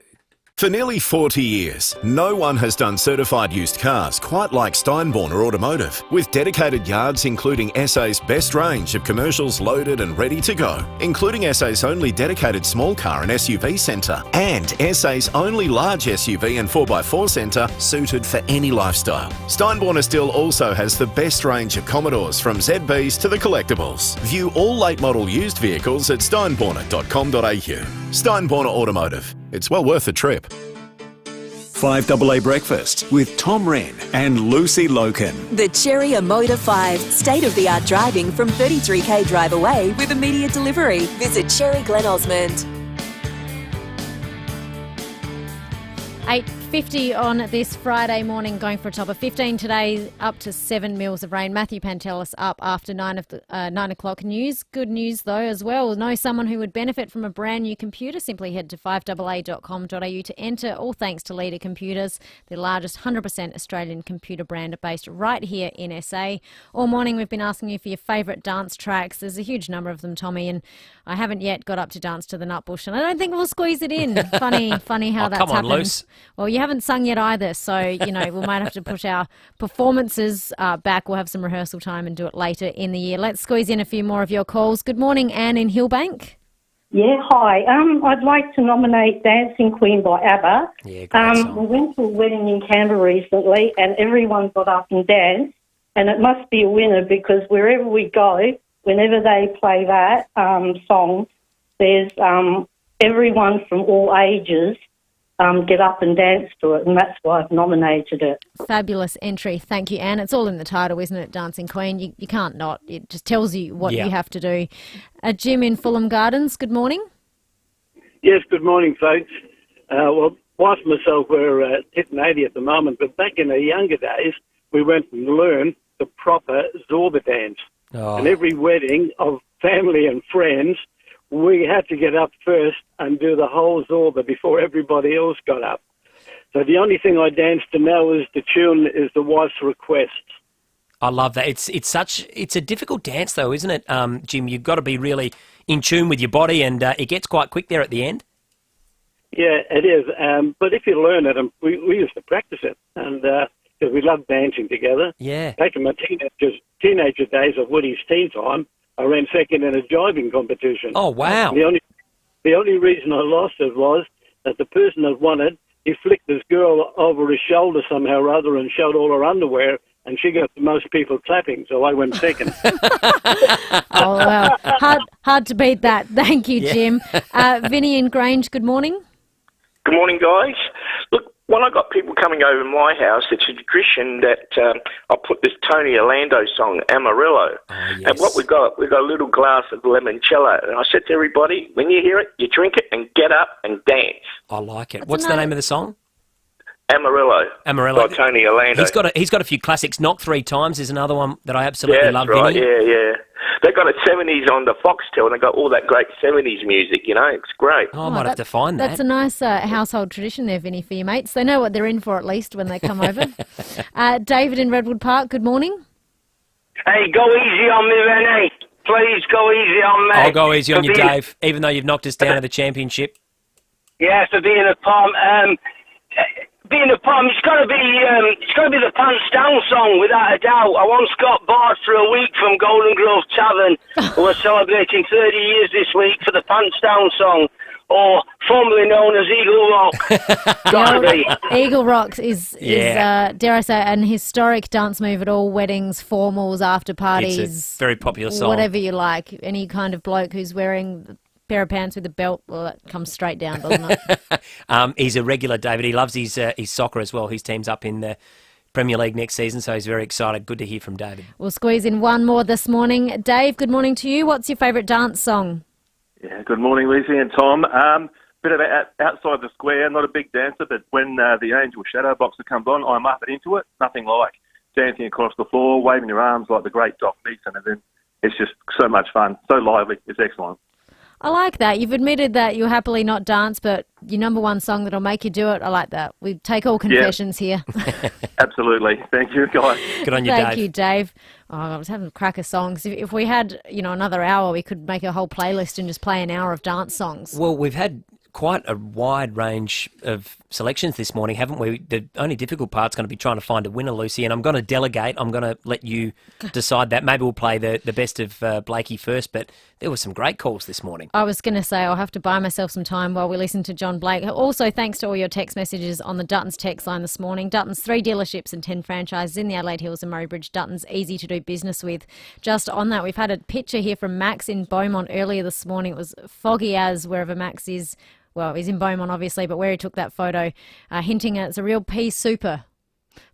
For nearly 40 years, no one has done certified used cars quite like Steinborner Automotive, with dedicated yards including SA's best range of commercials loaded and ready to go, including SA's only dedicated small car and SUV centre, and SA's only large SUV and 4x4 centre suited for any lifestyle. Steinborner still also has the best range of Commodores, from ZBs to the collectibles. View all late model used vehicles at steinborner.com.au. Steinborner Automotive. It's well worth a trip. 5AA Breakfast with Tom Rehn and Lucy Lokan. The Cherry Motor 5. State-of-the-art driving from 33k drive away with immediate delivery. Visit Cherry Glen Osmond. 8:50 on this Friday morning, going for a top of 15 today, up to 7 mils of rain. Matthew Pantelis up after 9 o'clock news. Good news, though, as well. Know someone who would benefit from a brand new computer? Simply head to 5AA.com.au to enter, all thanks to Leader Computers, the largest 100% Australian computer brand based right here in SA. All morning we've been asking you for your favourite dance tracks. There's a huge number of them, Tommy, and I haven't yet got up to Dance to the Nutbush, and I don't think we'll squeeze it in. Funny how that's come on, happened. Luce. Well, you haven't sung yet either, so, we might have to push our performances back. We'll have some rehearsal time and do it later in the year. Let's squeeze in a few more of your calls. Good morning, Anne in Hillbank. Yeah, hi. I'd like to nominate Dancing Queen by ABBA. Yeah, great song. We went to a wedding in Canberra recently and everyone got up and danced, and it must be a winner because wherever we go, whenever they play that song, there's everyone from all ages get up and dance to it, and that's why I've nominated it. Fabulous entry. Thank you, Anne. It's all in the title, isn't it, Dancing Queen? You can't not. It just tells you what you have to do. Jim in Fulham Gardens, good morning. Yes, good morning, folks. Well, wife and myself, we're hitting 80 at the moment, but back in the younger days, we went and learned the proper Zorba dance. Oh. And every wedding of family and friends, we had to get up first and do the whole Zorba before everybody else got up. So the only thing I dance to now is the tune is the wife's request. I love that. It's a difficult dance though, isn't it, Jim? You've got to be really in tune with your body, and it gets quite quick there at the end. Yeah, it is. But if you learn it, and we used to practice it, and because we loved dancing together. Yeah. Back in my teenager days of Woody's teen time, I ran second in a jiving competition. Oh, wow. The only reason I lost it was that the person that won it, he flicked this girl over his shoulder somehow or other and showed all her underwear, and she got the most people clapping, so I went second. Oh, well, hard to beat that. Thank you, Jim. Vinny in Grange, good morning. Good morning, guys. Look, when I got people coming over my house, it's a tradition that I put this Tony Orlando song, Amarillo. Oh, yes. And what we got a little glass of limoncello. And I said to everybody, when you hear it, you drink it and get up and dance. I like it. What's the name of the song? Amarillo. Amarillo. By Tony Orlando. He's got a few classics. Knock 3 Times is another one that I absolutely love. Right. Vinny. Yeah. They got a 70s on the Foxtel, and they got all that great 70s music, It's great. Oh, I might have to find that. That's a nice household tradition there, Vinny, for your mates. They know what they're in for at least when they come over. David in Redwood Park, good morning. Hey, go easy on me, Renee. Please go easy on me. I'll go easy on you, Dave, even though you've knocked us down to the championship. Yeah, for being a Tom. being a poem, it's got to be the Pants Down song, without a doubt. I once got barred for a week from Golden Grove Tavern, who are celebrating 30 years this week for the Pants Down song, or formerly known as Eagle Rock. Gotta be. Eagle Rocks is dare I say, an historic dance move at all weddings, formals, after parties. It's a very popular song. Whatever you like. Any kind of bloke who's wearing a pair of pants with a belt, well, that comes straight down, doesn't it? He's a regular, David. He loves his soccer as well. His team's up in the Premier League next season, so he's very excited. Good to hear from David. We'll squeeze in one more this morning. Dave, good morning to you. What's your favourite dance song? Yeah, good morning, Lucy and Tom. Bit of outside the square, not a big dancer, but when the Angel Shadow Boxer comes on, I'm up and into it. Nothing like dancing across the floor, waving your arms like the great Doc Neeson, and then it's just so much fun, so lively. It's excellent. I like that. You've admitted that you'll happily not dance, but your number one song that'll make you do it, I like that. We take all confessions here. Absolutely. Thank you, guys. Good on you, Dave. Thank you, Dave. Oh, I was having a crack of songs. If we had, another hour, we could make a whole playlist and just play an hour of dance songs. Well, we've had quite a wide range of selections this morning, haven't we? The only difficult part's going to be trying to find a winner, Lucy, and I'm going to delegate. I'm going to let you decide that. Maybe we'll play the best of Blakey first, but there were some great calls this morning. I was going to say I'll have to buy myself some time while we listen to John Blake. Also, thanks to all your text messages on the Duttons text line this morning. Duttons, 3 dealerships and 10 franchises in the Adelaide Hills and Murray Bridge. Duttons, easy to do business with. Just on that, we've had a picture here from Max in Beaumont earlier this morning. It was foggy as wherever Max is. Well, he's in Beaumont, obviously, but where he took that photo, hinting at it's a real pea super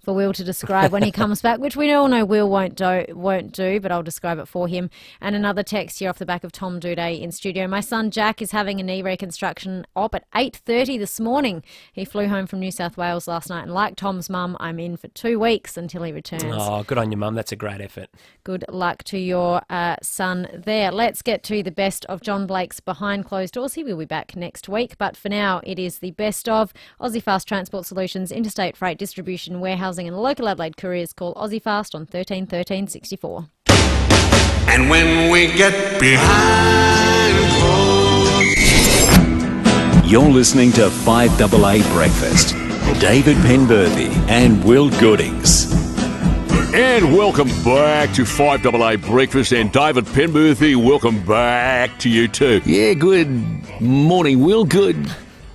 for Will to describe when he comes back, which we all know Will won't do, but I'll describe it for him. And another text here off the back of Tom Duday in studio. My son Jack is having a knee reconstruction op at 8:30 this morning. He flew home from New South Wales last night, and like Tom's mum, I'm in for 2 weeks until he returns. Oh, good on your mum. That's a great effort. Good luck to your son there. Let's get to the best of John Blake's Behind Closed Doors. He will be back next week, but for now it is the best of Aussie Fast Transport Solutions, Interstate Freight Distribution, Warehousing and local Adelaide couriers. Call Aussie Fast on 13 13 64. And when we get behind closed... You're listening to 5AA Breakfast. David Penberthy and Will Goodings. And welcome back to 5AA Breakfast, and David Penberthy, welcome back to you too. Yeah, good morning, Will. Good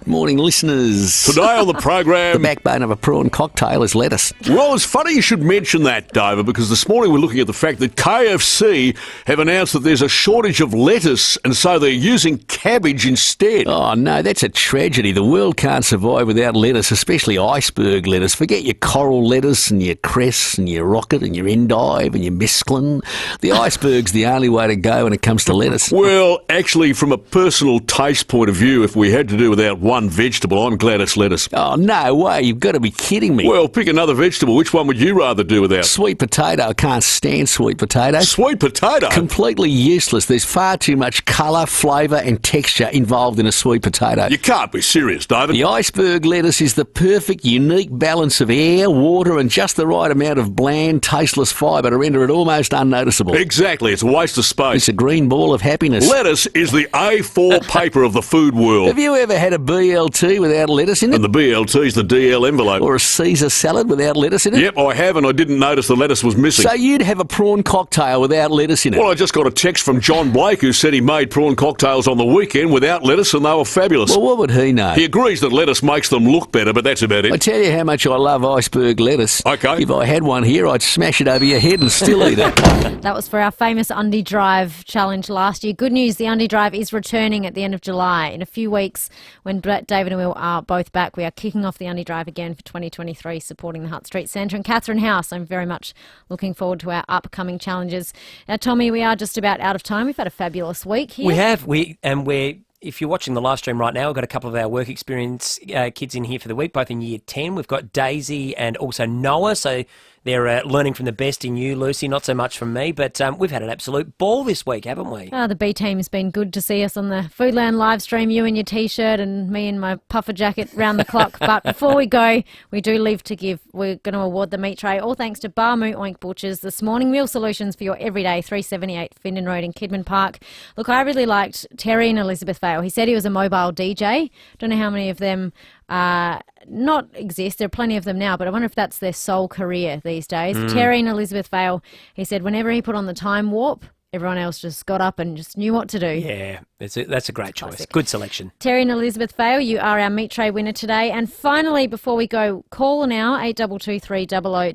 morning, listeners. Today on the program... the backbone of a prawn cocktail is lettuce. Well, it's funny you should mention that, David, because this morning we're looking at the fact that KFC have announced that there's a shortage of lettuce, and so they're using cabbage instead. Oh, no, that's a tragedy. The world can't survive without lettuce, especially iceberg lettuce. Forget your coral lettuce and your cress and your rocket and your endive and your mesclun. The iceberg's the only way to go when it comes to lettuce. Well, actually, from a personal taste point of view, if we had to do without one vegetable, I'm glad it's lettuce. Oh, no way. You've got to be kidding me. Well, pick another vegetable. Which one would you rather do without? Sweet potato. I can't stand sweet potato. Sweet potato? Completely useless. There's far too much colour, flavour and texture involved in a sweet potato. You can't be serious, David. The iceberg lettuce is the perfect, unique balance of air, water and just the right amount of bland, tasteless fibre to render it almost unnoticeable. Exactly. It's a waste of space. It's a green ball of happiness. Lettuce is the A4 paper of the food world. Have you ever had a BLT without lettuce in it? And the BLT's the DL envelope. Or a Caesar salad without lettuce in it? Yep, I have, and I didn't notice the lettuce was missing. So you'd have a prawn cocktail without lettuce in it? Well, I just got a text from John Blake who said he made prawn cocktails on the weekend without lettuce and they were fabulous. Well, what would he know? He agrees that lettuce makes them look better, but that's about it. I tell you how much I love iceberg lettuce. Okay. If I had one here, I'd smash it over your head and still eat it. That was for our famous Undie Drive challenge last year. Good news, the Undie Drive is returning at the end of July. In a few weeks, when David and Will are both back, we are kicking off the Undie Drive again for 2023, supporting the Hutt Street Centre and Catherine House. I'm very much looking forward to our upcoming challenges. Now, Tommy, we are just about out of time. We've had a fabulous week here. We have. If you're watching the live stream right now, we've got a couple of our work experience kids in here for the week, both in year 10. We've got Daisy and also Noah, so they're learning from the best in you, Lucy, not so much from me, but we've had an absolute ball this week, haven't we? The B team's been good to see us on the Foodland live stream, you in your T-shirt and me in my puffer jacket round the clock. But before we go, we do leave to give. We're going to award the meat tray, all thanks to Bar Moo Oink Butchers this morning. Meal solutions for your everyday, 378 Findon Road in Kidman Park. Look, I really liked Terry and Elizabeth Vale. He said he was a mobile DJ. Don't know how many of them not exist. There are plenty of them now, but I wonder if that's their sole career these days. Mm. Terry and Elizabeth Vale, he said whenever he put on the time warp, everyone else just got up and just knew what to do. Yeah, that's a great choice. Good selection. Terry and Elizabeth Vale, you are our Meat Tray winner today. And finally, before we go, call now, 8223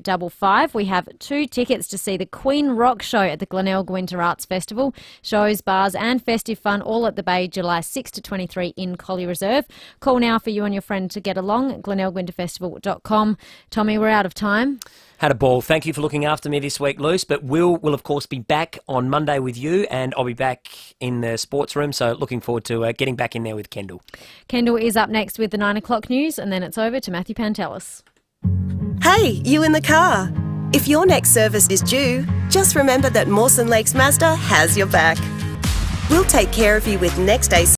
0055. We have 2 tickets to see the Queen Rock Show at the Glenelg Winter Arts Festival. Shows, bars and festive fun all at the Bay, July 6 to 23 in Collie Reserve. Call now for you and your friend to get along at glenelgwinterfestival.com. Tommy, we're out of time. Had a ball. Thank you for looking after me this week, Luce. But we'll of course be back on Monday with you, and I'll be back in the sports room. So looking forward to getting back in there with Kendall. Kendall is up next with the 9 o'clock news, and then it's over to Matthew Pantelis. Hey, you in the car. If your next service is due, just remember that Mawson Lakes Mazda has your back. We'll take care of you with next day